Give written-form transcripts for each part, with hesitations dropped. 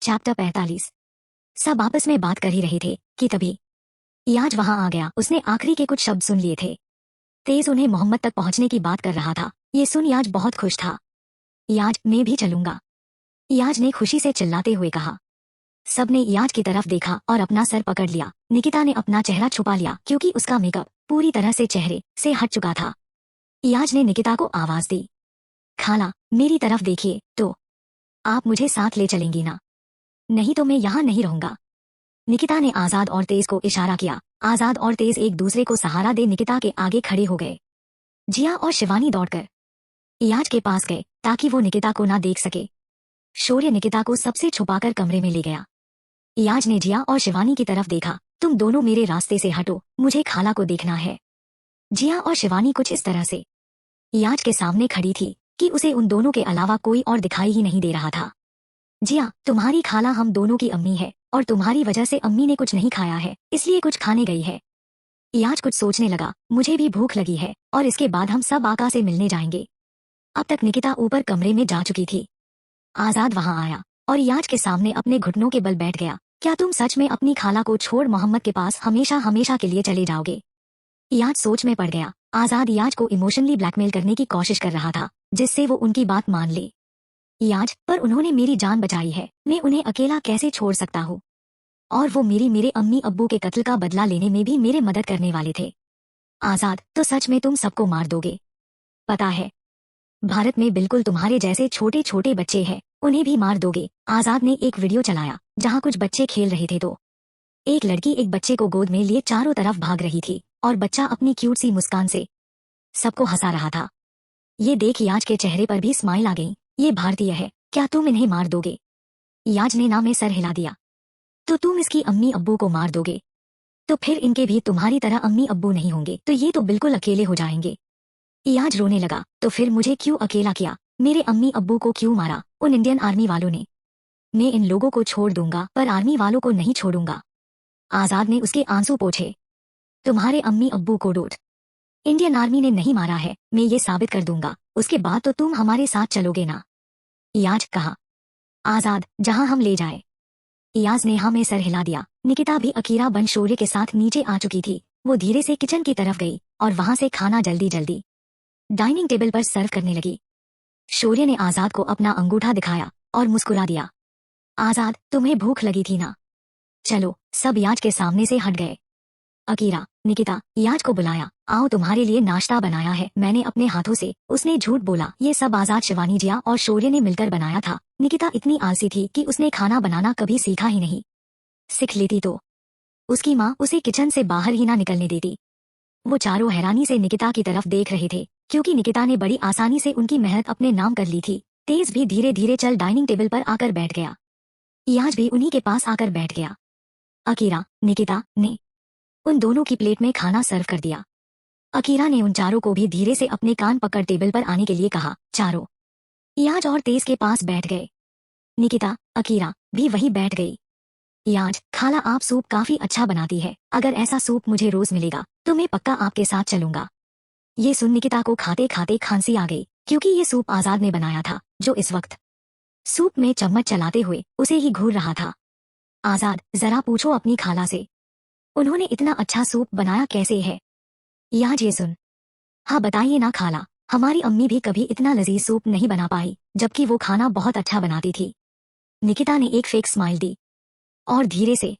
Chapter 45। सब आपस में बात कर ही रहे थे कि तभी याज वहां आ गया। उसने आखिरी के कुछ शब्द सुन लिए थे। तेज उन्हें मोहम्मद तक पहुंचने की बात कर रहा था। ये सुन याज बहुत खुश था। याज, मैं भी चलूंगा, याज ने खुशी से चिल्लाते हुए कहा। सबने याज की तरफ देखा और अपना सर पकड़ लिया। निकिता ने अपना चेहरा छुपा लिया क्योंकि उसका मेकअप पूरी तरह से चेहरे से हट चुका था। याज ने निकिता को आवाज दी, खाला मेरी तरफ देखिए तो, आप मुझे साथ ले चलेंगी ना? नहीं तो मैं यहाँ नहीं रहूंगा। निकिता ने आजाद और तेज को इशारा किया। आजाद और तेज एक दूसरे को सहारा दे निकिता के आगे खड़े हो गए। जिया और शिवानी दौड़कर याज के पास गए ताकि वो निकिता को ना देख सके। शौर्य निकिता को सबसे छुपाकर कमरे में ले गया। याज ने जिया और शिवानी की तरफ देखा। तुम दोनों मेरे रास्ते से हटो, मुझे खाला को देखना है। जिया और शिवानी कुछ इस तरह से याज के सामने खड़ी थी कि उसे उन दोनों के अलावा कोई और दिखाई ही नहीं दे रहा था। जिया, तुम्हारी खाला हम दोनों की अम्मी है और तुम्हारी वजह से अम्मी ने कुछ नहीं खाया है, इसलिए कुछ खाने गई है। याज कुछ सोचने लगा। मुझे भी भूख लगी है और इसके बाद हम सब आका से मिलने जाएंगे। अब तक निकिता ऊपर कमरे में जा चुकी थी। आजाद वहां आया और याज के सामने अपने घुटनों के बल बैठ गया। क्या तुम सच में अपनी खाला को छोड़ मोहम्मद के पास हमेशा हमेशा के लिए चले जाओगे? याज सोच में पड़ गया। आजाद याज को इमोशनली ब्लैकमेल करने की कोशिश कर रहा था जिससे वो उनकी बात मान ले। याज, पर उन्होंने मेरी जान बचाई है, मैं उन्हें अकेला कैसे छोड़ सकता हूँ? और वो मेरे अम्मी अब्बू के कत्ल का बदला लेने में भी मेरे मदद करने वाले थे। आजाद, तो सच में तुम सबको मार दोगे? पता है, भारत में बिल्कुल तुम्हारे जैसे छोटे छोटे बच्चे हैं, उन्हें भी मार दोगे। आजाद ने एक वीडियो चलाया जहाँ कुछ बच्चे खेल रहे थे तो एक लड़की एक बच्चे को गोद में लिए चारों तरफ भाग रही थी और बच्चा अपनी क्यूट सी मुस्कान से सबको हंसा रहा था। ये देख याज के चेहरे पर भी स्माइल आ गई। ये भारतीय है, क्या तुम इन्हें मार दोगे? याज ने ना में सर हिला दिया। तो तुम इसकी अम्मी अब्बू को मार दोगे? तो फिर इनके भी तुम्हारी तरह अम्मी अब्बू नहीं होंगे, तो ये तो बिल्कुल अकेले हो जाएंगे। याज रोने लगा। तो फिर मुझे क्यों अकेला किया? मेरे अम्मी अब्बू को क्यों मारा? उन इंडियन आर्मी वालों ने। मैं इन लोगों को छोड़ दूंगा पर आर्मी वालों को नहीं छोड़ूंगा। आजाद ने उसके आंसू पोंछे। तुम्हारे अम्मी अब्बू को डोट इंडियन आर्मी ने नहीं मारा है, मैं ये साबित कर दूंगा, उसके बाद तो तुम हमारे साथ चलोगे ना? याज कहा। आजाद, जहां हम ले जाए। याज ने हाँ में सर हिला दिया। निकिता भी अकीरा बन शौर्य के साथ नीचे आ चुकी थी। वो धीरे से किचन की तरफ गई और वहां से खाना जल्दी जल्दी डाइनिंग टेबल पर सर्व करने लगी। शौर्य ने आजाद को अपना अंगूठा दिखाया और मुस्कुरा दिया। आजाद, तुम्हें भूख लगी थी ना? चलो। सब याज के सामने से हट गए। अकीरा, निकिता, याज को बुलाया। आओ, तुम्हारे लिए नाश्ता बनाया है मैंने अपने हाथों से। उसने झूठ बोला। ये सब आजाद, शिवानी, जिया और शौर्य ने मिलकर बनाया था। निकिता इतनी आलसी थी कि उसने खाना बनाना कभी सीखा ही नहीं। सीख लेती तो उसकी माँ उसे किचन से बाहर ही ना निकलने देती। वो चारों हैरानी से निकिता की तरफ देख रहे थे क्योंकि निकिता ने बड़ी आसानी से उनकी मेहनत अपने नाम कर ली थी। तेज भी धीरे धीरे चल डाइनिंग टेबल पर आकर बैठ गया। याज भी उन्हीं के पास आकर बैठ गया। अकीरा, निकिता ने उन दोनों की प्लेट में खाना सर्व कर दिया। अकीरा ने उन चारों को भी धीरे से अपने कान पकड़ टेबल पर आने के लिए कहा। चारों याज और तेज के पास बैठ गए। निकिता, अकीरा भी वहीं बैठ गई। याज, खाला आप सूप काफी अच्छा बनाती है, अगर ऐसा सूप मुझे रोज मिलेगा तो मैं पक्का आपके साथ चलूंगा। ये सुन निकिता को खाते खाते खांसी आ गई क्योंकि ये सूप आजाद ने बनाया था जो इस वक्त सूप में चम्मच चलाते हुए उसे ही घूर रहा था। आजाद, जरा पूछो अपनी खाला से, उन्होंने इतना अच्छा सूप बनाया कैसे है? याज ये सुन। हाँ बताइए ना खाला, हमारी अम्मी भी कभी इतना लजीज सूप नहीं बना पाई, जबकि वो खाना बहुत अच्छा बनाती थी। निकिता ने एक फेक स्माइल दी और धीरे से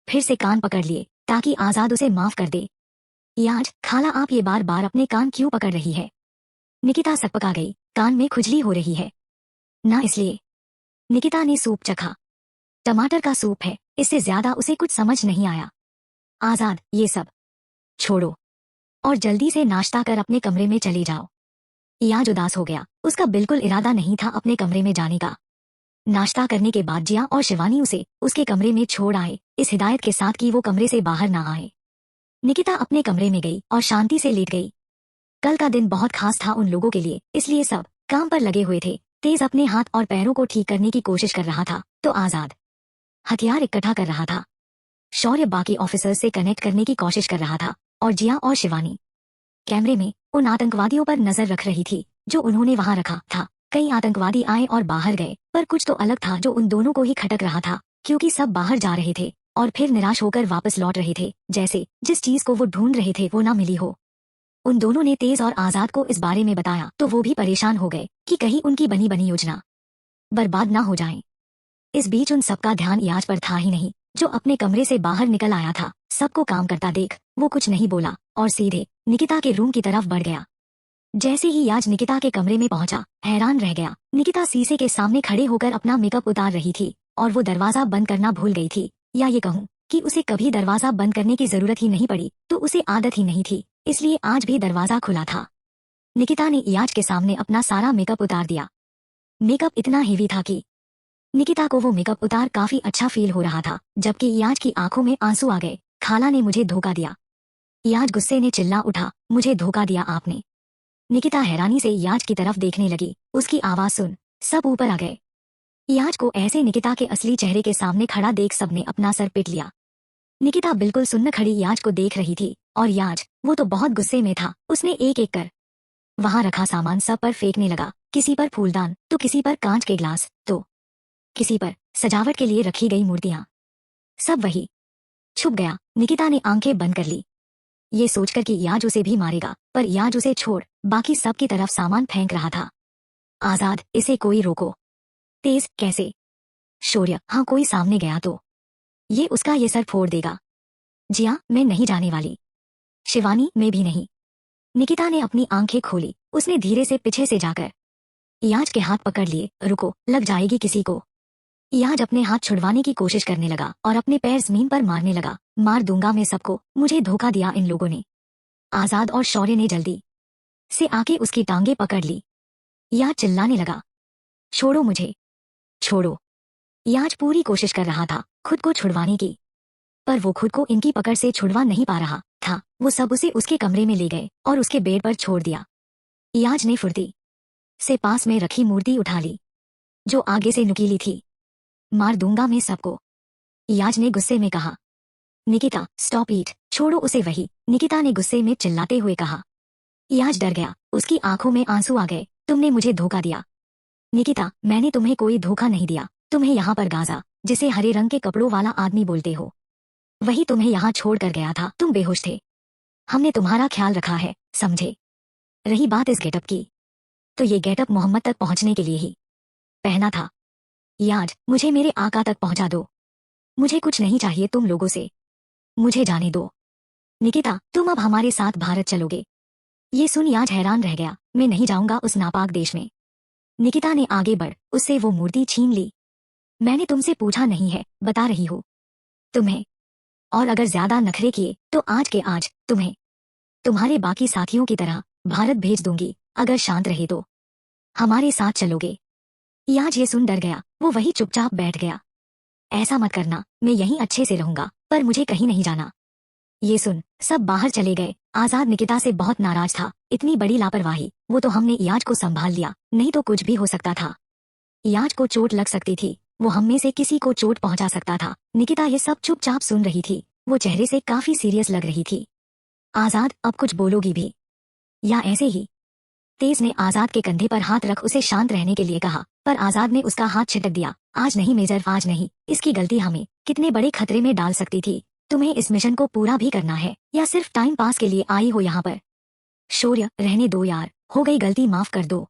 फिर से कान पकड़ लिए ताकि आजाद उसे माफ कर दे। याज, खाला आप ये बार बार अपने कान क्यों पकड़ रही है? निकिता सकपका गई। कान में खुजली हो रही है ना, इसलिए। निकिता ने सूप चखा। टमाटर का सूप है, इससे ज्यादा उसे कुछ समझ नहीं आया। आजाद, ये सब छोड़ो और जल्दी से नाश्ता कर अपने कमरे में चले जाओ। याज उदास हो गया। उसका बिल्कुल इरादा नहीं था अपने कमरे में जाने का। नाश्ता करने के बाद जिया और शिवानी उसे उसके कमरे में छोड़ आए, इस हिदायत के साथ कि वो कमरे से बाहर ना आए। निकिता अपने कमरे में गई और शांति से लेट गई। कल का दिन बहुत खास था उन लोगों के लिए, इसलिए सब काम पर लगे हुए थे। तेज अपने हाथ और पैरों को ठीक करने की कोशिश कर रहा था तो आजाद हथियार इकट्ठा कर रहा था। शौर्य बाकी ऑफिसर्स से कनेक्ट करने की कोशिश कर रहा था और जिया और शिवानी कैमरे में उन आतंकवादियों पर नजर रख रही थी जो उन्होंने वहां रखा था। कई आतंकवादी आए और बाहर गए, पर कुछ तो अलग था जो उन दोनों को ही खटक रहा था, क्योंकि सब बाहर जा रहे थे और फिर निराश होकर वापस लौट रहे थे, जैसे जिस चीज को वो ढूंढ रहे थे वो ना मिली हो। उन दोनों ने तेज और आजाद को इस बारे में बताया तो वो भी परेशान हो गए कि कहीं उनकी बनी बनी योजना बर्बाद ना हो जाए। इस बीच उन सबका ध्यान याज पर था ही नहीं, जो अपने कमरे से बाहर निकल आया था। सबको काम करता देख वो कुछ नहीं बोला और सीधे निकिता के रूम की तरफ बढ़ गया। जैसे ही याज निकिता के कमरे में पहुंचा, हैरान रह गया। निकिता शीशे के सामने खड़े होकर अपना मेकअप उतार रही थी और वो दरवाजा बंद करना भूल गई थी, या ये कहूँ कि उसे कभी दरवाजा बंद करने की जरूरत ही नहीं पड़ी, तो उसे आदत ही नहीं थी, इसलिए आज भी दरवाजा खुला था। निकिता ने याज के सामने अपना सारा मेकअप उतार दिया। मेकअप इतना हेवी था कि निकिता को वो मेकअप उतार काफी अच्छा फील हो रहा था, जबकि याज की आंखों में आंसू आ गए। खाला ने मुझे धोखा दिया। याज गुस्से ने चिल्ला उठा, मुझे धोखा दिया आपने? निकिता हैरानी से याज की तरफ देखने लगी। उसकी आवाज सुन सब ऊपर आ गए। याज को ऐसे निकिता के असली चेहरे के सामने खड़ा देख सबने अपना सर पीट लिया। निकिता बिल्कुल सुन्न खड़ी याज को देख रही थी और याज वो तो बहुत गुस्से में था। उसने एक एक कर वहां रखा सामान सब पर फेंकने लगा, किसी पर फूलदान, तो किसी पर कांच के ग्लास, तो किसी पर सजावट के लिए रखी गई मूर्तियां। सब वही छुप गया। निकिता ने आंखें बंद कर ली, ये सोचकर कि याज उसे भी मारेगा, पर याज उसे छोड़ बाकी सब की तरफ सामान फेंक रहा था। आजाद, इसे कोई रोको। तेज, कैसे? शौर्य, हाँ कोई सामने गया तो ये उसका ये सर फोड़ देगा। जिया, मैं नहीं जाने वाली। शिवानी, मैं भी नहीं। निकिता ने अपनी आंखें खोली। उसने धीरे से पीछे से जाकर याज के हाथ पकड़ लिए। रुको, लग जाएगी किसी को। याज अपने हाथ छुड़वाने की कोशिश करने लगा और अपने पैर जमीन पर मारने लगा। मार दूंगा मैं सबको, मुझे धोखा दिया इन लोगों ने। आजाद और शौर्य ने जल्दी से आके उसकी टांगे पकड़ ली। याज चिल्लाने लगा, छोड़ो मुझे, छोड़ो। याज पूरी कोशिश कर रहा था खुद को छुड़वाने की, पर वो खुद को इनकी पकड़ से छुड़वा नहीं पा रहा था। वो सब उसे उसके कमरे में ले गए और उसके बेड पर छोड़ दिया। याज ने फुर्ती से पास में रखी मूर्ति उठा ली, जो आगे से नुकीली थी। मार दूंगा मैं सबको, याज ने गुस्से में कहा। निकिता, स्टॉप इट, छोड़ो उसे। वही निकिता ने गुस्से में चिल्लाते हुए कहा। याज डर गया, उसकी आंखों में आंसू आ गए। तुमने मुझे धोखा दिया। निकिता, मैंने तुम्हें कोई धोखा नहीं दिया। तुम्हें यहाँ पर गाजा, जिसे हरे रंग के कपड़ों वाला आदमी बोलते हो, वही तुम्हें यहाँ छोड़ कर गया था। तुम बेहोश थे, हमने तुम्हारा ख्याल रखा है, समझे? रही बात इस गेटअप की, तो ये गेटअप मोहम्मद तक पहुंचने के लिए ही पहना था। याज, मुझे मेरे आका तक पहुंचा दो। मुझे कुछ नहीं चाहिए तुम लोगों से, मुझे जाने दो। निकिता, तुम अब हमारे साथ भारत चलोगे? ये सुन याज हैरान रह गया। मैं नहीं जाऊंगा उस नापाक देश में। निकिता ने आगे बढ़ उससे वो मूर्ति छीन ली। मैंने तुमसे पूछा नहीं है, बता रही हूँ तुम्हें, और अगर ज्यादा नखरे किए तो आज के आज तुम्हें तुम्हारे बाकी साथियों की तरह भारत भेज दूंगी। अगर शांत रहे तो हमारे साथ चलोगे? याज ये सुन डर गया। वो वही चुपचाप बैठ गया। ऐसा मत करना, मैं यहीं अच्छे से रहूंगा, पर मुझे कहीं नहीं जाना। ये सुन सब बाहर चले गए। आजाद निकिता से बहुत नाराज था। इतनी बड़ी लापरवाही, वो तो हमने याज को संभाल लिया, नहीं तो कुछ भी हो सकता था। याज को चोट लग सकती थी, वो हम में से किसी को चोट पहुंचा सकता था। निकिता ये सब चुपचाप सुन रही थी। वो चेहरे से काफी सीरियस लग रही थी। आजाद, अब कुछ बोलोगी भी या ऐसे ही? तेज ने आजाद के कंधे पर हाथ रख उसे शांत रहने के लिए कहा, पर आजाद ने उसका हाथ छिटक दिया। आज नहीं मेजर, आज नहीं। इसकी गलती हमें कितने बड़े खतरे में डाल सकती थी। तुम्हें इस मिशन को पूरा भी करना है या सिर्फ टाइम पास के लिए आई हो यहाँ पर? शौर्य, रहने दो यार, हो गई गलती, माफ कर दो।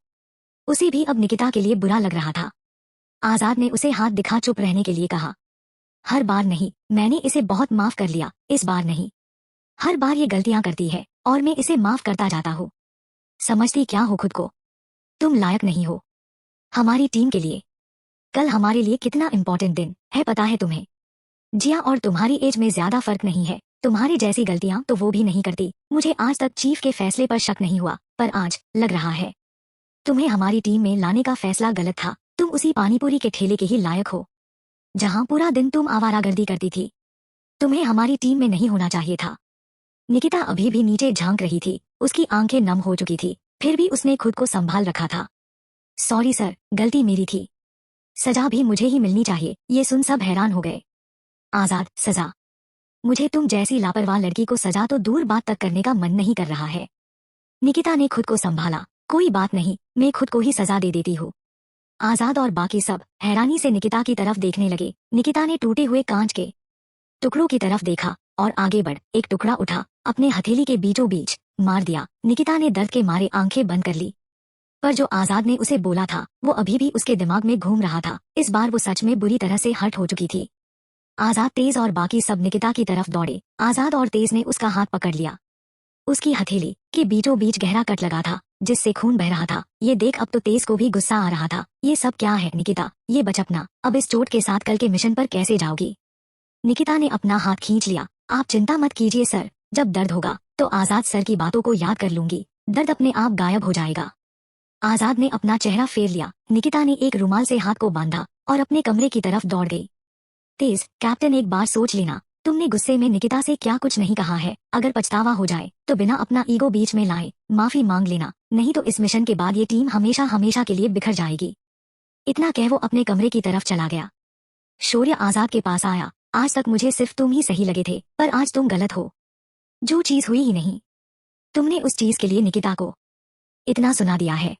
उसे भी अब निकिता के लिए बुरा लग रहा था। आजाद ने उसे हाथ दिखा चुप रहने के लिए कहा। हर बार नहीं, मैंने इसे बहुत माफ कर लिया, इस बार नहीं। हर बार ये गलतियां करती है और मैं इसे माफ करता जाता हूँ। समझती क्या हो खुद को? तुम लायक नहीं हो हमारी टीम के लिए। कल हमारे लिए कितना इम्पोर्टेंट दिन है पता है तुम्हें? जिया और तुम्हारी एज में ज्यादा फर्क नहीं है। तुम्हारी जैसी गलतियां तो वो भी नहीं करती। मुझे आज तक चीफ के फैसले पर शक नहीं हुआ, पर आज लग रहा है तुम्हें हमारी टीम में लाने का फैसला गलत था। तुम उसी पानीपुरी के ठेले के ही लायक हो जहां पूरा दिन तुम आवारागर्दी करती थी। तुम्हें हमारी टीम में नहीं होना चाहिए था। निकिता अभी भी नीचे झांक रही थी। उसकी आंखें नम हो चुकी थी, फिर भी उसने खुद को संभाल रखा था। सॉरी सर, गलती मेरी थी। सजा भी मुझे ही मिलनी चाहिए। ये सुन सब हैरान हो गए। आजाद, सजा? मुझे तुम जैसी लापरवाह लड़की को सजा तो दूर बात तक करने का मन नहीं कर रहा है। निकिता ने खुद को संभाला। कोई बात नहीं, मैं खुद को ही सजा दे देती हूँ। आजाद और बाकी सब हैरानी से निकिता की तरफ देखने लगे। निकिता ने टूटे हुए कांच के टुकड़ों की तरफ देखा और आगे बढ़ एक टुकड़ा उठा, अपने हथेली के बीचों बीच मार दिया। निकिता ने दर्द के मारे आंखें बंद कर ली, पर जो आजाद ने उसे बोला था वो अभी भी उसके दिमाग में घूम रहा था। इस बार वो सच में बुरी तरह से हर्ट हो चुकी थी। आजाद, तेज और बाकी सब निकिता की तरफ दौड़े। आजाद और तेज ने उसका हाथ पकड़ लिया। उसकी हथेली के बीचों बीच गहरा कट लगा था जिससे खून बह रहा था। ये देख अब तो तेज को भी गुस्सा आ रहा था। ये सब क्या है निकिता, ये बचपना, अब इस चोट के साथ कल के मिशन पर कैसे जाओगी? निकिता ने अपना हाथ खींच लिया। आप चिंता मत कीजिए सर, जब दर्द होगा तो आजाद सर की बातों को याद कर लूंगी, दर्द अपने आप गायब हो जाएगा। आजाद ने अपना चेहरा फेर लिया। निकिता ने एक रुमाल से हाथ को बांधा और अपने कमरे की तरफ दौड़ गई। तेज, कैप्टन एक बार सोच लेना, तुमने गुस्से में निकिता से क्या कुछ नहीं कहा है। अगर पछतावा हो जाए तो बिना अपना ईगो बीच में लाए माफी मांग लेना, नहीं तो इस मिशन के बाद ये टीम हमेशा हमेशा के लिए बिखर जाएगी। इतना कह वो अपने कमरे की तरफ चला गया। शौर्य आजाद के पास आया। आज तक मुझे सिर्फ तुम ही सही लगे थे, पर आज तुम गलत हो। जो चीज हुई ही नहीं, तुमने उस चीज के लिए निकिता को इतना सुना दिया है।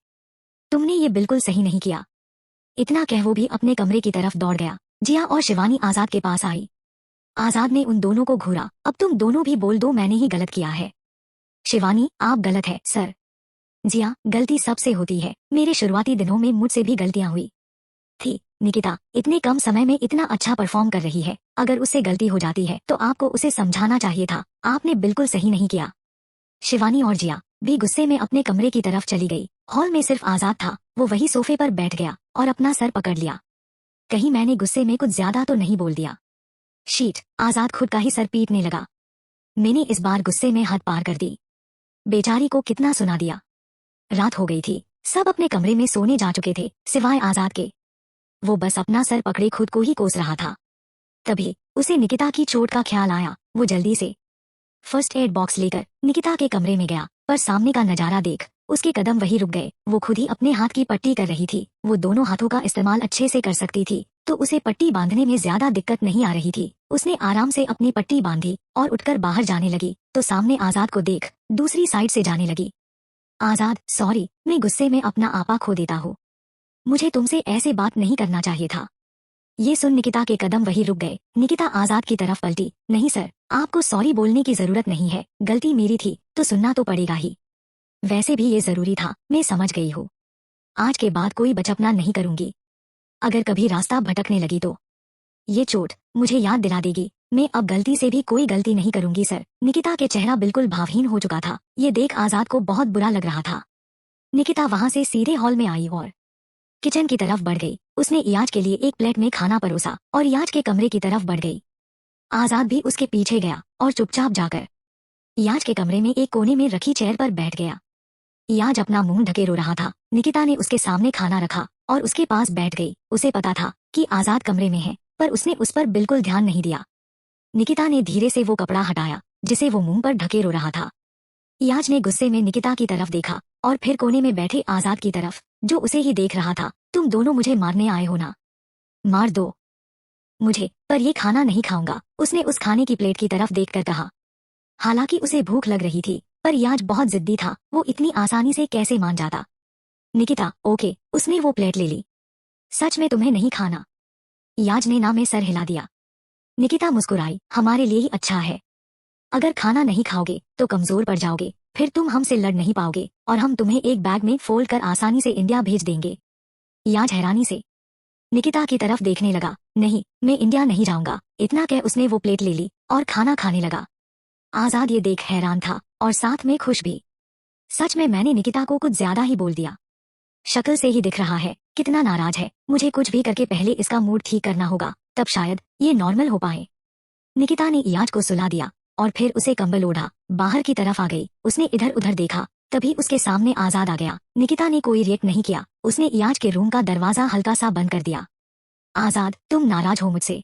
तुमने ये बिल्कुल सही नहीं किया। इतना कह वो भी अपने कमरे की तरफ दौड़ गया। जिया और शिवानी आजाद के पास आई। आजाद ने उन दोनों को घूरा। अब तुम दोनों भी बोल दो, मैंने ही गलत किया है। शिवानी, आप गलत है सर। जिया, गलती सबसे होती है, मेरे शुरुआती दिनों में मुझसे भी गलतियां हुई थी। निकिता इतने कम समय में इतना अच्छा परफॉर्म कर रही है, अगर उससे गलती हो जाती है तो आपको उसे समझाना चाहिए था, आपने बिल्कुल सही नहीं किया। शिवानी और जिया भी गुस्से में अपने कमरे की तरफ चली गई। हॉल में सिर्फ आजाद था। वो वही सोफे पर बैठ गया और अपना सर पकड़ लिया। कहीं मैंने गुस्से में कुछ ज्यादा तो नहीं बोल दिया? शीट, आजाद खुद का ही सर पीटने लगा। मैंने इस बार गुस्से में हद पार कर दी। बेचारी को कितना सुना दिया। रात हो गई थी, सब अपने कमरे में सोने जा चुके थे सिवाय आजाद के। वो बस अपना सर पकड़े खुद को ही कोस रहा था। तभी उसे निकिता की चोट का ख्याल आया। वो जल्दी से फर्स्ट एड बॉक्स लेकर निकिता के कमरे में गया, पर सामने का नजारा देख उसके कदम वही रुक गए। वो खुद ही अपने हाथ की पट्टी कर रही थी। वो दोनों हाथों का इस्तेमाल अच्छे से कर सकती थी, तो उसे पट्टी बांधने में ज्यादा दिक्कत नहीं आ रही थी। उसने आराम से अपनी पट्टी बांधी और उठकर बाहर जाने लगी तो सामने आजाद को देख दूसरी साइड से जाने लगी। आजाद, सॉरी, मैं गुस्से में अपना आपा खो देता हूँ। मुझे तुमसे ऐसे बात नहीं करना चाहिए था। ये सुन निकिता के कदम वही रुक गए। निकिता आजाद की तरफ पलटी। नहीं सर, आपको सॉरी बोलने की जरूरत नहीं है, गलती मेरी थी तो सुनना तो पड़ेगा ही। वैसे भी ये जरूरी था, मैं समझ गई हूँ। आज के बाद कोई बचपना नहीं करूंगी। अगर कभी रास्ता भटकने लगी तो ये चोट मुझे याद दिला देगी। मैं अब गलती से भी कोई गलती नहीं करूंगी सर। निकिता के चेहरा बिल्कुल भावहीन हो चुका था। ये देख आजाद को बहुत बुरा लग रहा था। निकिता वहां से सीधे हॉल में आई और किचन की तरफ बढ़ गई। उसने इयाज के लिए एक प्लेट में खाना परोसा और इयाज के कमरे की तरफ बढ़ गई। आजाद भी उसके पीछे गया और चुपचाप जाकर इयाज के कमरे में एक कोने में रखी चेयर पर बैठ गया। इयाज अपना मुंह ढके रो रहा था। निकिता ने उसके सामने खाना रखा और उसके पास बैठ गई। उसे पता था कि आजाद कमरे में है, पर उसने उस पर बिल्कुल ध्यान नहीं दिया। निकिता ने धीरे से वो कपड़ा हटाया जिसे वो मुंह पर ढके रो रहा था। इयाज ने गुस्से में निकिता की तरफ देखा और फिर कोने में बैठे आजाद की तरफ, जो उसे ही देख रहा था। तुम दोनों मुझे मारने आए हो ना? मार दो मुझे, पर ये खाना नहीं खाऊंगा, उसने उस खाने की प्लेट की तरफ देखकर कहा। हालांकि उसे भूख लग रही थी, पर इयाज बहुत जिद्दी था, वो इतनी आसानी से कैसे मान जाता। निकिता, ओके, उसने वो प्लेट ले ली। सच में तुम्हें नहीं खाना? इयाज ने ना में सर हिला दिया। निकिता मुस्कुराई। हमारे लिए ही अच्छा है। अगर खाना नहीं खाओगे तो कमजोर पड़ जाओगे, फिर तुम हमसे लड़ नहीं पाओगे और हम तुम्हें एक बैग में फोल्ड कर आसानी से इंडिया भेज देंगे। इयाज हैरानी से निकिता की तरफ देखने लगा। नहीं, मैं इंडिया नहीं जाऊंगा। इतना कह उसने वो प्लेट ले ली और खाना खाने लगा। आजाद ये देख हैरान था और साथ में खुश भी। सच में मैंने निकिता को कुछ ज्यादा ही बोल दिया। शक्ल से ही दिख रहा है कितना नाराज है। मुझे कुछ भी करके पहले इसका मूड ठीक करना होगा, तब शायद ये नॉर्मल हो पाए। निकिता ने इयाज को सुला दिया और फिर उसे कंबल ओढ़ा बाहर की तरफ आ गई। उसने इधर उधर देखा, तभी उसके सामने आजाद आ गया। निकिता ने कोई रिएक्ट नहीं किया। उसने इयाज के रूम का दरवाजा हल्का सा बंद कर दिया। आजाद, तुम नाराज हो मुझसे?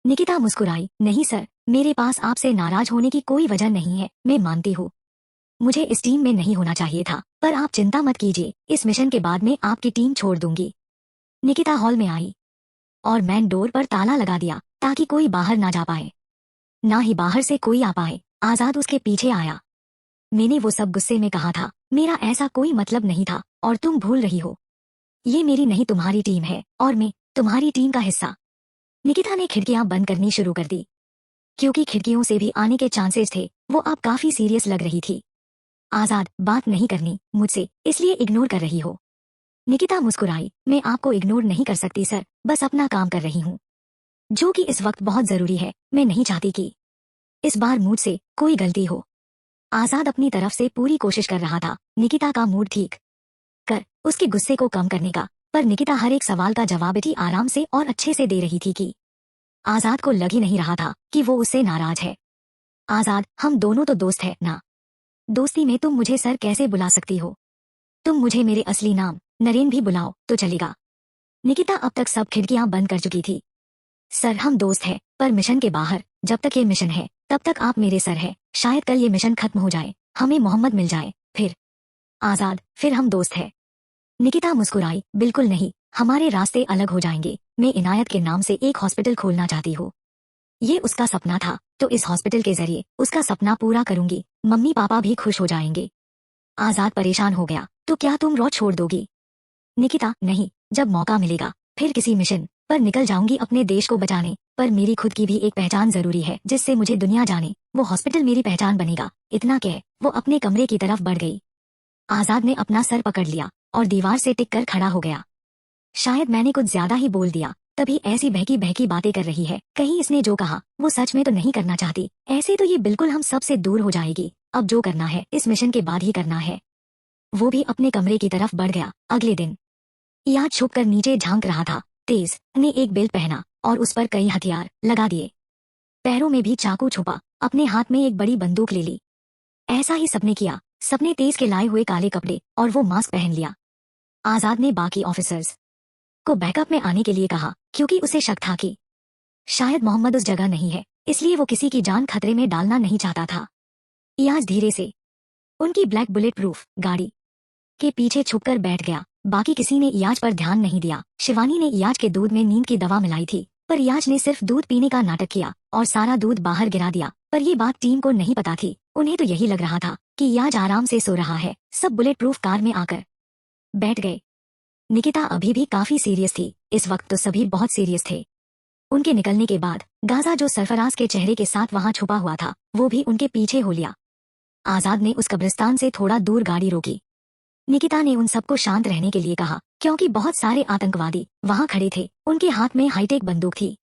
निकिता मुस्कुराई। नहीं सर, मेरे पास आपसे नाराज होने की कोई वजह नहीं है। मैं मानती हूँ मुझे इस टीम में नहीं होना चाहिए था, पर आप चिंता मत कीजिए, इस मिशन के बाद मैं आपकी टीम छोड़ दूंगी। निकिता हॉल में आई और मैन डोर पर ताला लगा दिया ताकि कोई बाहर ना जा पाए, ना ही बाहर से कोई आ पाए। आजाद उसके पीछे आया। मैंने वो सब गुस्से में कहा था, मेरा ऐसा कोई मतलब नहीं था और तुम भूल रही हो। ये मेरी नहीं तुम्हारी टीम है और मैं तुम्हारी टीम का हिस्सा। निकिता ने खिड़कियां बंद करनी शुरू कर दी। क्योंकि खिड़कियों से भी आने के चांसेस थे, वो अब काफी सीरियस लग रही थी। आजाद, बात नहीं करनी मुझसे, इसलिए इग्नोर कर रही हो। निकिता मुस्कुराई। मैं आपको इग्नोर नहीं कर सकती सर, बस अपना काम कर रही हूँ, जो कि इस वक्त बहुत जरूरी है। मैं नहीं चाहती कि इस बार मुझसे कोई गलती हो। आजाद अपनी तरफ से पूरी कोशिश कर रहा था निकिता का मूड ठीक कर उसके गुस्से को कम करने का, पर निकिता हर एक सवाल का जवाब इतनी आराम से और अच्छे से दे रही थी कि आजाद को लग ही नहीं रहा था कि वो उससे नाराज है। आजाद, हम दोनों तो दोस्त है ना। दोस्ती में तुम मुझे सर कैसे बुला सकती हो? तुम मुझे मेरे असली नाम नरेन भी बुलाओ तो चलेगा। निकिता अब तक सब खिड़कियां बंद कर चुकी थी। सर, हम दोस्त हैं, पर मिशन के बाहर। जब तक ये मिशन है तब तक आप मेरे सर हैं। शायद कल ये मिशन खत्म हो जाए, हमें मोहम्मद मिल जाए, फिर आजाद, फिर हम दोस्त हैं। निकिता मुस्कुराई। बिल्कुल नहीं, हमारे रास्ते अलग हो जाएंगे। मैं इनायत के नाम से एक हॉस्पिटल खोलना चाहती हूँ। ये उसका सपना था, तो इस हॉस्पिटल के जरिए उसका सपना पूरा करूंगी। मम्मी पापा भी खुश हो जाएंगे। आजाद परेशान हो गया। तो क्या तुम रॉ छोड़ दोगी? निकिता, नहीं, जब मौका मिलेगा फिर किसी मिशन पर निकल जाऊंगी अपने देश को बचाने, पर मेरी खुद की भी एक पहचान जरूरी है जिससे मुझे दुनिया जाने। वो हॉस्पिटल मेरी पहचान बनेगा। इतना कह वो अपने कमरे की तरफ बढ़ गई। आजाद ने अपना सर पकड़ लिया और दीवार से टिक कर खड़ा हो गया। शायद मैंने कुछ ज्यादा ही बोल दिया, तभी ऐसी बहकी बहकी बातें कर रही है। कहीं इसने जो कहा वो सच में तो नहीं करना चाहती। ऐसे तो ये बिल्कुल हम सब से दूर हो जाएगी। अब जो करना है इस मिशन के बाद ही करना है। वो भी अपने कमरे की तरफ बढ़ गया। अगले दिन याद छुपकर नीचे झांक रहा था। तेज ने एक बेल्ट पहना और उस पर कई हथियार लगा दिए। पैरों में भी चाकू छुपा, अपने हाथ में एक बड़ी बंदूक ले ली। ऐसा ही सबने किया। सबने तेज के लाए हुए काले कपड़े और वो मास्क पहन लिया। आजाद ने बाकी ऑफिसर्स को बैकअप में आने के लिए कहा, क्योंकि उसे शक था कि शायद मोहम्मद उस जगह नहीं है, इसलिए वो किसी की जान खतरे में डालना नहीं चाहता था। इयाज धीरे से उनकी ब्लैक बुलेट प्रूफ गाड़ी के पीछे छुपकर बैठ गया। बाकी किसी ने इयाज पर ध्यान नहीं दिया। शिवानी ने इयाज के दूध में नींद की दवा मिलाई थी, पर इयाज ने सिर्फ दूध पीने का नाटक किया और सारा दूध बाहर गिरा दिया। पर ये बात टीम को नहीं पता थी। उन्हें तो यही लग रहा था कि इयाज आराम से सो रहा है। सब बुलेट प्रूफ कार में आकर बैठ गए। निकिता अभी भी काफी सीरियस थी। इस वक्त तो सभी बहुत सीरियस थे। उनके निकलने के बाद गाजा, जो सरफराज के चेहरे के साथ वहां छुपा हुआ था, वो भी उनके पीछे हो लिया। आजाद ने उस कब्रिस्तान से थोड़ा दूर गाड़ी रोकी। निकिता ने उन सबको शांत रहने के लिए कहा, क्योंकि बहुत सारे आतंकवादी वहां खड़े थे। उनके हाथ में हाईटेक बंदूक थी।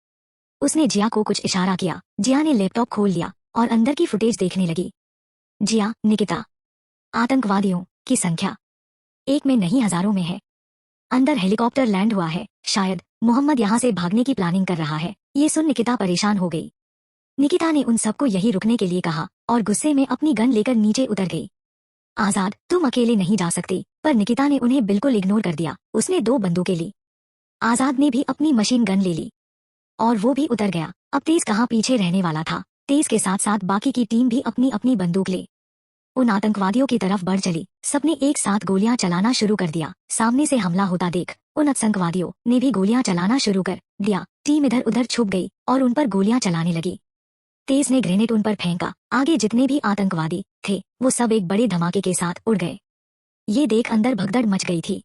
उसने जिया को कुछ इशारा किया। जिया ने लैपटॉप खोल लिया और अंदर की फुटेज देखने लगी। जिया, निकिता, आतंकवादियों की संख्या एक में नहीं हजारों में है। अंदर हेलीकॉप्टर लैंड हुआ है। शायद मोहम्मद यहाँ से भागने की प्लानिंग कर रहा है। ये सुन निकिता परेशान हो गई। निकिता ने उन सबको यही रुकने के लिए कहा और गुस्से में अपनी गन लेकर नीचे उतर गई। आजाद, तुम अकेले नहीं जा सकती, पर निकिता ने उन्हें बिल्कुल इग्नोर कर दिया। उसने 2 बंदूकें ली। आजाद ने भी अपनी मशीन गन ले ली और वो भी उतर गया। अब तेज कहाँ पीछे रहने वाला था। तेज के साथ साथ बाकी की टीम भी अपनी अपनी बंदूक ले उन आतंकवादियों की तरफ बढ़ चली। सबने एक साथ गोलियां चलाना शुरू कर दिया। सामने से हमला होता देख उन आतंकवादियों ने भी गोलियां चलाना शुरू कर दिया। टीम इधर उधर छुप गई और उन पर गोलियां चलाने लगी। तेज ने ग्रेनेड उन पर फेंका। आगे जितने भी आतंकवादी थे वो सब एक बड़े धमाके के साथ उड़ गए। ये देख अंदर भगदड़ मच गई थी।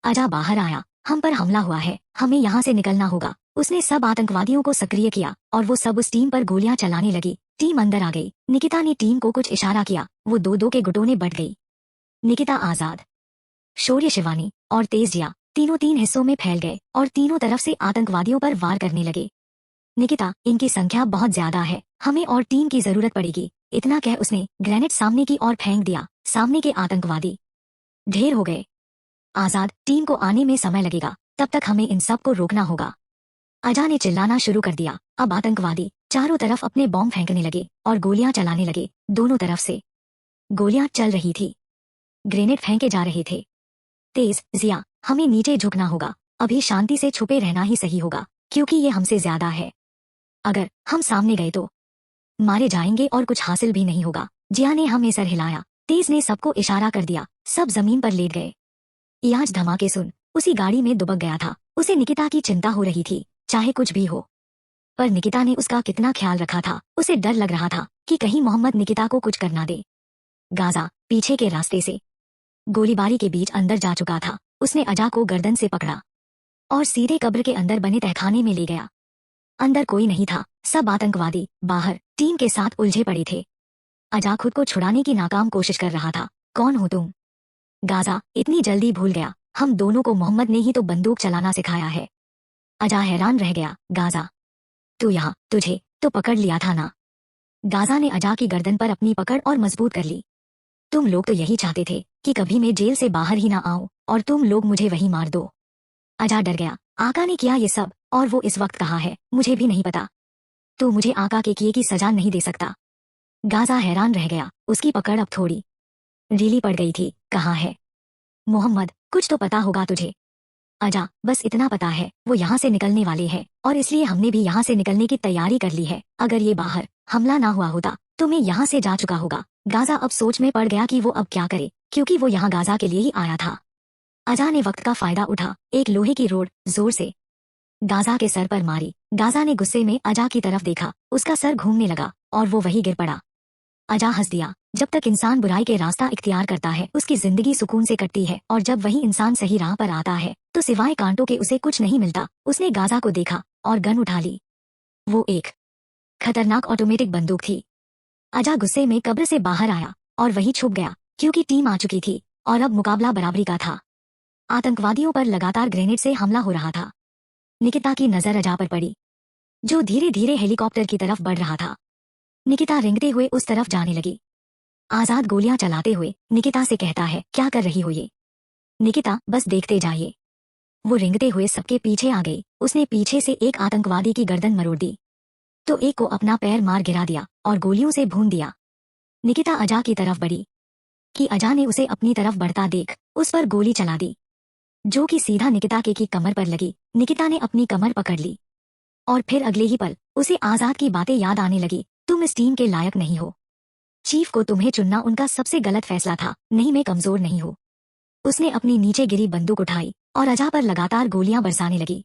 अजा बाहर आया। हम पर हमला हुआ है, हमें यहाँ से निकलना होगा। उसने सब आतंकवादियों को सक्रिय किया और वो सब उस टीम पर गोलियां चलाने लगी। टीम अंदर आ गई। निकिता ने टीम को कुछ इशारा किया। वो 2-2 के गुटों में बढ़ गई। निकिता, आजाद, शौर्य, शिवानी और तेज जिया तीनों 3 हिस्सों में फैल गए और तीनों तरफ से आतंकवादियों पर वार करने लगे। निकिता, इनकी संख्या बहुत ज्यादा है, हमें और टीम की जरूरत पड़ेगी। इतना कह उसने ग्रेनेड सामने की ओर फेंक दिया। सामने के आतंकवादी ढेर हो गए। आजाद, टीम को आने में समय लगेगा, तब तक हमें इन सब को रोकना होगा। अजा ने चिल्लाना शुरू कर दिया। अब आतंकवादी चारों तरफ अपने बॉम्ब फेंकने लगे और गोलियां चलाने लगे। दोनों तरफ से गोलियां चल रही थी। ग्रेनेड फेंके जा रहे थे। तेज, जिया, हमें नीचे झुकना होगा। अभी शांति से छुपे रहना ही सही होगा, क्योंकि ये हमसे ज्यादा है। अगर हम सामने गए तो मारे जाएंगे और कुछ हासिल भी नहीं होगा। जिया ने हमें सर हिलाया। तेज ने सबको इशारा कर दिया। सब जमीन पर लेट गए। इयाज धमाके सुन उसी गाड़ी में दुबक गया था। उसे निकिता की चिंता हो रही थी, चाहे कुछ भी हो। पर निकिता ने उसका कितना ख्याल रखा था। उसे डर लग रहा था कि कहीं मोहम्मद निकिता को कुछ करना दे। गाजा पीछे के रास्ते से गोलीबारी के बीच अंदर जा चुका था। उसने अजा को गर्दन से पकड़ा और सीधे कब्र के अंदर बने तहखाने में ले गया। अंदर कोई नहीं था, सब आतंकवादी बाहर टीम के साथ उलझे पड़े थे। अजा खुद को छुड़ाने की नाकाम कोशिश कर रहा था। कौन हो तुम? गाजा इतनी जल्दी भूल गया, हम दोनों को मोहम्मद ने ही तो बंदूक चलाना सिखाया है। अजा हैरान रह गया। गाजा, तू यहाँ, तुझे तो पकड़ लिया था ना? गाजा ने अजा की गर्दन पर अपनी पकड़ और मजबूत कर ली। तुम लोग तो यही चाहते थे कि कभी मैं जेल से बाहर ही ना आऊं और तुम लोग मुझे वही मार दो। अजा डर गया। आका ने किया ये सब और वो इस वक्त कहाँ है मुझे भी नहीं पता। तू मुझे आका के किए की सजा नहीं दे सकता। गाजा हैरान रह गया। उसकी पकड़ अब थोड़ी ढीली पड़ गई थी। कहाँ है मोहम्मद? कुछ तो पता होगा तुझे। अजा, बस इतना पता है वो यहाँ से निकलने वाले हैं और इसलिए हमने भी यहाँ से निकलने की तैयारी कर ली है। अगर ये बाहर हमला ना हुआ होता तो मैं यहाँ से जा चुका होगा। गाजा अब सोच में पड़ गया कि वो अब क्या करे, क्योंकि वो यहाँ गाजा के लिए ही आया था। अजा ने वक्त का फायदा उठा एक लोहे की रोड जोर से गाजा के सर पर मारी। गाजा ने गुस्से में अजा की तरफ देखा, उसका सर घूमने लगा और वो वही गिर पड़ा। अजा हंस दिया। जब तक इंसान बुराई के रास्ता इख्तियार करता है उसकी जिंदगी सुकून से कटती है, और जब वही इंसान सही राह पर आता है तो सिवाय कांटों के उसे कुछ नहीं मिलता। उसने गाजा को देखा और गन उठा ली। वो एक खतरनाक ऑटोमेटिक बंदूक थी। अजा गुस्से में कब्र से बाहर आया और वही छुप गया, क्योंकि टीम आ चुकी थी और अब मुकाबला बराबरी का था। आतंकवादियों पर लगातार ग्रेनेड से हमला हो रहा था। निकिता की नजर अजा पर पड़ी, जो धीरे धीरे हेलीकॉप्टर की तरफ बढ़ रहा था। निकिता रेंगते हुए उस तरफ जाने लगी। आजाद गोलियां चलाते हुए निकिता से कहता है, क्या कर रही हो ये? निकिता, बस देखते जाइए। वो रेंगते हुए सबके पीछे आ गई। उसने पीछे से एक आतंकवादी की गर्दन मरोड़ दी तो एक को अपना पैर मार गिरा दिया और गोलियों से भून दिया। निकिता अजा की तरफ बढ़ी कि अजा ने उसे अपनी तरफ बढ़ता देख उस पर गोली चला दी, जो कि सीधा निकिता के की कमर पर लगी। निकिता ने अपनी कमर पकड़ ली और फिर अगले ही पल उसे आजाद की बातें याद आने लगी। तुम इस टीम के लायक नहीं हो। चीफ को तुम्हें चुनना उनका सबसे गलत फैसला था। नहीं, मैं कमजोर नहीं हूँ। उसने अपनी नीचे गिरी बंदूक उठाई और अजा पर लगातार गोलियां बरसाने लगी।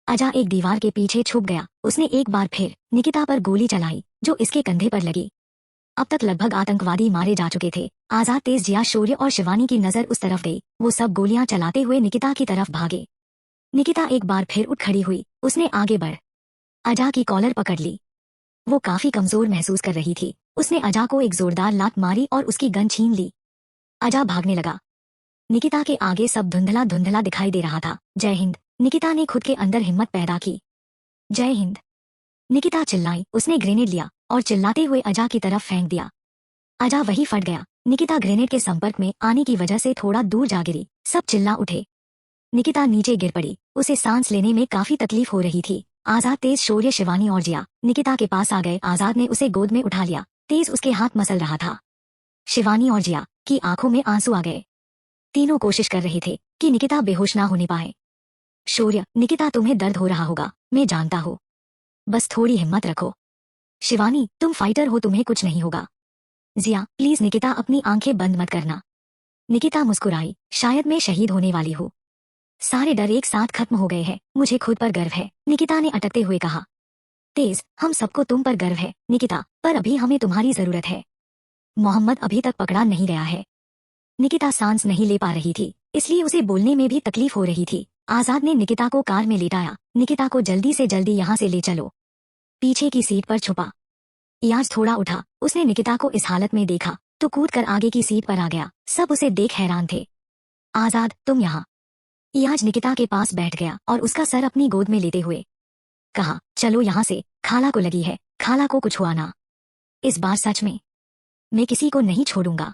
अजा एक दीवार के पीछे छुप गया। उसने एक बार फिर निकिता पर गोली चलाई, जो इसके कंधे पर लगी। अब तक लगभग आतंकवादी मारे जा चुके थे। आजाद, तेज, जिया, शौर्य और शिवानी की नजर उस तरफ गई। वो सब गोलियां चलाते हुए निकिता की तरफ भागे। निकिता एक बार फिर उठ खड़ी हुई। उसने आगे बढ़ अजा की कॉलर पकड़ ली। वो काफी कमजोर महसूस कर रही थी। उसने अजा को एक जोरदार लात मारी और उसकी गन छीन ली। अजा भागने लगा। निकिता के आगे सब धुंधला धुंधला दिखाई दे रहा था। जय हिंद, निकिता ने खुद के अंदर हिम्मत पैदा की। जय हिंद, निकिता चिल्लाई। उसने ग्रेनेड लिया और चिल्लाते हुए अजा की तरफ फेंक दिया। अजा वही फट गया। निकिता ग्रेनेड के संपर्क में आने की वजह से थोड़ा दूर जा गिरी। सब चिल्ला उठे। निकिता नीचे गिर पड़ी। उसे सांस लेने में काफी तकलीफ हो रही थी। आजाद, तेज, शौर्य, शिवानी और जिया निकिता के पास आ गए। आजाद ने उसे गोद में उठा लिया। तेज उसके हाथ मसल रहा था। शिवानी और जिया की आंखों में आंसू आ गए। तीनों कोशिश कर रहे थे कि निकिता बेहोश ना होने पाए। शौर्य, निकिता तुम्हें दर्द हो रहा होगा, मैं जानता हूँ, बस थोड़ी हिम्मत रखो। शिवानी, तुम फाइटर हो, तुम्हें कुछ नहीं होगा। जिया, प्लीज निकिता अपनी आंखें बंद मत करना। निकिता मुस्कुराई। शायद मैं शहीद होने वाली हूँ। सारे डर एक साथ खत्म हो गए हैं। मुझे खुद पर गर्व है, निकिता ने अटकते हुए कहा। तेज, हम सबको तुम पर गर्व है निकिता, पर अभी हमें तुम्हारी जरूरत है। मोहम्मद अभी तक पकड़ा नहीं गया है। निकिता सांस नहीं ले पा रही थी, इसलिए उसे बोलने में भी तकलीफ हो रही थी। आजाद ने निकिता को कार में लेटाया। निकिता को जल्दी से जल्दी यहाँ से ले चलो। पीछे की सीट पर छुपा। इयाज थोड़ा उठा। उसने निकिता को इस हालत में देखा तो कूद कर आगे की सीट पर आ गया। सब उसे देख हैरान थे। आजाद, तुम यहाँ? इयाज निकिता के पास बैठ गया और उसका सर अपनी गोद में लेते हुए कहा, चलो यहाँ से, खाला को लगी है, खाला को कुछ हुआ ना। इस बार सच में मैं किसी को नहीं छोड़ूंगा।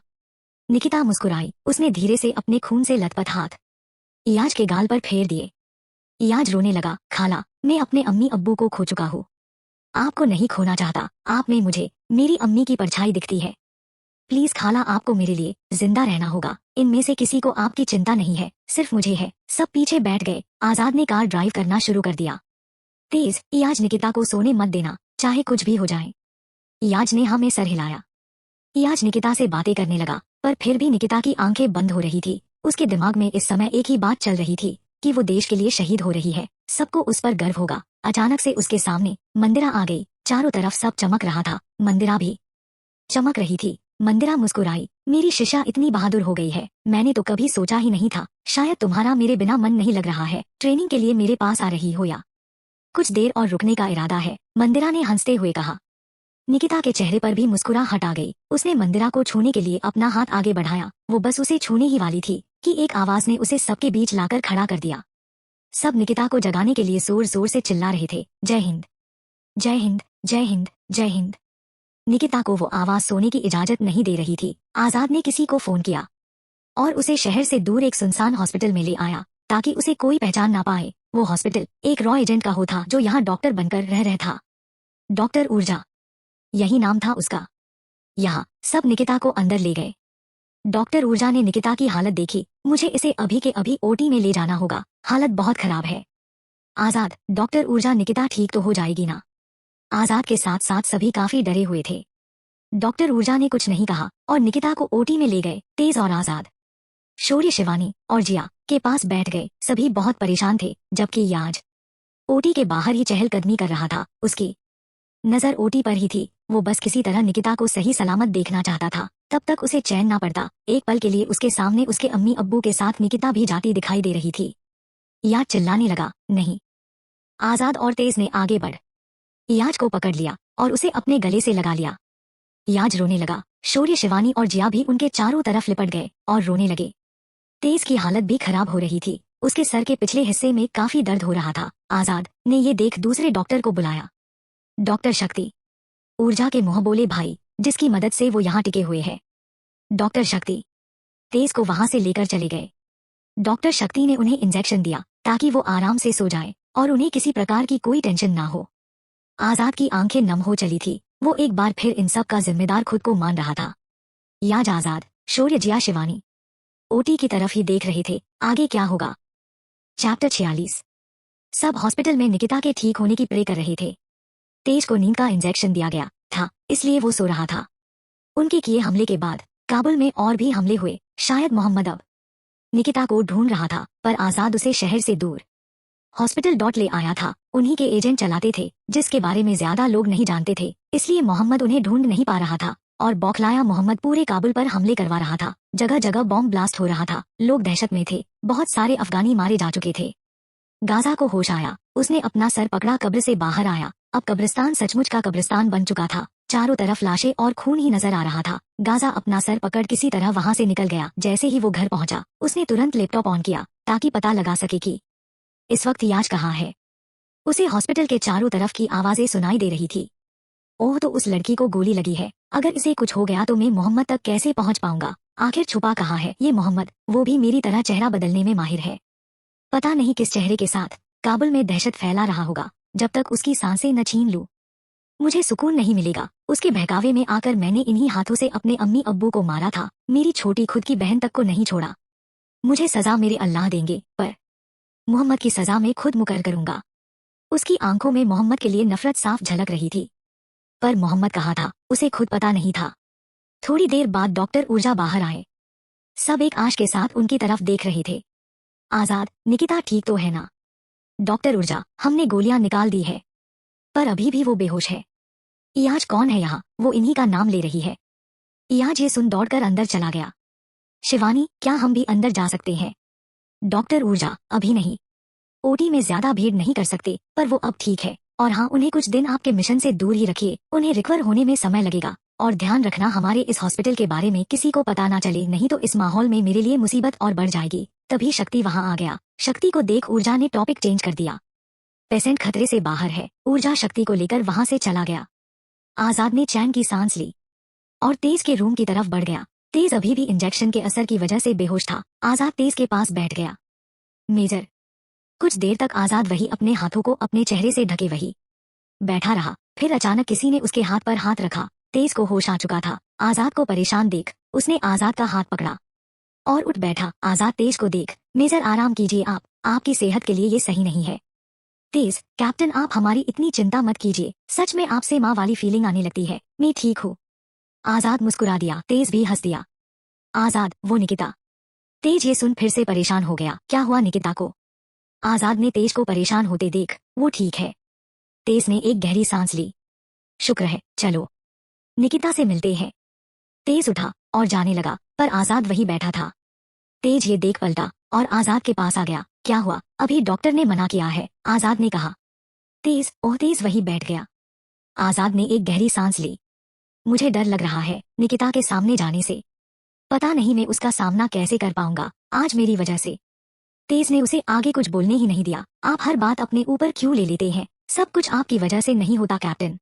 निकिता मुस्कुराई। उसने धीरे से अपने खून से लथपथ हाथ इयाज के गाल पर फेर दिए। इयाज रोने लगा। खाला, मैं अपने अम्मी अब्बू को खो चुका हूँ, आपको नहीं खोना चाहता। आप में मुझे मेरी अम्मी की परछाई दिखती है। प्लीज खाला, आपको मेरे लिए जिंदा रहना होगा। इनमें से किसी को आपकी चिंता नहीं है, सिर्फ मुझे है। सब पीछे बैठ गए। आजाद ने कार ड्राइव करना शुरू कर दिया। तेज, इयाज, निकिता को सोने मत देना, चाहे कुछ भी हो जाए। इयाज ने हाँ में सर हिलाया। इयाज निकिता से बातें करने लगा, पर फिर भी निकिता की आंखें बंद हो रही थी। उसके दिमाग में इस समय एक ही बात चल रही थी कि वो देश के लिए शहीद हो रही है। सबको उस पर गर्व होगा। अचानक से उसके सामने मंदिरा आ गई। चारों तरफ सब चमक रहा था, मंदिरा भी चमक रही थी। मंदिरा मुस्कुराई। मेरी शिशा इतनी बहादुर हो गई है, मैंने तो कभी सोचा ही नहीं था। शायद तुम्हारा मेरे बिना मन नहीं लग रहा है। ट्रेनिंग के लिए मेरे पास आ रही हो या कुछ देर और रुकने का इरादा है? मंदिरा ने हंसते हुए कहा। निकिता के चेहरे पर भी मुस्कुराहट आ गई। उसने मंदिरा को छूने के लिए अपना हाथ आगे बढ़ाया। वो बस उसे छूने ही वाली थी कि एक आवाज ने उसे सबके बीच लाकर खड़ा कर दिया। सब निकिता को जगाने के लिए जोर जोर से चिल्ला रहे थे, जय हिंद, जय हिंद, जय हिंद, जय हिंद। निकिता को वो आवाज सोने की इजाजत नहीं दे रही थी। आजाद ने किसी को फोन किया और उसे शहर से दूर एक सुनसान हॉस्पिटल में ले आया ताकि उसे कोई पहचान ना पाए। वो हॉस्पिटल एक रॉ एजेंट का हो था जो यहाँ डॉक्टर बनकर रह रहा था। डॉक्टर ऊर्जा, यही नाम था उसका। यहाँ सब निकिता को अंदर ले गए। डॉक्टर ऊर्जा ने निकिता की हालत देखी। मुझे इसे अभी के अभी ओटी में ले जाना होगा, हालत बहुत खराब है। आजाद, डॉक्टर ऊर्जा, निकिता ठीक तो हो जाएगी ना? आजाद के साथ साथ सभी काफी डरे हुए थे। डॉक्टर ऊर्जा ने कुछ नहीं कहा और निकिता को ओटी में ले गए। तेज और आजाद शौर्य, शिवानी और जिया के पास बैठ गए। सभी बहुत परेशान थे, जबकि याज ओटी के बाहर ही चहलकदमी कर रहा था। उसकी नजर ओटी पर ही थी। वो बस किसी तरह निकिता को सही सलामत देखना चाहता था। तब तक उसे चैन ना पड़ता। एक पल के लिए उसके सामने उसके अम्मी अब्बू के साथ निकिता भी जाती दिखाई दे रही थी। याज चिल्लाने लगा, नहीं। आजाद और तेज ने आगे बढ़ याज को पकड़ लिया और उसे अपने गले से लगा लिया। याज रोने लगा। शौर्य, शिवानी और जिया भी उनके चारों तरफ लिपट गए और रोने लगे। तेज की हालत भी खराब हो रही थी। उसके सर के पिछले हिस्से में काफी दर्द हो रहा था। आजाद ने ये देख दूसरे डॉक्टर को बुलाया। डॉक्टर शक्ति, ऊर्जा के मुंह बोले भाई, जिसकी मदद से वो यहाँ टिके हुए हैं। डॉक्टर शक्ति तेज को वहां से लेकर चले गए। डॉक्टर शक्ति ने उन्हें इंजेक्शन दिया ताकि वो आराम से सो जाए और उन्हें किसी प्रकार की कोई टेंशन ना हो। आजाद की आंखें नम हो चली थी। वो एक बार फिर इन सब का जिम्मेदार खुद को मान रहा था। याज, आजाद, शौर्य, जिया, शिवानी ओटी की तरफ ही देख रहे थे। आगे क्या होगा? चैप्टर 46। सब हॉस्पिटल में निकिता के ठीक होने की प्रे कर रहे थे। तेज को नींद का इंजेक्शन दिया गया था, इसलिए वो सो रहा था। उनके किए हमले के बाद काबुल में और भी हमले हुए। शायद मोहम्मद अब निकिता को ढूंढ रहा था, पर आजाद उसे शहर से दूर हॉस्पिटल डॉट ले आया था। उन्हीं के एजेंट चलाते थे, जिसके बारे में ज्यादा लोग नहीं जानते थे, इसलिए मोहम्मद उन्हें ढूंढ नहीं पा रहा था। और बौखलाया मोहम्मद पूरे काबुल पर हमले करवा रहा था। जगह जगह बॉम्ब ब्लास्ट हो रहा था। लोग दहशत में थे। बहुत सारे अफगानी मारे जा चुके थे। गाजा को होश आया। उसने अपना सर पकड़ा, कब्र से बाहर आया। अब कब्रिस्तान सचमुच का कब्रिस्तान बन चुका था। चारों तरफ लाशें और खून ही नजर आ रहा था। गाजा अपना सर पकड़ किसी तरह वहां से निकल गया। जैसे ही वो घर पहुंचा, उसने तुरंत लैपटॉप ऑन किया ताकि पता लगा सके कि इस वक्त याज कहाँ है। उसे हॉस्पिटल के चारों तरफ की आवाजें सुनाई दे रही थी। ओह, तो उस लड़की को गोली लगी है। अगर इसे कुछ हो गया तो मैं मोहम्मद तक कैसे पहुंच पाऊंगा? आखिर छुपा कहाँ है ये मोहम्मद? वो भी मेरी तरह चेहरा बदलने में माहिर है। पता नहीं किस चेहरे के साथ काबुल में दहशत फैला रहा होगा। जब तक उसकी सांसें न छीन लूं, मुझे सुकून नहीं मिलेगा। उसके बहकावे में आकर मैंने इन्हीं हाथों से अपने अम्मी अब्बू को मारा था। मेरी छोटी खुद की बहन तक को नहीं छोड़ा। मुझे सजा मेरे अल्लाह देंगे, पर मोहम्मद की सजा मैं खुद मुकर करूंगा। उसकी आंखों में मोहम्मद के लिए नफरत साफ झलक रही थी। पर मोहम्मद कहाँ था, उसे खुद पता नहीं था। थोड़ी देर बाद डॉक्टर ऊर्जा बाहर आए। सब एक आश के साथ उनकी तरफ देख रहे थे। आजाद, निकिता ठीक तो है ना? डॉक्टर ऊर्जा, हमने गोलियां निकाल दी है, पर अभी भी वो बेहोश है। इयाज कौन है यहाँ? वो इन्हीं का नाम ले रही है। इयाज ये सुन दौड़कर अंदर चला गया। शिवानी, क्या हम भी अंदर जा सकते हैं? डॉक्टर ऊर्जा, अभी नहीं। ओटी में ज्यादा भीड़ नहीं कर सकते, पर वो अब ठीक है। और हाँ, उन्हें कुछ दिन आपके मिशन से दूर ही रखिए। उन्हें रिकवर होने में समय लगेगा। और ध्यान रखना, हमारे इस हॉस्पिटल के बारे में किसी को पता ना चले, नहीं तो इस माहौल में मेरे लिए मुसीबत और बढ़ जाएगी। तभी शक्ति वहाँ आ गया। शक्ति को देख ऊर्जा ने टॉपिक चेंज कर दिया। पेशेंट खतरे से बाहर है। ऊर्जा शक्ति को लेकर वहां से चला गया। आजाद ने चैन की सांस ली और तेज के रूम की तरफ बढ़ गया। तेज अभी भी इंजेक्शन के असर की वजह से बेहोश था। आजाद तेज के पास बैठ गया। मेजर। कुछ देर तक आजाद वही अपने हाथों को अपने चेहरे से ढके वही बैठा रहा। फिर अचानक किसी ने उसके हाथ पर हाथ रखा। तेज को होश आ चुका था। आजाद को परेशान देख उसने आजाद का हाथ पकड़ा और उठ बैठा। आजाद तेज को देख, मेजर आराम कीजिए, आपकी सेहत के लिए ये सही नहीं है। तेज, कैप्टन आप हमारी इतनी चिंता मत कीजिए। सच में आपसे माँ वाली फीलिंग आने लगती है। मैं ठीक हूँ। आजाद मुस्कुरा दिया। तेज भी हंस दिया। आजाद, वो निकिता। तेज ये सुन फिर से परेशान हो गया। क्या हुआ निकिता को? आजाद ने तेज को परेशान होते देख, वो ठीक है। तेज ने एक गहरी सांस ली। शुक्र है, चलो निकिता से मिलते हैं। तेज उठा और जाने लगा, पर आजाद वही बैठा था। तेज ये देख पलटा और आजाद के पास आ गया। क्या हुआ? अभी डॉक्टर ने मना किया है, आजाद ने कहा। तेज वही बैठ गया। आजाद ने एक गहरी सांस ली। मुझे डर लग रहा है निकिता के सामने जाने से। पता नहीं मैं उसका सामना कैसे कर पाऊंगा आज मेरी वजह से। तेज ने उसे आगे कुछ बोलने ही नहीं दिया। आप हर बात अपने ऊपर क्यों ले लेते हैं? सब कुछ आपकी वजह से नहीं होता कैप्टन।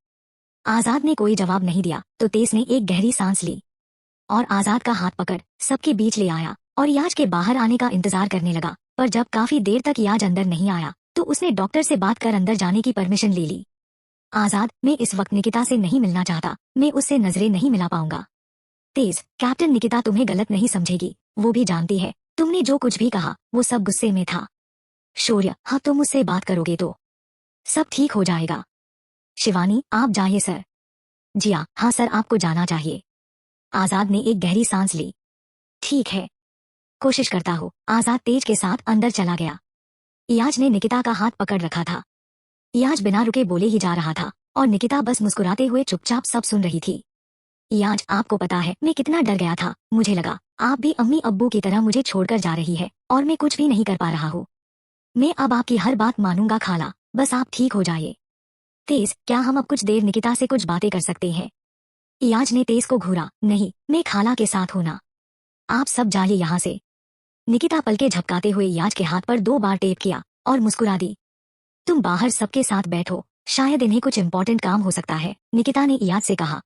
आजाद ने कोई जवाब नहीं दिया तो तेज ने एक गहरी सांस ली और आजाद का हाथ पकड़ सबके बीच ले आया और याज के बाहर आने का इंतजार करने लगा। पर जब काफी देर तक याज अंदर नहीं आया तो उसने डॉक्टर से बात कर अंदर जाने की परमिशन ले ली। आजाद, मैं इस वक्त निकिता से नहीं मिलना चाहता, मैं उससे नजरें नहीं मिला पाऊंगा। तेज, कैप्टन निकिता तुम्हें गलत नहीं समझेगी, वो भी जानती है तुमने जो कुछ भी कहा वो सब गुस्से में था। शौर्य, हाँ तुम उससे बात करोगे तो सब ठीक हो जाएगा। शिवानी, आप जाइए सर। जिया, हाँ सर आपको जाना चाहिए। आजाद ने एक गहरी सांस ली। ठीक है, कोशिश करता हूँ। आजाद तेज के साथ अंदर चला गया। इयाज ने निकिता का हाथ पकड़ रखा था। इयाज बिना रुके बोले ही जा रहा था और निकिता बस मुस्कुराते हुए चुपचाप सब सुन रही थी। इयाज, आपको पता है मैं कितना डर गया था, मुझे लगा आप भी अम्मी अब्बू की तरह मुझे छोड़कर जा रही है और मैं कुछ भी नहीं कर पा रहा हूँ। मैं अब आपकी हर बात मानूंगा खाला, बस आप ठीक हो जाइए। तेज, क्या हम अब कुछ देर निकिता से कुछ बातें कर सकते हैं? इयाज ने तेज को घूरा। नहीं, मैं खाला के साथ हूं ना। आप सब जाइए यहाँ से। निकिता पलके झपकाते हुए इयाज के हाथ पर 2 बार टेप किया और मुस्कुरा दी। तुम बाहर सबके साथ बैठो, शायद इन्हें कुछ इम्पोर्टेंट काम हो सकता है, निकिता ने इयाज से कहा।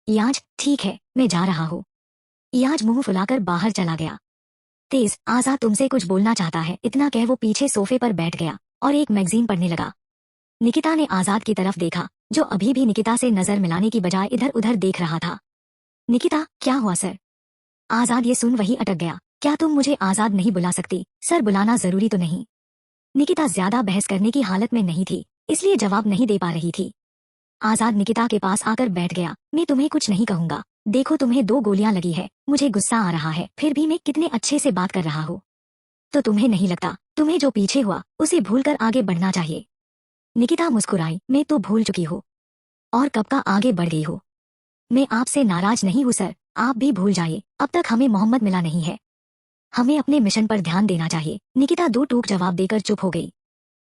इयाज, ठीक है मैं जा रहा हूँ। इयाज मुंह फुलाकर बाहर चला गया। तेज, आजाद तुमसे कुछ बोलना चाहता है, इतना कह वो पीछे सोफे पर बैठ गया और एक मैगजीन पढ़ने लगा। निकिता ने आजाद की तरफ देखा जो अभी भी निकिता से नजर मिलाने की बजाय इधर उधर देख रहा था। निकिता, क्या हुआ सर? आजाद ये सुन वही अटक गया। क्या तुम मुझे आजाद नहीं बुला सकती? सर बुलाना जरूरी तो नहीं। निकिता ज्यादा बहस करने की हालत में नहीं थी, इसलिए जवाब नहीं दे पा रही थी। आजाद निकिता के पास आकर बैठ गया। मैं तुम्हें कुछ नहीं कहूंगा, देखो तुम्हें 2 गोलियां लगी है, मुझे गुस्सा आ रहा है, फिर भी मैं कितने अच्छे से बात कर रहा हूँ। तो तुम्हें नहीं लगता तुम्हें जो पीछे हुआ उसे भूलकर आगे बढ़ना चाहिए? निकिता मुस्कुराई। मैं तो भूल चुकी हूँ और कब का आगे बढ़ गई हूँ। मैं आपसे नाराज नहीं हूँ सर, आप भी भूल जाइए, अब तक हमें मोहम्मद मिला नहीं है, हमें अपने मिशन पर ध्यान देना चाहिए। निकिता 2 टूक जवाब देकर चुप हो गई।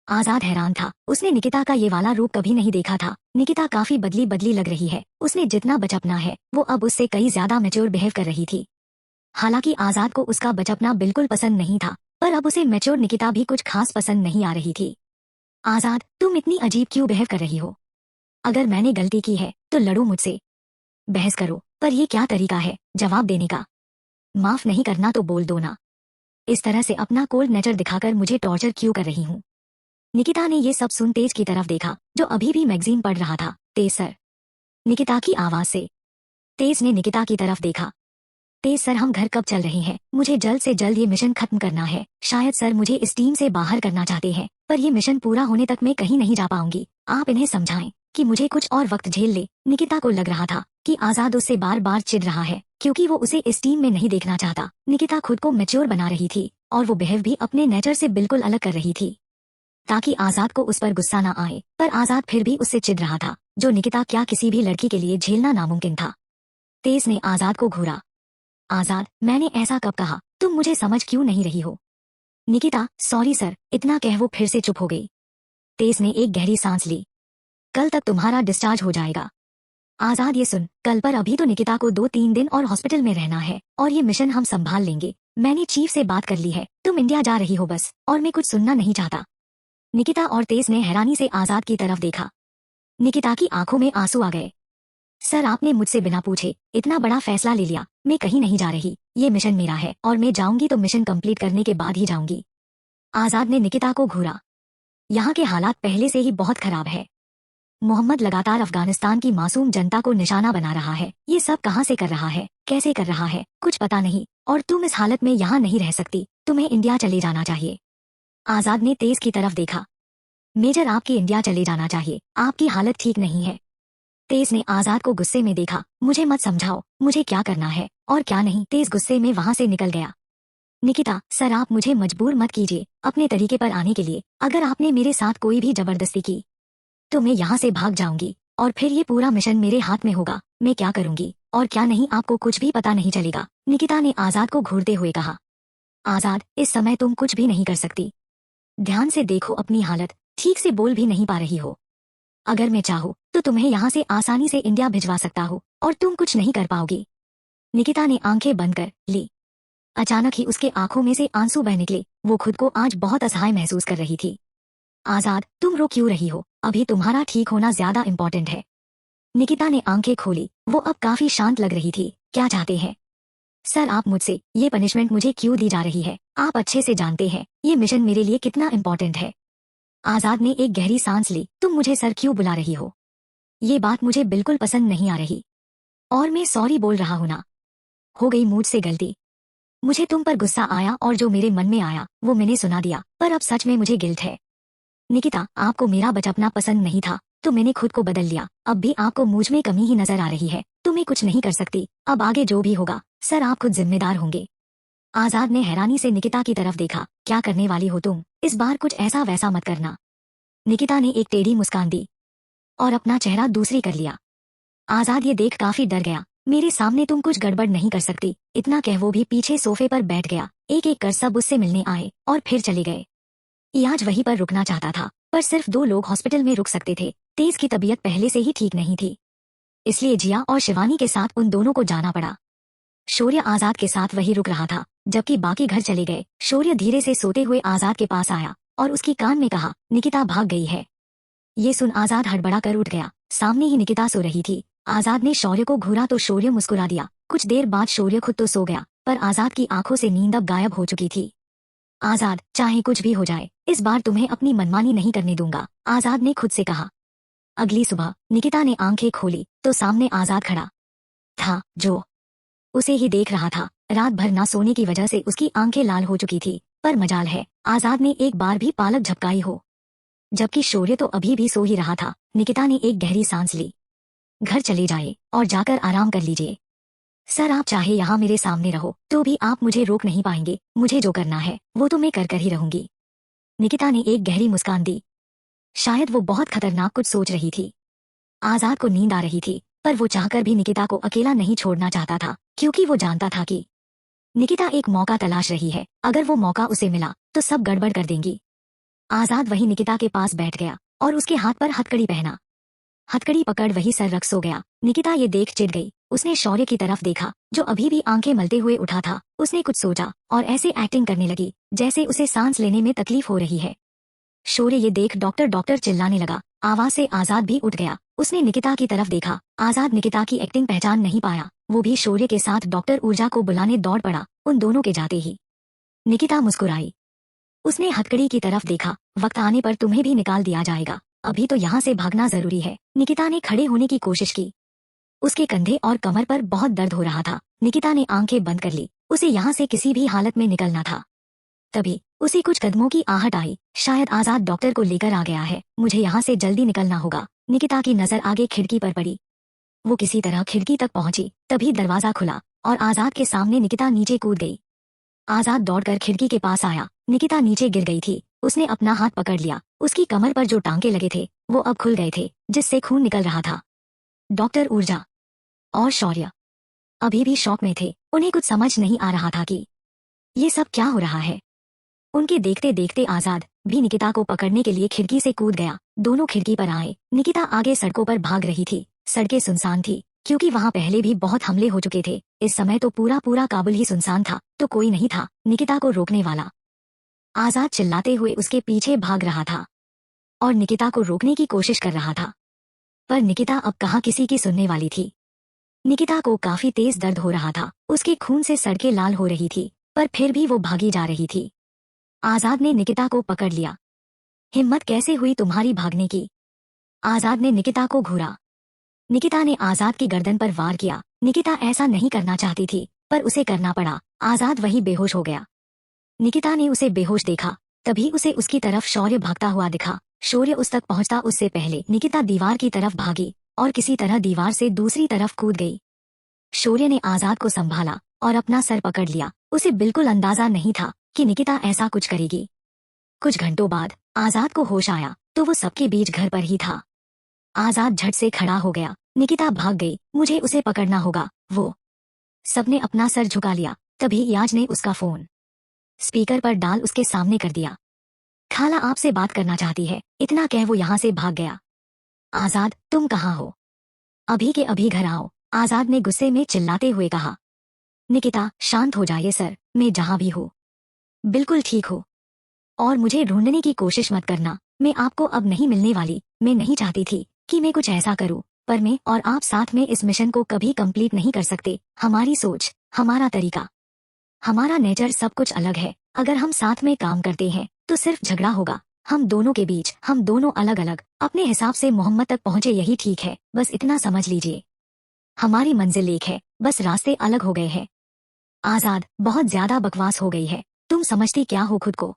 आजाद हैरान था, उसने निकिता का ये वाला रूप कभी नहीं देखा था। निकिता काफी बदली बदली लग रही है, उसने जितना बचपना है वो अब उससे कई ज्यादा मैच्योर बिहेव कर रही थी। हालांकि आजाद को उसका बचपना बिल्कुल पसंद नहीं था, पर अब उसे मैच्योर निकिता भी कुछ खास पसंद नहीं आ रही थी। आजाद, तुम इतनी अजीब क्यों बिहेव कर रही हो? अगर मैंने गलती की है तो लड़ो मुझसे, बहस करो, पर ये क्या तरीका है जवाब देने का? माफ नहीं करना तो बोल दो ना, इस तरह से अपना कोल्ड नेचर दिखाकर मुझे टॉर्चर क्यों कर रही हूँ? निकिता ने ये सब सुन तेज की तरफ देखा जो अभी भी मैगजीन पढ़ रहा था। तेज सर, निकिता की आवाज से। तेज ने निकिता की तरफ देखा। तेज सर, हम घर कब चल रहे हैं? मुझे जल्द से जल्द ये मिशन खत्म करना है। शायद सर मुझे इस टीम से बाहर करना चाहते हैं, पर ये मिशन पूरा होने तक मैं कहीं नहीं जा पाऊंगी। आप इन्हें समझाएं कि मुझे कुछ और वक्त झेल ले। निकिता को लग रहा था कि आजाद उससे बार बार चिढ़ रहा है क्योंकि वो उसे इस टीम में नहीं देखना चाहता। निकिता खुद को मैच्योर बना रही थी और वो बिहेव भी अपने नेचर से बिल्कुल अलग कर रही थी ताकि आजाद को उस पर गुस्सा ना आए, पर आजाद फिर भी उससे चिढ़ रहा था जो निकिता क्या किसी भी लड़की के लिए झेलना नामुमकिन था। तेज ने आजाद को घूरा। आजाद, मैंने ऐसा कब कहा? तुम मुझे समझ क्यों नहीं रही हो? निकिता, सॉरी सर, इतना कह वो फिर से चुप हो गई। तेज ने एक गहरी सांस ली। कल तक तुम्हारा डिस्चार्ज हो जाएगा। आजाद, ये सुन, कल पर अभी तो निकिता को 2-3 दिन और हॉस्पिटल में रहना है और ये मिशन हम संभाल लेंगे। मैंने चीफ से बात कर ली है, तुम इंडिया जा रही हो बस, और मैं कुछ सुनना नहीं चाहता। निकिता और तेज ने हैरानी से आजाद की तरफ देखा। निकिता की आंखों में आंसू आ गए। सर, आपने मुझसे बिना पूछे इतना बड़ा फैसला ले लिया। मैं कहीं नहीं जा रही, ये मिशन मेरा है और मैं जाऊंगी तो मिशन कंप्लीट करने के बाद ही जाऊंगी। आजाद ने निकिता को घूरा। यहाँ के हालात पहले से ही बहुत खराब है। मोहम्मद लगातार अफगानिस्तान की मासूम जनता को निशाना बना रहा है। ये सब कहाँ से कर रहा है, कैसे कर रहा है, कुछ पता नहीं, और तुम इस हालत में यहाँ नहीं रह सकती, तुम्हें इंडिया चले जाना चाहिए। आजाद ने तेज की तरफ देखा। मेजर, आपकी इंडिया चले जाना चाहिए, आपकी हालत ठीक नहीं है। तेज ने आजाद को गुस्से में देखा। मुझे मत समझाओ मुझे क्या करना है और क्या नहीं। तेज गुस्से में वहां से निकल गया। निकिता, सर आप मुझे मजबूर मत कीजिए अपने तरीके पर आने के लिए। अगर आपने मेरे साथ कोई भी जबरदस्ती की तो मैं यहाँ से भाग जाऊंगी। और फिर ये पूरा मिशन मेरे हाथ में होगा। मैं क्या करूंगी और क्या नहीं आपको कुछ भी पता नहीं चलेगा, निकिता ने आजाद को घूरते हुए कहा। आजाद, इस समय तुम कुछ भी नहीं कर सकती। ध्यान से देखो अपनी हालत, ठीक से बोल भी नहीं पा रही हो। अगर मैं चाहूँ तो तुम्हें यहाँ से आसानी से इंडिया भिजवा सकता हूँ और तुम कुछ नहीं कर पाओगी। निकिता ने आंखें बंद कर ली। अचानक ही उसके आंखों में से आंसू बह निकले। वो खुद को आज बहुत असहाय महसूस कर रही थी। आजाद, तुम रो क्यों रही हो? अभी तुम्हारा ठीक होना ज्यादा इम्पोर्टेंट है। निकिता ने आंखें खोली। वो अब काफी शांत लग रही थी। क्या चाहते हैं सर आप मुझसे? ये पनिशमेंट मुझे क्यों दी जा रही है? आप अच्छे से जानते हैं ये मिशन मेरे लिए कितना इम्पोर्टेंट है। आजाद ने एक गहरी सांस ली। तुम मुझे सर क्यों बुला रही हो? ये बात मुझे बिल्कुल पसंद नहीं आ रही और मैं सॉरी बोल रहा हूँ ना। हो गई मुझसे गलती। मुझे तुम पर गुस्सा आया और जो मेरे मन में आया वो मैंने सुना दिया, पर अब सच में मुझे गिल्ट है। निकिता, आपको मेरा बचपना पसंद नहीं था तो मैंने खुद को बदल लिया। अब भी आपको मुझ में कमी ही नजर आ रही है तो मैं कुछ नहीं कर सकती। अब आगे जो भी होगा सर आप खुद जिम्मेदार होंगे। आजाद ने हैरानी से निकिता की तरफ देखा। क्या करने वाली हो तुम? इस बार कुछ ऐसा वैसा मत करना। निकिता ने एक टेढ़ी मुस्कान दी और अपना चेहरा दूसरी कर लिया। आजाद ये देख काफी डर गया। मेरे सामने तुम कुछ गड़बड़ नहीं कर सकती। इतना कह वो भी पीछे सोफे पर बैठ गया। एक एक कर सब उससे मिलने आए और फिर चले गए। ये आज वहीं पर रुकना चाहता था पर सिर्फ 2 लोग हॉस्पिटल में रुक सकते थे। तेज की तबीयत पहले से ही ठीक नहीं थी, इसलिए जिया और शिवानी के साथ उन दोनों को जाना पड़ा। शौर्य आजाद के साथ वही रुक रहा था जबकि बाकी घर चले गए। शौर्य धीरे से सोते हुए आजाद के पास आया और उसकी कान में कहा, निकिता भाग गई है। ये सुन आजाद हड़बड़ा कर उठ गया। सामने ही निकिता सो रही थी। आजाद ने शौर्य को घूरा तो शौर्य मुस्कुरा दिया। कुछ देर बाद शौर्य खुद तो सो गया पर आजाद की आंखों से नींद अब गायब हो चुकी थी। आजाद, चाहे कुछ भी हो जाए इस बार तुम्हें अपनी मनमानी नहीं करने दूंगा, आजाद ने खुद से कहा। अगली सुबह निकिता ने आंखें खोली तो सामने आजाद खड़ा था जो उसे ही देख रहा था। रात भर ना सोने की वजह से उसकी आंखें लाल हो चुकी थी, पर मजाल है आजाद ने एक बार भी पालक झपकाई हो। जबकि शौर्य तो अभी भी सो ही रहा था। निकिता ने एक गहरी सांस ली। घर चले जाए और जाकर आराम कर लीजिए। सर आप चाहे यहाँ मेरे सामने रहो तो भी आप मुझे रोक नहीं पाएंगे। मुझे जो करना है वो तो मैं कर कर ही रहूंगी। निकिता ने एक गहरी मुस्कान दी। शायद वो बहुत खतरनाक कुछ सोच रही थी। आजाद को नींद आ रही थी पर वो चाहकर भी निकिता को अकेला नहीं छोड़ना चाहता था क्योंकि वो जानता था कि निकिता एक मौका तलाश रही है। अगर वो मौका उसे मिला तो सब गड़बड़ कर देंगी। आजाद वही निकिता के पास बैठ गया और उसके हाथ पर हथकड़ी पहना। हथकड़ी पकड़ वही सर रख सो गया। निकिता ये देख चिढ़ गई। उसने शौर्य की तरफ देखा जो अभी भी आंखें मलते हुए उठा था। उसने कुछ सोचा और ऐसे एक्टिंग करने लगी जैसे उसे सांस लेने में तकलीफ हो रही है। शौर्य ये देख डॉक्टर डॉक्टर चिल्लाने लगा। आवाज से आजाद भी उठ गया। उसने निकिता की तरफ देखा। आजाद निकिता की एक्टिंग पहचान नहीं पाया। वो भी शौर्य के साथ डॉक्टर ऊर्जा को बुलाने दौड़ पड़ा। उन दोनों के जाते ही निकिता मुस्कुराई। उसने हथकड़ी की तरफ देखा। वक्त आने पर तुम्हें भी निकाल दिया जाएगा, अभी तो यहाँ से भागना जरूरी है। निकिता ने खड़े होने की कोशिश की। उसके कंधे और कमर पर बहुत दर्द हो रहा था। निकिता ने आंखें बंद कर ली। उसे यहाँ से किसी भी हालत में निकलना था। तभी उसे कुछ कदमों की आहट आई। शायद आजाद डॉक्टर को लेकर आ गया है। मुझे यहाँ से जल्दी निकलना होगा। निकिता की नजर आगे खिड़की पर पड़ी। वो किसी तरह खिड़की तक पहुंची। तभी दरवाजा खुला और आजाद के सामने निकिता नीचे कूद गई। आजाद दौड़कर खिड़की के पास आया। निकिता नीचे गिर गई थी। उसने अपना हाथ पकड़ लिया। उसकी कमर पर जो टांके लगे थे वो अब खुल गए थे जिससे खून निकल रहा था। डॉक्टर ऊर्जा और शौर्य अभी भी शॉक में थे। उन्हें कुछ समझ नहीं आ रहा था कि ये सब क्या हो रहा है। उनके देखते देखते आजाद भी निकिता को पकड़ने के लिए खिड़की से कूद गया। दोनों खिड़की पर आए। निकिता आगे सड़कों पर भाग रही थी। सड़कें सुनसान थी क्योंकि वहां पहले भी बहुत हमले हो चुके थे। इस समय तो पूरा पूरा काबुल ही सुनसान था तो कोई नहीं था निकिता को रोकने वाला। आजाद चिल्लाते हुए उसके पीछे भाग रहा था और निकिता को रोकने की कोशिश कर रहा था, पर निकिता अब कहाँ किसी की सुनने वाली थी। निकिता को काफी तेज दर्द हो रहा था। उसके खून से सड़कें लाल हो रही थी पर फिर भी वो भागी जा रही थी। आजाद ने निकिता को पकड़ लिया। हिम्मत कैसे हुई तुम्हारी भागने की? आजाद ने निकिता को घूरा। निकिता ने आजाद की गर्दन पर वार किया। निकिता ऐसा नहीं करना चाहती थी पर उसे करना पड़ा। आजाद वही बेहोश हो गया। निकिता ने उसे बेहोश देखा। तभी उसे उसकी तरफ शौर्य भागता हुआ दिखा। शौर्य उस तक पहुंचता उससे पहले निकिता दीवार की तरफ भागी और किसी तरह दीवार से दूसरी तरफ कूद गई। शौर्य ने आजाद को संभाला और अपना सर पकड़ लिया। उसे बिल्कुल अंदाजा नहीं था कि निकिता ऐसा कुछ करेगी। कुछ घंटों बाद आजाद को होश आया तो वो सबके बीच घर पर ही था। आजाद झट से खड़ा हो गया। निकिता भाग गई। मुझे उसे पकड़ना होगा। वो सबने अपना सर झुका लिया। तभी याज ने उसका फोन स्पीकर पर डाल उसके सामने कर दिया। खाला आपसे बात करना चाहती है, इतना कह वो यहाँ से भाग गया। आजाद, तुम कहाँ हो? अभी के अभी घर आओ, आजाद ने गुस्से में चिल्लाते हुए कहा। निकिता, शांत हो जाइए सर, मैं जहाँ भी हूँ बिल्कुल ठीक हो और मुझे ढूंढने की कोशिश मत करना। मैं आपको अब नहीं मिलने वाली। मैं नहीं चाहती थी कि मैं कुछ ऐसा करूं, पर मैं और आप साथ में इस मिशन को कभी कंप्लीट नहीं कर सकते। हमारी सोच, हमारा तरीका, हमारा नेचर सब कुछ अलग है। अगर हम साथ में काम करते हैं तो सिर्फ झगड़ा होगा हम दोनों के बीच। हम दोनों अलग अलग अपने हिसाब से मोहम्मद तक पहुंचे, यही ठीक है। बस इतना समझ लीजिए, हमारी मंजिल एक है, बस रास्ते अलग हो गए हैं। आजाद, बहुत ज्यादा बकवास हो गई है। तुम समझती क्या हो खुद को?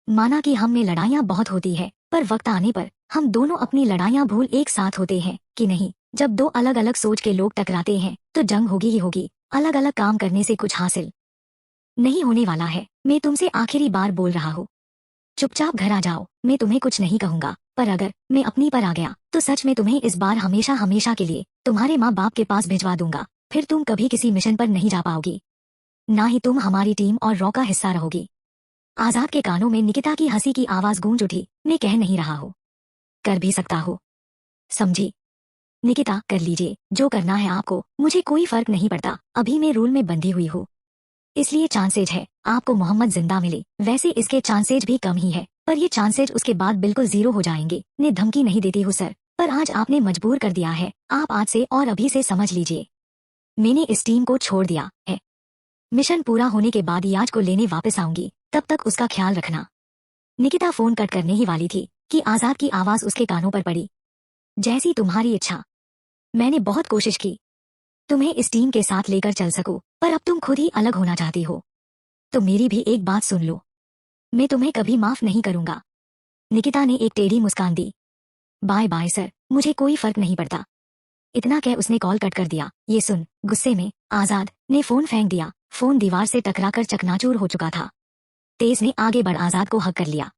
माना कि हम में लड़ाइयाँ बहुत होती है, पर वक्त आने पर हम दोनों अपनी लड़ाइयाँ भूल एक साथ होते हैं कि नहीं? जब दो अलग अलग सोच के लोग टकराते हैं तो जंग होगी ही होगी। अलग अलग काम करने से कुछ हासिल नहीं होने वाला है। मैं तुमसे आखिरी बार बोल रहा हूँ, चुपचाप घर आ जाओ। मैं तुम्हें कुछ नहीं कहूंगा, पर अगर मैं अपनी पर आ गया तो सच में तुम्हें इस बार हमेशा हमेशा के लिए तुम्हारे माँ बाप के पास भिजवा दूंगा। फिर तुम कभी किसी मिशन पर नहीं जा पाओगी, ना ही तुम हमारी टीम और रॉ का हिस्सा रहोगी। आजाद के कानों में निकिता की हंसी की आवाज गूंज उठी। मैं कह नहीं रहा हूँ, कर भी सकता हो, समझी? निकिता, कर लीजिए जो करना है आपको, मुझे कोई फर्क नहीं पड़ता। अभी मैं रूल में बंधी हुई हूँ, इसलिए चांसेज है आपको मोहम्मद जिंदा मिले। वैसे इसके चांसेज भी कम ही है, पर ये चांसेज उसके बाद बिल्कुल जीरो हो जाएंगे। ने धमकी नहीं देती हूँ सर, पर आज आपने मजबूर कर दिया है। आप आज से और अभी से समझ लीजिए, मैंने इस टीम को छोड़ दिया है। मिशन पूरा होने के बाद याज को लेने वापस आऊंगी, तब तक उसका ख्याल रखना। निकिता फोन कट करने ही वाली थी कि आजाद की आवाज उसके कानों पर पड़ी। जैसी तुम्हारी इच्छा। मैंने बहुत कोशिश की तुम्हें इस टीम के साथ लेकर चल सकूं, पर अब तुम खुद ही अलग होना चाहती हो। तो मेरी भी एक बात सुन लो, मैं तुम्हें कभी माफ नहीं करूंगा। निकिता ने एक टेढ़ी मुस्कान दी। बाय बाय सर, मुझे कोई फर्क नहीं पड़ता। इतना कह उसने कॉल कट कर दिया। ये सुन, गुस्से में आजाद ने फोन फेंक दिया। फोन दीवार से टकराकर चकनाचूर हो चुका था। तेज ने आगे बढ़ आजाद को हक कर लिया।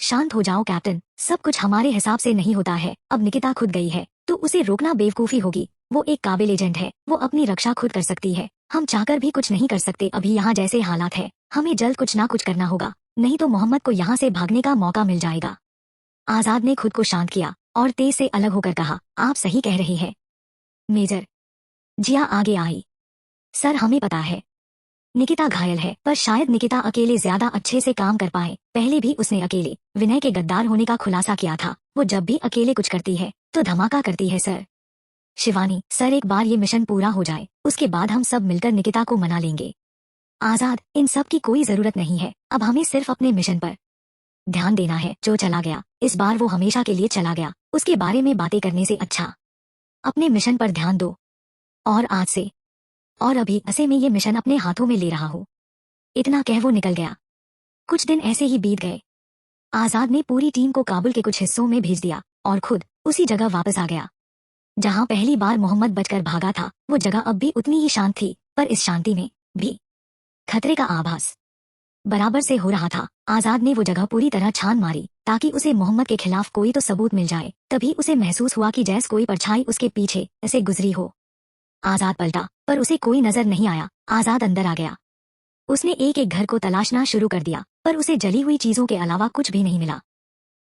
शांत हो जाओ कैप्टन, सब कुछ हमारे हिसाब से नहीं होता है। अब निकिता खुद गई है तो उसे रोकना बेवकूफी होगी। वो एक काबिल एजेंट है, वो अपनी रक्षा खुद कर सकती है। हम चाहकर भी कुछ नहीं कर सकते। अभी यहाँ जैसे हालात है, हमें जल्द कुछ ना कुछ करना होगा, नहीं तो मोहम्मद को यहाँ से भागने का मौका मिल जाएगा। आजाद ने खुद को शांत किया और तेज से अलग होकर कहा, आप सही कह रहे हैं मेजर। जिया आगे आई। सर, हमें पता है निकिता घायल है, पर शायद निकिता अकेले ज्यादा अच्छे से काम कर पाए। पहले भी उसने अकेले विनय के गद्दार होने का खुलासा किया था। वो जब भी अकेले कुछ करती है तो धमाका करती है सर। शिवानी सर, एक बार ये मिशन पूरा हो जाए उसके बाद हम सब मिलकर निकिता को मना लेंगे। आजाद, इन सब की कोई जरूरत नहीं है। अब हमें सिर्फ अपने मिशन पर ध्यान देना है। जो चला गया इस बार वो हमेशा के लिए चला गया। उसके बारे में बातें करने से अच्छा अपने मिशन पर ध्यान दो। और आज से और अभी ऐसे में ये मिशन अपने हाथों में ले रहा हूँ। इतना कह वो निकल गया। कुछ दिन ऐसे ही बीत गए। आजाद ने पूरी टीम को काबुल के कुछ हिस्सों में भेज दिया और खुद उसी जगह वापस आ गया जहां पहली बार मोहम्मद बचकर भागा था। वो जगह अब भी उतनी ही शांत थी, पर इस शांति में भी खतरे का आभास बराबर से हो रहा था। आजाद ने वो जगह पूरी तरह छान मारी ताकि उसे मोहम्मद के खिलाफ कोई तो सबूत मिल जाए। तभी उसे महसूस हुआ कि जैसे कोई परछाई उसके पीछे ऐसे गुजरी हो। आजाद पलटा, पर उसे कोई नजर नहीं आया। आजाद अंदर आ गया। उसने एक एक घर को तलाशना शुरू कर दिया, पर उसे जली हुई चीजों के अलावा कुछ भी नहीं मिला।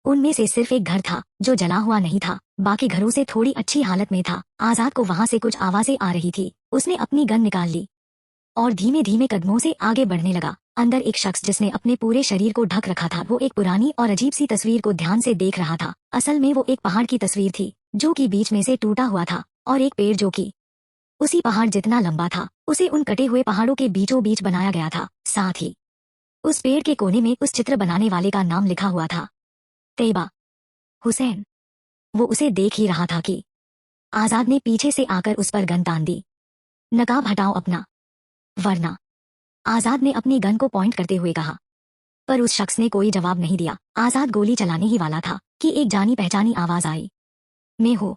उनमें से सिर्फ एक घर था जो जला हुआ नहीं था, बाकी घरों से थोड़ी अच्छी हालत में था। आजाद को वहां से कुछ आवाजें आ रही थी। उसने अपनी गन निकाल ली और धीमे धीमे कदमों से आगे बढ़ने लगा। अंदर एक शख्स जिसने अपने पूरे शरीर को ढक रखा था, वो एक पुरानी और अजीब सी तस्वीर को ध्यान से देख रहा था। असल में वो एक पहाड़ की तस्वीर थी जो कि बीच में से टूटा हुआ था, और एक पेड़ जो कि उसी पहाड़ जितना लंबा था। उसे उन कटे हुए पहाड़ों के बीचों बीच बनाया गया था। साथ ही उस पेड़ के कोने में उस चित्र बनाने वाले का नाम लिखा हुआ था, तैयबा हुसैन। वो उसे देख ही रहा था कि आजाद ने पीछे से आकर उस पर गन तान दी। नकाब हटाओ अपना, वरना, आजाद ने अपनी गन को पॉइंट करते हुए कहा। पर उस शख्स ने कोई जवाब नहीं दिया। आजाद गोली चलाने ही वाला था कि एक जानी पहचानी आवाज आई, मैं हूँ।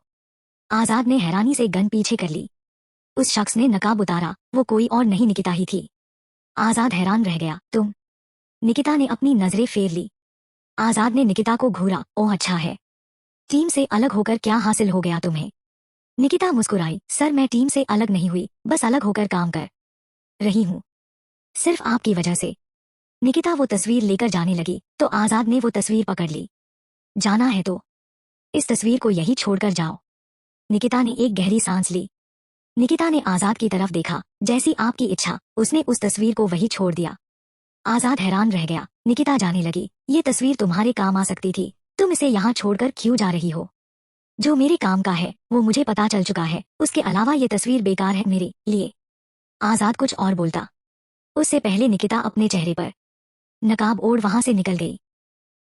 आजाद ने हैरानी से गन पीछे कर ली। उस शख्स ने नकाब उतारा। वो कोई और नहीं, निकिता ही थी। आजाद हैरान रह गया। तुम? निकिता ने अपनी नजरें फेर ली। आजाद ने निकिता को घूरा। ओह अच्छा है, टीम से अलग होकर क्या हासिल हो गया तुम्हें? निकिता मुस्कुराई। सर, मैं टीम से अलग नहीं हुई, बस अलग होकर काम कर रही हूँ, सिर्फ आपकी वजह से। निकिता वो तस्वीर लेकर जाने लगी तो आजाद ने वो तस्वीर पकड़ ली। जाना है तो इस तस्वीर को यही छोड़कर जाओ। निकिता ने एक गहरी सांस ली। निकिता ने आजाद की तरफ देखा। जैसी आपकी इच्छा, उसने उस तस्वीर को वही छोड़ दिया। आजाद हैरान रह गया। निकिता जाने लगी। ये तस्वीर तुम्हारे काम आ सकती थी, तुम इसे यहाँ छोड़कर क्यों जा रही हो? जो मेरे काम का है वो मुझे पता चल चुका है, उसके अलावा ये तस्वीर बेकार है मेरे लिए। आजाद कुछ और बोलता, उससे पहले निकिता अपने चेहरे पर नकाब ओढ़ वहां से निकल गई।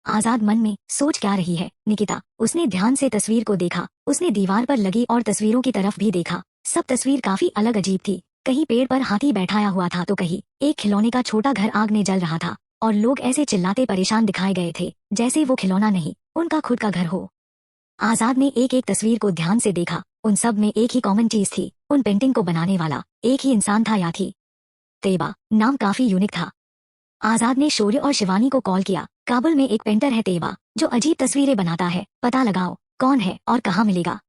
आजाद मन में सोच क्या रही है निकिता? उसने ध्यान से तस्वीर को देखा। उसने दीवार पर लगी और तस्वीरों की तरफ भी देखा। सब तस्वीर काफी अलग अजीब थी। कहीं पेड़ पर हाथी बैठाया हुआ था तो कहीं एक खिलौने का छोटा घर आग में जल रहा था, और लोग ऐसे चिल्लाते परेशान दिखाए गए थे जैसे वो खिलौना नहीं, उनका खुद का घर हो। आजाद ने एक एक तस्वीर को ध्यान से देखा। उन सब में एक ही कॉमन चीज थी, उन पेंटिंग को बनाने वाला एक ही इंसान था या थी। तेबा। नाम काफी यूनिक था। आजाद ने शौर्य और शिवानी को कॉल किया। काबुल में एक पेंटर है तेबा, जो अजीब तस्वीरें बनाता है, पता लगाओ कौन है और कहाँ मिलेगा।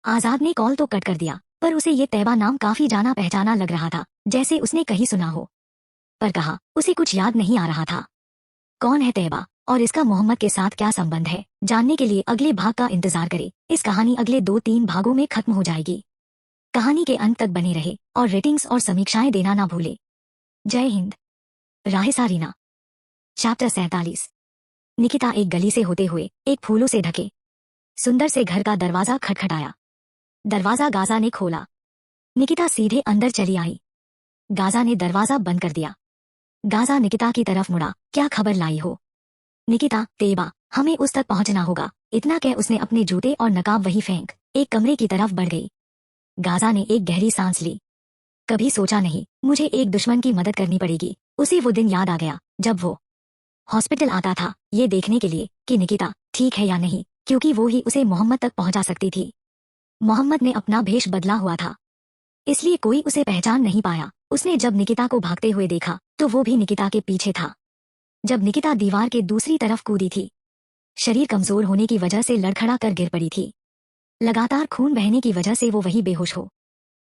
आजाद ने कॉल तो कट कर दिया, पर उसे ये तैबा नाम काफी जाना पहचाना लग रहा था, जैसे उसने कहीं सुना हो। पर कहा उसे कुछ याद नहीं आ रहा था। कौन है तैबा और इसका मोहम्मद के साथ क्या संबंध है? जानने के लिए अगले भाग का इंतजार करें। इस कहानी अगले 2-3 भागों में खत्म हो जाएगी। कहानी के अंत तक बने रहे और रेटिंग्स और समीक्षाएं देना ना भूले। जय हिंद। राहे सारीना। चैप्टर 47। निकिता एक गली से होते हुए एक फूलों से ढके सुंदर से घर का दरवाजा खटखटाया। दरवाजा गाजा ने खोला। निकिता सीधे अंदर चली आई। गाजा ने दरवाजा बंद कर दिया। गाजा निकिता की तरफ मुड़ा। क्या खबर लाई हो? निकिता, तेबा, हमें उस तक पहुंचना होगा। इतना कह उसने अपने जूते और नकाब वही फेंक एक कमरे की तरफ बढ़ गई। गाजा ने एक गहरी सांस ली। कभी सोचा नहीं मुझे एक दुश्मन की मदद करनी पड़ेगी। उसे वो दिन याद आ गया जब वो हॉस्पिटल आता था, ये देखने के लिए कि निकिता ठीक है या नहीं, क्योंकि वो ही उसे मोहम्मद तक पहुंचा सकती थी। मोहम्मद ने अपना भेष बदला हुआ था, इसलिए कोई उसे पहचान नहीं पाया। उसने जब निकिता को भागते हुए देखा तो वो भी निकिता के पीछे था। जब निकिता दीवार के दूसरी तरफ कूदी थी, शरीर कमजोर होने की वजह से लड़खड़ा कर गिर पड़ी थी। लगातार खून बहने की वजह से वो वही बेहोश हो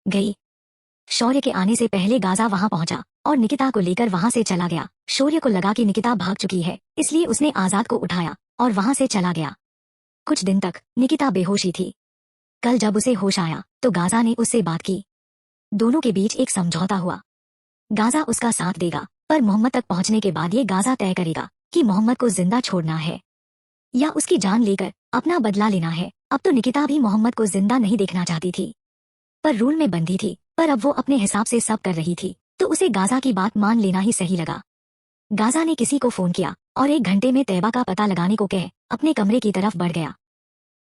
गई। शौर्य के आने से पहले गाजा वहां पहुंचा और निकिता को लेकर वहां से चला गया। शौर्य को लगा कि निकिता भाग चुकी है, इसलिए उसने आजाद को उठाया और वहां से चला गया। कुछ दिन तक निकिता बेहोशी थी। कल जब उसे होश आया तो गाजा ने उससे बात की। दोनों के बीच एक समझौता हुआ। गाजा उसका साथ देगा, पर मोहम्मद तक पहुंचने के बाद ये गाजा तय करेगा कि मोहम्मद को जिंदा छोड़ना है या उसकी जान लेकर अपना बदला लेना है। अब तो निकिता भी मोहम्मद को जिंदा नहीं देखना चाहती थी, पर रूल में बंधी थी। पर अब वो अपने हिसाब से सब कर रही थी, तो उसे गाजा की बात मान लेना ही सही लगा। गाजा ने किसी को फोन किया और 1 घंटे में तैबा का पता लगाने को कह अपने कमरे की तरफ बढ़ गया।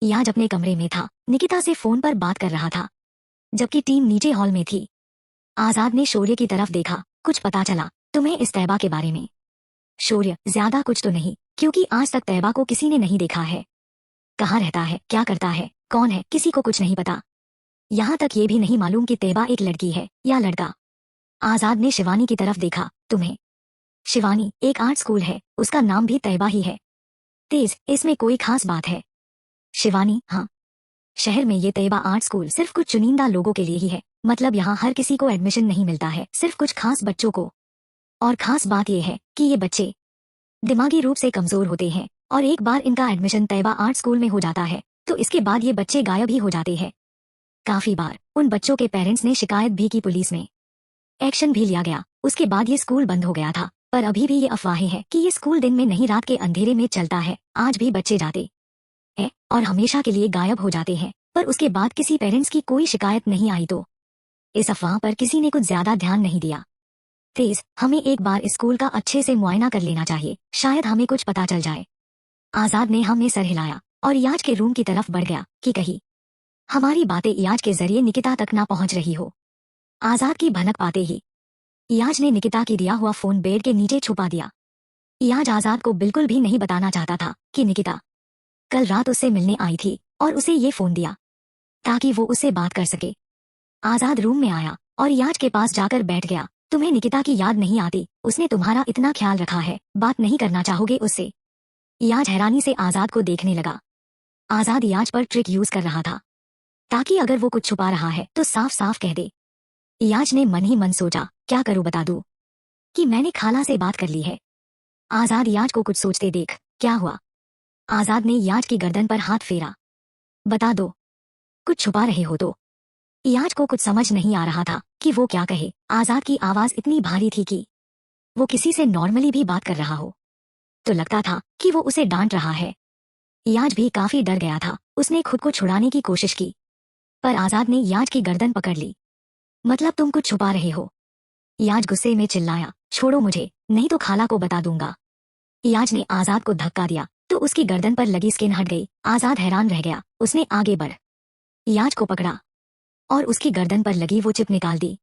याज अपने कमरे में था, निकिता से फोन पर बात कर रहा था, जबकि टीम नीचे हॉल में थी। आजाद ने शौर्य की तरफ देखा। कुछ पता चला तुम्हें इस तैबा के बारे में? शौर्य, ज्यादा कुछ तो नहीं, क्योंकि आज तक तैबा को किसी ने नहीं देखा है। कहाँ रहता है, क्या करता है, कौन है, किसी को कुछ नहीं पता। यहाँ तक ये भी नहीं मालूम कि तैबा एक लड़की है या लड़का। आजाद ने शिवानी की तरफ देखा। तुम्हें? शिवानी एक आर्ट स्कूल है, उसका नाम भी तैबा ही है। तेज, इसमें कोई खास बात है? शिवानी, हाँ, शहर में ये तैबा आर्ट स्कूल सिर्फ कुछ चुनिंदा लोगों के लिए ही है। मतलब यहाँ हर किसी को एडमिशन नहीं मिलता है, सिर्फ कुछ खास बच्चों को। और खास बात यह है कि ये बच्चे दिमागी रूप से कमजोर होते हैं, और एक बार इनका एडमिशन तैबा आर्ट स्कूल में हो जाता है तो इसके बाद ये बच्चे गायब ही हो जाते हैं। काफी बार उन बच्चों के पेरेंट्स ने शिकायत भी की, पुलिस में एक्शन भी लिया गया। उसके बाद ये स्कूल बंद हो गया था, पर अभी भी ये अफवाहें हैं कि ये स्कूल दिन में नहीं रात के अंधेरे में चलता है। आज भी बच्चे जाते हैं और हमेशा के लिए गायब हो जाते हैं, पर उसके बाद किसी पेरेंट्स की कोई शिकायत नहीं आई। तो इस अफवाह पर किसी ने कुछ ज्यादा ध्यान नहीं दिया। तेज, हमें एक बार इस स्कूल का अच्छे से मुआयना कर लेना चाहिए, शायद हमें कुछ पता चल जाए। आजाद ने हमें सर हिलाया और याज के रूम की तरफ बढ़ गया कि कहीं हमारी बातें याज के जरिए निकिता तक ना पहुंच रही हो। आजाद की भनक पाते ही याज ने निकिता की दिया हुआ फोन बेड के नीचे छुपा दिया। याज आजाद को बिल्कुल भी नहीं बताना चाहता था कि निकिता कल रात उससे मिलने आई थी और उसे ये फोन दिया ताकि वो उससे बात कर सके। आजाद रूम में आया और याज के पास जाकर बैठ गया। तुम्हें निकिता की याद नहीं आती? उसने तुम्हारा इतना ख्याल रखा है, बात नहीं करना चाहोगे उससे? याज हैरानी से आजाद को देखने लगा। आजाद याज पर ट्रिक यूज कर रहा था, ताकि अगर वो कुछ छुपा रहा है तो साफ साफ कह दे। याज ने मन ही मन सोचा, क्या करूं, बता दूं कि मैंने खाला से बात कर ली है। आजाद याज को कुछ सोचते देख, क्या हुआ? आजाद ने याज की गर्दन पर हाथ फेरा। बता दो, कुछ छुपा रहे हो तो। याज को कुछ समझ नहीं आ रहा था कि वो क्या कहे। आजाद की आवाज इतनी भारी थी कि वो किसी से नॉर्मली भी बात कर रहा हो तो लगता था कि वो उसे डांट रहा है। याज भी काफी डर गया था। उसने खुद को छुड़ाने की कोशिश की, पर आजाद ने याज की गर्दन पकड़ ली। मतलब तुम कुछ छुपा रहे हो? याज गुस्से में चिल्लाया, छोड़ो मुझे, नहीं तो खाला को बता दूंगा। याज ने आजाद को धक्का दिया तो उसकी गर्दन पर लगी स्किन हट गई। आजाद हैरान रह गया। उसने आगे बढ़ याज को पकड़ा और उसकी गर्दन पर लगी वो चिप निकाल दी।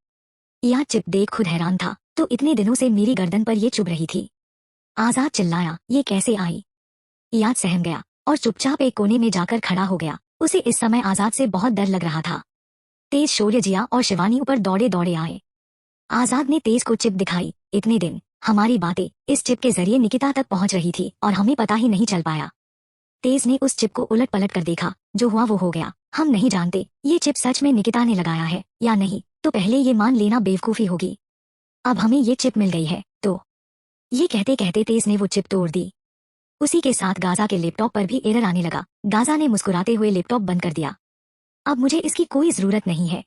याज चिप देख खुद हैरान था, तो इतने दिनों से मेरी गर्दन पर ये चुभ रही थी। आजाद चिल्लाया, ये कैसे आई? याज सहम गया और चुपचाप एक कोने में जाकर खड़ा हो गया। उसे इस समय आजाद से बहुत डर लग रहा था। तेज, शौर्य, जिया और शिवानी ऊपर दौड़े दौड़े आए। आजाद ने तेज को चिप दिखाई। इतने दिन हमारी बातें इस चिप के जरिए निकिता तक पहुंच रही थी और हमें पता ही नहीं चल पाया। तेज ने उस चिप को उलट पलट कर देखा। जो हुआ वो हो गया। हम नहीं जानते ये चिप सच में निकिता ने लगाया है या नहीं, तो पहले ये मान लेना बेवकूफी होगी। अब हमें ये चिप मिल गई है तो। ये कहते कहते तेज ने वो चिप तोड़ दी। उसी के साथ गाजा के लैपटॉप पर भी एरर आने लगा। गाजा ने मुस्कुराते हुए लैपटॉप बंद कर दिया। अब मुझे इसकी कोई जरूरत नहीं है।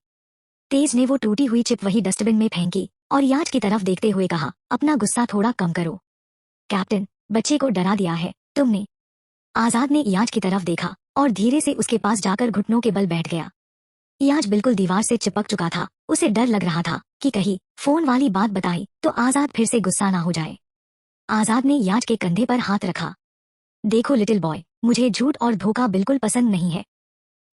तेज ने वो टूटी हुई चिप वही डस्टबिन में फेंकी और याज की तरफ देखते हुए कहा, अपना गुस्सा थोड़ा कम करो। कैप्टन, बच्चे को डरा दिया है तुमने। आजाद ने याज की तरफ देखा और धीरे से उसके पास जाकर घुटनों के बल बैठ गया। याज बिल्कुल दीवार से चिपक चुका था। उसे डर लग रहा था कि कहीं फोन वाली बात बताई तो आजाद फिर से गुस्सा ना हो जाए। आजाद ने याज के कंधे पर हाथ रखा। देखो लिटिल बॉय, मुझे झूठ और धोखा बिल्कुल पसंद नहीं है।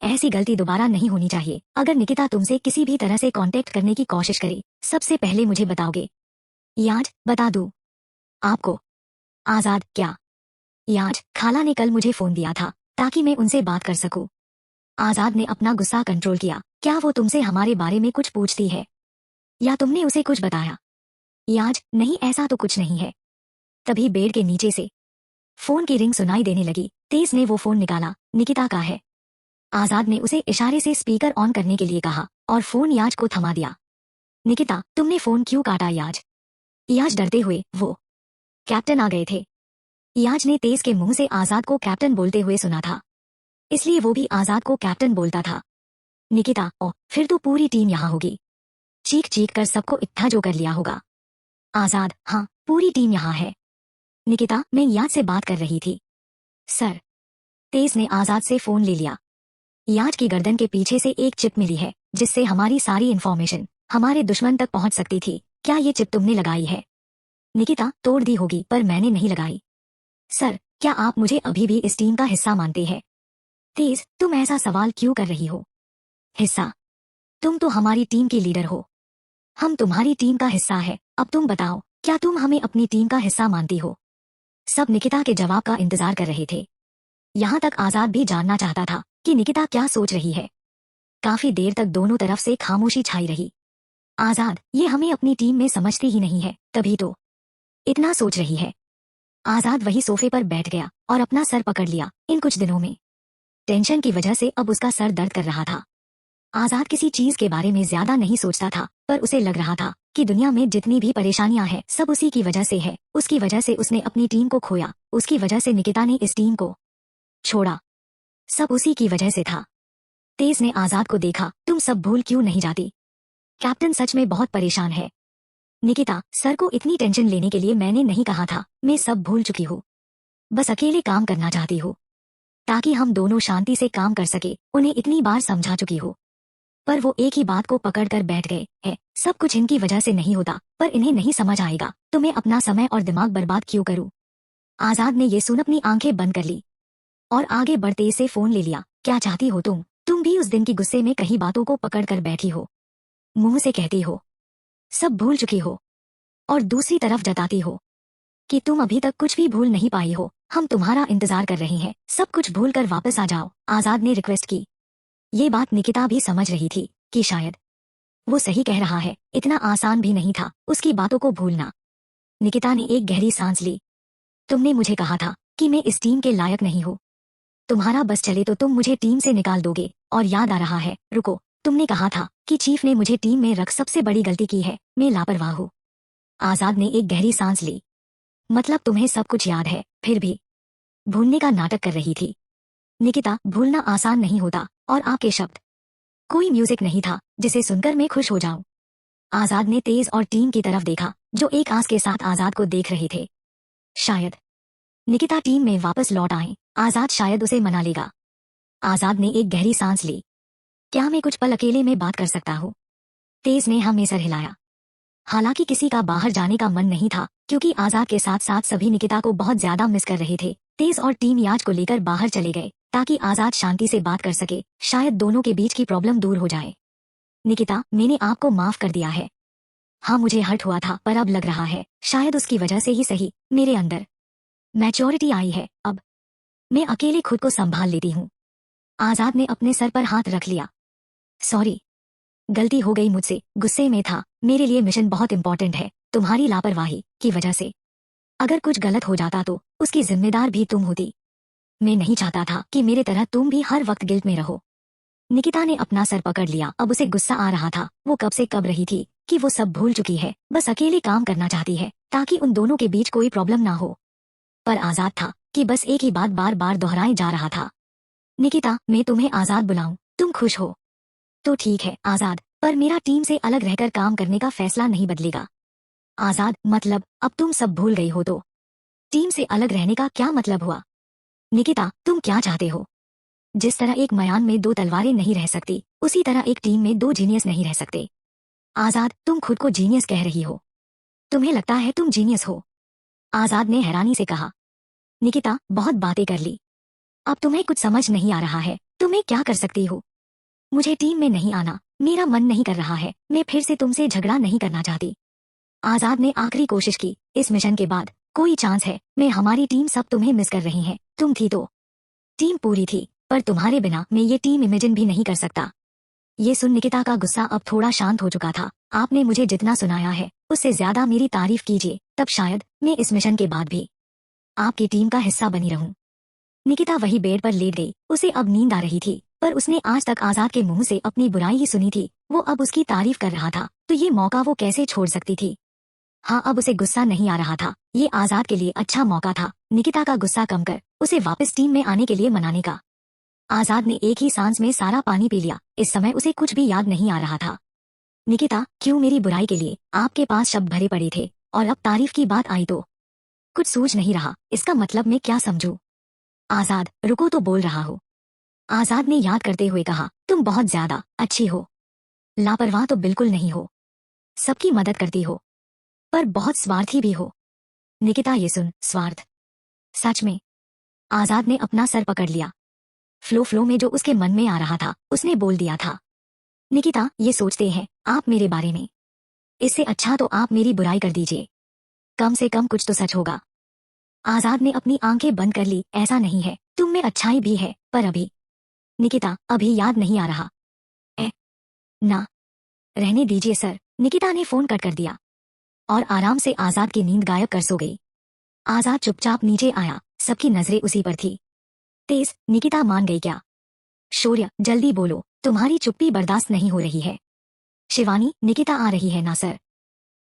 ऐसी गलती दोबारा नहीं होनी चाहिए। अगर निकिता तुमसे किसी भी तरह से कांटेक्ट करने की कोशिश करे, सबसे पहले मुझे बताओगे? याज, बता दूं आपको? आजाद, क्या? याज, खाला ने कल मुझे फोन दिया था ताकि मैं उनसे बात कर सकूं। आजाद ने अपना गुस्सा कंट्रोल किया। क्या वो तुमसे हमारे बारे में कुछ पूछती है या तुमने उसे कुछ बताया? याज, नहीं, ऐसा तो कुछ नहीं है। तभी बेड के नीचे से फोन की रिंग सुनाई देने लगी। तेज ने वो फोन निकाला। निकिता का है। आजाद ने उसे इशारे से स्पीकर ऑन करने के लिए कहा और फोन याज को थमा दिया। निकिता, तुमने फोन क्यों काटा? याज, डरते हुए, वो कैप्टन आ गए थे। याज ने तेज के मुंह से आजाद को कैप्टन बोलते हुए सुना था, इसलिए वो भी आजाद को कैप्टन बोलता था। निकिता, ओ, फिर तो पूरी टीम यहाँ होगी। चीख चीख कर सबको इकट्ठा जो कर लिया होगा। आजाद, हाँ, पूरी टीम यहाँ है। निकिता, मैं याज से बात कर रही थी। सर। तेज ने आजाद से फोन ले लिया। याज की गर्दन के पीछे से एक चिप मिली है जिससे हमारी सारी इन्फॉर्मेशन हमारे दुश्मन तक पहुंच सकती थी। क्या ये चिप तुमने लगाई है? निकिता, तोड़ दी होगी पर मैंने नहीं लगाई। सर, क्या आप मुझे अभी भी इस टीम का हिस्सा मानते हैं? तेज, तुम ऐसा सवाल क्यों कर रही हो? हिस्सा? तुम तो हमारी टीम की लीडर हो। हम तुम्हारी टीम का हिस्सा है। अब तुम बताओ, क्या तुम हमें अपनी टीम का हिस्सा मानती हो? सब निकिता के जवाब का इंतजार कर रहे थे। यहाँ तक आजाद भी जानना चाहता था कि निकिता क्या सोच रही है। काफी देर तक दोनों तरफ से खामोशी छाई रही। आजाद, ये हमें अपनी टीम में समझती ही नहीं है, तभी तो इतना सोच रही है। आजाद वही सोफे पर बैठ गया और अपना सर पकड़ लिया। इन कुछ दिनों में टेंशन की वजह से अब उसका सर दर्द कर रहा था। आजाद किसी चीज के बारे में ज्यादा नहीं सोचता था, पर उसे लग रहा था कि दुनिया में जितनी भी परेशानियां हैं सब उसी की वजह से है। उसकी वजह से उसने अपनी टीम को खोया, उसकी वजह से निकिता ने इस टीम को छोड़ा। सब उसी की वजह से था। तेज ने आजाद को देखा। तुम सब भूल क्यों नहीं जाती? कैप्टन सच में बहुत परेशान है। निकिता, सर को इतनी टेंशन लेने के लिए मैंने नहीं कहा था। मैं सब भूल चुकी हूँ। बस अकेले काम करना चाहती हूँ ताकि हम दोनों शांति से काम कर सके। उन्हें इतनी बार समझा चुकी हूँ, पर वो एक ही बात को पकड़ कर बैठ गए है। सब कुछ इनकी वजह से नहीं होता, पर इन्हें नहीं समझ आएगा तो मैं अपना समय और दिमाग बर्बाद क्यों करूँ? आजाद ने ये सुन अपनी आंखें बंद कर ली और आगे बढ़ते से फोन ले लिया। क्या चाहती हो तुम? तुम भी उस दिन की गुस्से में कई बातों को पकड़ कर बैठी हो। मुंह से कहती हो सब भूल चुकी हो और दूसरी तरफ जताती हो कि तुम अभी तक कुछ भी भूल नहीं पाई हो। हम तुम्हारा इंतजार कर रहे हैं। सब कुछ भूल कर वापस आ जाओ। आजाद ने रिक्वेस्ट की। ये बात निकिता भी समझ रही थी कि शायद वो सही कह रहा है। इतना आसान भी नहीं था उसकी बातों को भूलना। निकिता ने एक गहरी सांस ली। तुमने मुझे कहा था कि मैं इस टीम के लायक नहीं हूँ। तुम्हारा बस चले तो तुम मुझे टीम से निकाल दोगे। और याद आ रहा है, रुको, तुमने कहा था कि चीफ ने मुझे टीम में रख सबसे बड़ी गलती की है, मैं लापरवाह हूँ। आजाद ने एक गहरी सांस ली। मतलब तुम्हें सब कुछ याद है, फिर भी भूलने का नाटक कर रही थी। निकिता, भूलना आसान नहीं होता, और आपके शब्द, कोई म्यूजिक नहीं था जिसे सुनकर मैं खुश हो जाऊं। आजाद ने तेज और टीम की तरफ देखा, जो एक आस के साथ आजाद को देख रहे थे। शायद निकिता टीम में वापस लौट आए, आजाद शायद उसे मना लेगा। आजाद ने एक गहरी सांस ली। क्या मैं कुछ पल अकेले में बात कर सकता हूँ? तेज ने हमें सर हिलाया। हालांकि किसी का बाहर जाने का मन नहीं था, क्योंकि आजाद के साथ साथ सभी निकिता को बहुत ज्यादा मिस कर रहे थे। तेज और टीम याज को लेकर बाहर चले गए, ताकि आजाद शांति से बात कर सके, शायद दोनों के बीच की प्रॉब्लम दूर हो जाए। निकिता, मैंने आपको माफ कर दिया है। हाँ, मुझे हर्ट हुआ था, पर अब लग रहा है शायद उसकी वजह से ही सही, मेरे अंदर मैच्योरिटी आई है। अब मैं अकेले खुद को संभाल लेती हूँ। आजाद ने अपने सर पर हाथ रख लिया। सॉरी, गलती हो गई मुझसे, गुस्से में था। मेरे लिए मिशन बहुत इंपॉर्टेंट है, तुम्हारी लापरवाही की वजह से अगर कुछ गलत हो जाता तो उसकी जिम्मेदार भी तुम होती। मैं नहीं चाहता था कि मेरे तरह तुम भी हर वक्त गिल्ट में रहो। निकिता ने अपना सर पकड़ लिया। अब उसे गुस्सा आ रहा था। वो कब से कब रही थी कि वो सब भूल चुकी है, बस अकेले काम करना चाहती है ताकि उन दोनों के बीच कोई प्रॉब्लम ना हो। पर आजाद था कि बस एक ही बात बार बार दोहराए जा रहा था। निकिता, मैं तुम्हें आजाद बुलाऊं, तुम खुश हो तो ठीक है आजाद, पर मेरा टीम से अलग रहकर काम करने का फैसला नहीं बदलेगा। आजाद, मतलब अब तुम सब भूल गई हो तो टीम से अलग रहने का क्या मतलब हुआ? निकिता, तुम क्या चाहते हो? जिस तरह एक मयान में दो तलवारें नहीं रह सकती, उसी तरह एक टीम में दो जीनियस नहीं रह सकते। आजाद, तुम खुद को जीनियस कह रही हो? तुम्हें लगता है तुम जीनियस हो? आजाद ने हैरानी से कहा। निकिता, बहुत बातें कर ली, अब तुम्हें कुछ समझ नहीं आ रहा है। तुम्हें क्या कर सकती हो? मुझे टीम में नहीं आना, मेरा मन नहीं कर रहा है। मैं फिर से तुमसे झगड़ा नहीं करना चाहती। आजाद ने आखिरी कोशिश की। इस मिशन के बाद कोई चांस है? मैं हमारी टीम सब तुम्हें मिस कर रही हैं। तुम थी तो टीम पूरी थी, पर तुम्हारे बिना मैं ये टीम इमेजिन भी नहीं कर सकता। ये सुन निकिता का गुस्सा अब थोड़ा शांत हो चुका था। आपने मुझे जितना सुनाया है उससे ज्यादा मेरी तारीफ कीजिए, तब शायद मैं इस मिशन के बाद भी आपकी टीम का हिस्सा बनी रहूं। निकिता वही बेड पर लेट गई। उसे अब नींद आ रही थी, पर उसने आज तक आजाद के मुंह से अपनी बुराई ही सुनी थी। वो अब उसकी तारीफ कर रहा था, तो ये मौका वो कैसे छोड़ सकती थी? हाँ, अब उसे गुस्सा नहीं आ रहा था। ये आजाद के लिए अच्छा मौका था निकिता का गुस्सा कम कर उसे वापस टीम में आने के लिए मनाने का। आजाद ने एक ही सांस में सारा पानी पी लिया। इस समय उसे कुछ भी याद नहीं आ रहा था। निकिता, क्यों मेरी बुराई के लिए आपके पास शब्द भरे पड़े थे, और अब तारीफ की बात आई तो कुछ सूझ नहीं रहा। इसका मतलब मैं क्या समझूं? आजाद, रुको तो बोल रहा हो। आजाद ने याद करते हुए कहा, तुम बहुत ज्यादा अच्छी हो, लापरवाह तो बिल्कुल नहीं हो, सबकी मदद करती हो, पर बहुत स्वार्थी भी हो। निकिता, ये सुन, स्वार्थ? सच में? आजाद ने अपना सर पकड़ लिया। फ्लो में जो उसके मन में आ रहा था उसने बोल दिया था। निकिता, ये सोचते हैं आप मेरे बारे में, इससे अच्छा तो आप मेरी बुराई कर दीजिए, कम से कम कुछ तो सच होगा। आजाद ने अपनी आंखें बंद कर ली। ऐसा नहीं है, तुम में अच्छाई भी है, पर अभी निकिता, अभी याद नहीं आ रहा। ना, रहने दीजिए सर। निकिता ने फोन कट कर दिया और आराम से आजाद की नींद गायब कर सो गई। आजाद चुपचाप नीचे आया, सबकी नजरें उसी पर थी। तेज, निकिता मान गई क्या? शौर्य, जल्दी बोलो, तुम्हारी चुप्पी बर्दाश्त नहीं हो रही है। शिवानी, निकिता आ रही है ना सर?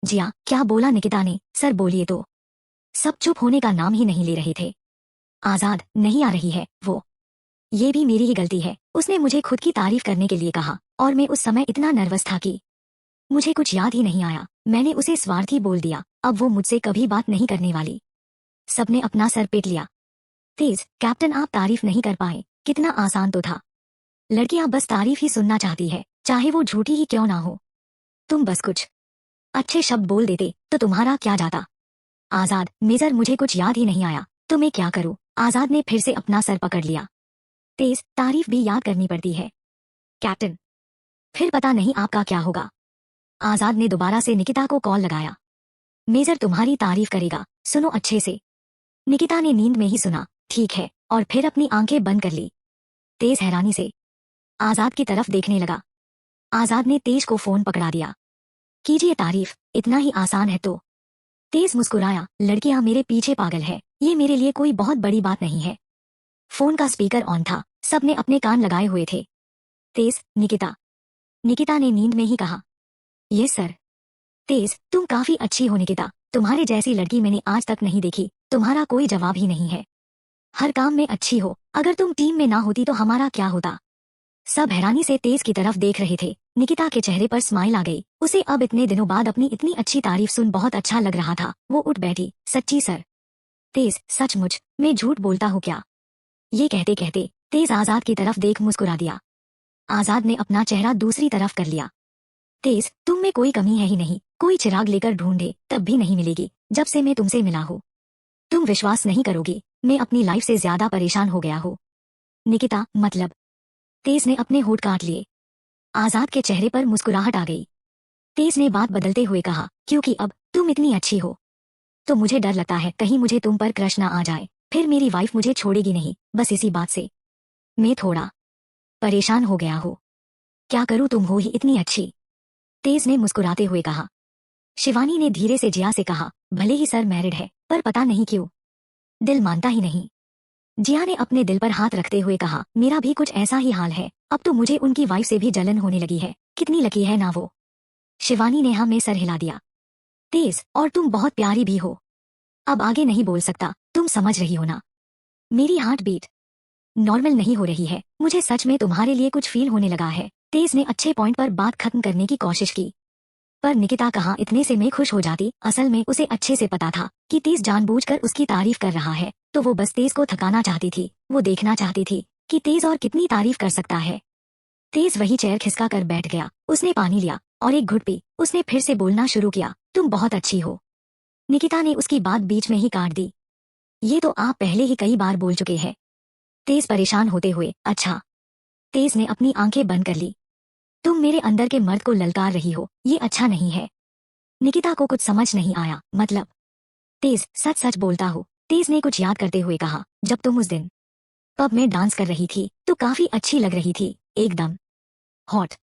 जिया, क्या बोला निकिता ने? सर बोलिए तो। सब चुप होने का नाम ही नहीं ले रहे थे। आजाद, नहीं आ रही है वो। ये भी मेरी ही गलती है, उसने मुझे खुद की तारीफ करने के लिए कहा, और मैं उस समय इतना नर्वस था कि मुझे कुछ याद ही नहीं आया। मैंने उसे स्वार्थी बोल दिया। अब वो मुझसे कभी बात नहीं करने वाली। सबने अपना सर पीट लिया। तेज, कैप्टन आप तारीफ नहीं कर पाए, कितना आसान तो था। लड़कियां बस तारीफ ही सुनना चाहती है, चाहे वो झूठी ही क्यों ना हो। तुम बस कुछ अच्छे शब्द बोल देते तो तुम्हारा क्या जाता। आजाद, मेजर मुझे कुछ याद ही नहीं आया, तो मैं क्या करूं? आजाद ने फिर से अपना सर पकड़ लिया। तेज, तारीफ भी याद करनी पड़ती है कैप्टन, फिर पता नहीं आपका क्या होगा। आजाद ने दोबारा से निकिता को कॉल लगाया। मेजर तुम्हारी तारीफ करेगा, सुनो अच्छे से। निकिता ने नींद में ही सुना, ठीक है, और फिर अपनी आंखें बंद कर ली। तेज हैरानी से आजाद की तरफ देखने लगा। आजाद ने तेज को फोन पकड़ा दिया। कीजिए तारीफ, इतना ही आसान है तो। तेज मुस्कुराया, लड़कियां मेरे पीछे पागल है, ये मेरे लिए कोई बहुत बड़ी बात नहीं है। फोन का स्पीकर ऑन था, सबने अपने कान लगाए हुए थे। तेज, निकिता। निकिता ने नींद में ही कहा। Yes sir. तेज, तुम काफी अच्छी हो निकिता, तुम्हारे जैसी लड़की मैंने आज तक नहीं देखी, तुम्हारा कोई जवाब ही नहीं है। हर काम में अच्छी हो, अगर तुम टीम में ना होती तो हमारा क्या होता। सब हैरानी से तेज की तरफ देख रहे थे। निकिता के चेहरे पर स्माइल आ गई, उसे अब इतने दिनों बाद अपनी इतनी अच्छी तारीफ सुन बहुत अच्छा लग रहा था। वो उठ बैठी। सच्ची सर। तेज, सचमुच, मैं झूठ बोलता हूँ क्या? ये कहते कहते तेज आजाद की तरफ देख मुस्कुरा दिया। आजाद ने अपना चेहरा दूसरी तरफ कर लिया। तेज, तुम में कोई कमी है ही नहीं, कोई चिराग लेकर ढूंढे तब भी नहीं मिलेगी, जब से मैं तुमसे मिला हूँ। तुम विश्वास नहीं करोगी, मैं अपनी लाइफ से ज्यादा परेशान हो गया हूँ। निकिता, मतलब? तेज ने अपने होठ काट लिए। आजाद के चेहरे पर मुस्कुराहट आ गई। तेज ने बात बदलते हुए कहा, क्योंकि अब तुम इतनी अच्छी हो तो मुझे डर लगता है कहीं मुझे तुम पर क्रश ना आ जाए, फिर मेरी वाइफ मुझे छोड़ेगी नहीं। बस इसी बात से मैं थोड़ा परेशान हो गया हूँ। क्या करूँ, तुम हो ही इतनी अच्छी। तेज ने मुस्कुराते हुए कहा। शिवानी ने धीरे से जिया से कहा, भले ही सर मैरिड है पर पता नहीं क्यों दिल मानता ही नहीं। जिया ने अपने दिल पर हाथ रखते हुए कहा, मेरा भी कुछ ऐसा ही हाल है, अब तो मुझे उनकी वाइफ से भी जलन होने लगी है। कितनी लकी है ना वो। शिवानी ने हाँ में सर हिला दिया। तेज, और तुम बहुत प्यारी भी हो। अब आगे नहीं बोल सकता, तुम समझ रही हो ना। मेरी हार्ट बीट नॉर्मल नहीं हो रही है, मुझे सच में तुम्हारे लिए कुछ फील होने लगा है। तेज ने अच्छे पॉइंट पर बात खत्म करने की कोशिश की, पर निकिता कहाँ इतने से मैं खुश हो जाती। असल में उसे अच्छे से पता था कि तेज जानबूझकर उसकी तारीफ कर रहा है, तो वो बस तेज को थकाना चाहती थी। वो देखना चाहती थी कि तेज और कितनी तारीफ कर सकता है। तेज वही चेयर खिसका कर बैठ गया। उसने पानी लिया और एक घुट पी। उसने फिर से बोलना शुरू किया, तुम बहुत अच्छी हो। निकिता ने उसकी बात बीच में ही काट दी। ये तो आप पहले ही कई बार बोल चुके हैं। तेज परेशान होते हुए, अच्छा। तेज ने अपनी आंखें बंद कर ली। तुम मेरे अंदर के मर्द को ललकार रही हो, ये अच्छा नहीं है। निकिता को कुछ समझ नहीं आया। मतलब? तेज, सच सच बोलता हूँ। तेज ने कुछ याद करते हुए कहा, जब तुम उस दिन पब में डांस कर रही थी तो काफी अच्छी लग रही थी, एकदम हॉट।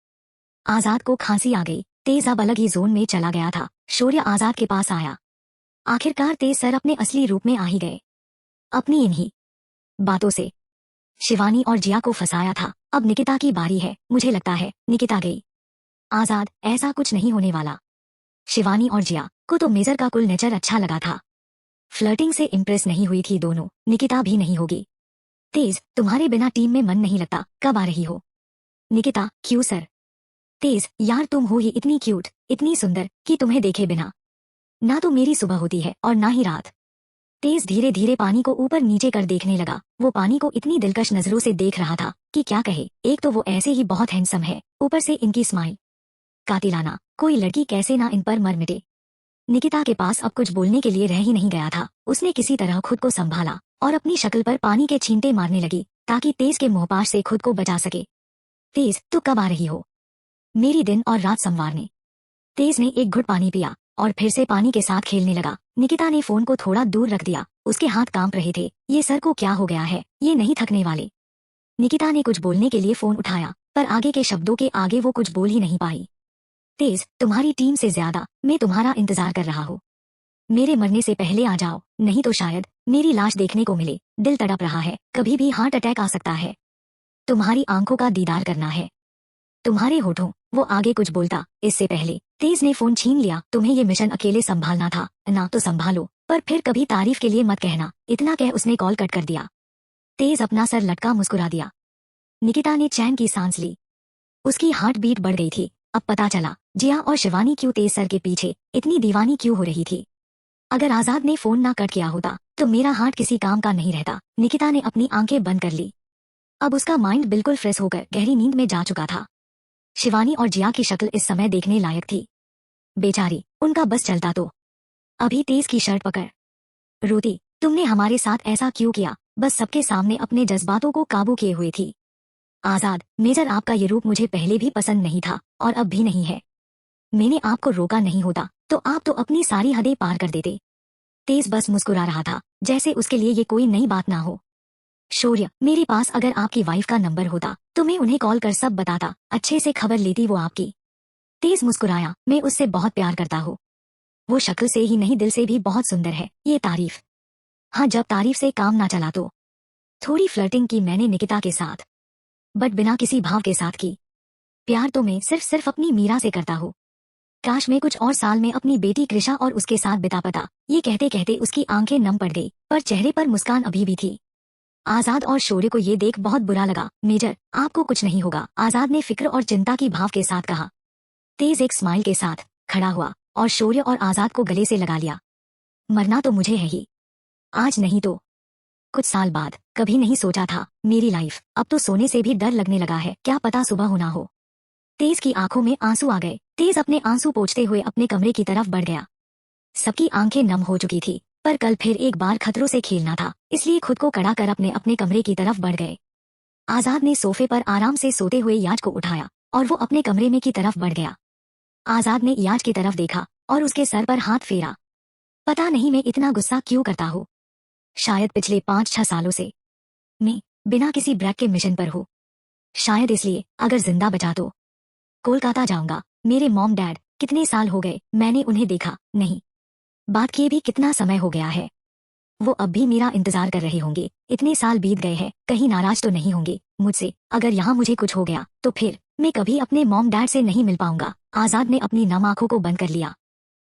आजाद को खांसी आ गई। तेज अब अलग ही जोन में चला गया था। शौर्य आजाद के पास आया। आखिरकार तेज सर अपने असली रूप में आ ही गए। अपनी इन्हीं बातों से शिवानी और जिया को फंसाया था। अब निकिता की बारी है। मुझे लगता है निकिता गई। आजाद, ऐसा कुछ नहीं होने वाला। शिवानी और जिया को तो मेजर का कुल नेचर अच्छा लगा था। फ्लर्टिंग से इम्प्रेस नहीं हुई थी दोनों। निकिता भी नहीं होगी। तेज, तुम्हारे बिना टीम में मन नहीं लगता, कब आ रही हो? निकिता, क्यों सर? तेज, यार तुम हो ही इतनी क्यूट, इतनी सुंदर कि तुम्हें देखे बिना ना तो मेरी सुबह होती है और ना ही रात। तेज धीरे धीरे पानी को ऊपर नीचे कर देखने लगा। वो पानी को इतनी दिलकश नजरों से देख रहा था कि क्या कहे। एक तो वो ऐसे ही बहुत हैंडसम है, ऊपर से इनकी स्माइल कातिलाना। कोई लड़की कैसे ना इन पर मर मिटे। निकिता के पास अब कुछ बोलने के लिए रह ही नहीं गया था। उसने किसी तरह खुद को संभाला और अपनी शक्ल पर पानी के छींटे मारने लगी ताकि तेज के मोहपाश से खुद को बचा सके। तेज, तू कब आ रही हो मेरी दिन और रात संवारने? तेज ने एक घुट पानी पिया और फिर से पानी के साथ खेलने लगा। निकिता ने फोन को थोड़ा दूर रख दिया। उसके हाथ कांप रहे थे। ये सर को क्या हो गया है, ये नहीं थकने वाले? निकिता ने कुछ बोलने के लिए फोन उठाया, पर आगे के शब्दों के आगे वो कुछ बोल ही नहीं पाई। तेज, तुम्हारी टीम से ज्यादा मैं तुम्हारा इंतजार कर रहा हूँ। मेरे मरने से पहले आ जाओ, नहीं तो शायद मेरी लाश देखने को मिले। दिल तड़प रहा है, कभी भी हार्ट अटैक आ सकता है। तुम्हारी आंखों का दीदार करना है, तुम्हारे होठों। वो आगे कुछ बोलता इससे पहले तेज ने फोन छीन लिया। तुम्हें ये मिशन अकेले संभालना था ना, तो संभालो, पर फिर कभी तारीफ के लिए मत कहना। इतना कह उसने कॉल कट कर दिया। तेज अपना सर लटका मुस्कुरा दिया। निकिता ने चैन की सांस ली। उसकी हार्ट बीट बढ़ गई थी। अब पता चला जिया और शिवानी क्यों तेज सर के पीछे इतनी दीवानी क्यों हो रही थी। अगर आजाद ने फोन ना कट किया होता तो मेरा हार्ट किसी काम का नहीं रहता। निकिता ने अपनी आंखें बंद कर ली। अब उसका माइंड बिल्कुल फ्रेश होकर गहरी नींद में जा चुका था। शिवानी और जिया की शक्ल इस समय देखने लायक थी। बेचारी, उनका बस चलता तो अभी तेज की शर्ट पकड़ रोती। तुमने हमारे साथ ऐसा क्यों किया? बस सबके सामने अपने जज्बातों को काबू किए हुए थी। आजाद, मेजर आपका ये रूप मुझे पहले भी पसंद नहीं था और अब भी नहीं है। मैंने आपको रोका नहीं होता तो आप तो अपनी सारी हदें पार कर देते। तेज बस मुस्कुरा रहा था, जैसे उसके लिए ये कोई नई बात ना हो। शौर्य, मेरे पास अगर आपकी वाइफ का नंबर होता तो मैं उन्हें कॉल कर सब बताता, अच्छे से खबर लेती वो आपकी। तेज मुस्कुराया, मैं उससे बहुत प्यार करता हूँ। वो शक्ल से ही नहीं दिल से भी बहुत सुंदर है। ये तारीफ, हाँ, जब तारीफ से काम ना चला तो थोड़ी फ्लर्टिंग की मैंने निकिता के साथ, बट बिना किसी भाव के साथ की। प्यार तो मैं सिर्फ अपनी मीरा से करता हूँ। काश मैं कुछ और साल में अपनी बेटी कृषा और उसके साथ बिता पाता। ये कहते कहते उसकी आंखें नम पड़ गई, पर चेहरे पर मुस्कान अभी भी थी। आजाद और शौर्य को ये देख बहुत बुरा लगा। मेजर, आपको कुछ नहीं होगा, आजाद ने फिक्र और चिंता की भाव के साथ कहा। तेज एक स्माइल के साथ खड़ा हुआ और शौर्य और आजाद को गले से लगा लिया। मरना तो मुझे है ही, आज नहीं तो कुछ साल बाद। कभी नहीं सोचा था मेरी लाइफ, अब तो सोने से भी डर लगने लगा है, क्या पता सुबह होना हो। तेज की आंखों में आंसू आ गए। तेज अपने आंसू पोंछते हुए अपने कमरे की तरफ बढ़ गया। सबकी आंखें नम हो चुकी थी, पर कल फिर एक बार खतरों से खेलना था, इसलिए खुद को कड़ा कर अपने अपने कमरे की तरफ बढ़ गए। आजाद ने सोफे पर आराम से सोते हुए याज को उठाया और वो अपने कमरे में की तरफ बढ़ गया। आजाद ने याज की तरफ देखा और उसके सर पर हाथ फेरा। पता नहीं मैं इतना गुस्सा क्यों करता हूँ। शायद पिछले 5-6 सालों से मैं बिना किसी ब्रेक के मिशन पर हूँ। शायद इसलिए अगर जिंदा बचा तो कोलकाता जाऊंगा। मेरे मॉम डैड, कितने साल हो गए मैंने उन्हें देखा नहीं, बात किए भी कितना समय हो गया है। वो अब भी मेरा इंतजार कर रहे होंगे। इतने साल बीत गए हैं, कहीं नाराज तो नहीं होंगे मुझसे। अगर यहाँ मुझे कुछ हो गया तो फिर मैं कभी अपने मॉम डैड से नहीं मिल पाऊंगा। आजाद ने अपनी नम आंखों को बंद कर लिया।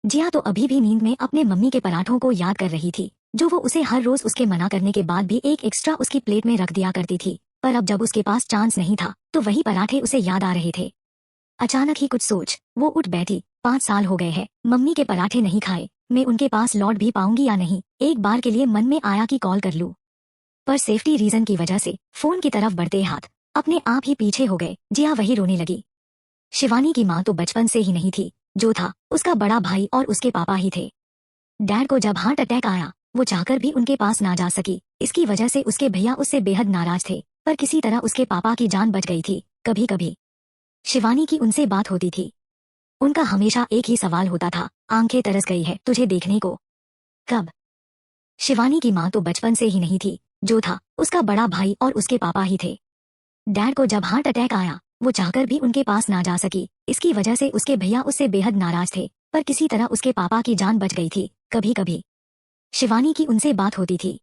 जिया तो अभी भी नींद में अपने मम्मी के पराठों को याद कर रही थी, जो वो उसे हर रोज उसके मना करने के बाद भी एक एक्स्ट्रा उसकी प्लेट में रख दिया करती थी। पर अब जब उसके पास चांस नहीं था तो वही पराठे उसे याद आ रहे थे। अचानक ही कुछ सोच वो उठ बैठी। 5 साल हो गए हैं मम्मी के पराठे नहीं खाए, मैं उनके पास लौट भी पाऊंगी या नहीं। एक बार के लिए मन में आया कि कॉल कर लूं, पर सेफ्टी रीजन की वजह से फोन की तरफ बढ़ते हाथ अपने आप ही पीछे हो गए। जिया वही रोने लगी। शिवानी की माँ तो बचपन से ही नहीं थी, जो था उसका बड़ा भाई और उसके पापा ही थे। डैड को जब हार्ट अटैक आया वो चाहकर भी उनके पास ना जा सकी। इसकी वजह से उसके भैया उससे बेहद नाराज थे, पर किसी तरह उसके पापा की जान बच गई थी। कभी कभी शिवानी की उनसे बात होती थी। उनका हमेशा एक ही सवाल होता था, आंखें तरस गई है तुझे देखने को, कब। शिवानी की माँ तो बचपन से ही नहीं थी, जो था उसका बड़ा भाई और उसके पापा ही थे। डैड को जब हार्ट अटैक आया वो चाहकर भी उनके पास ना जा सकी। इसकी वजह से उसके भैया उससे बेहद नाराज थे, पर किसी तरह उसके पापा की जान बच गई थी। कभी कभी शिवानी की उनसे बात होती थी।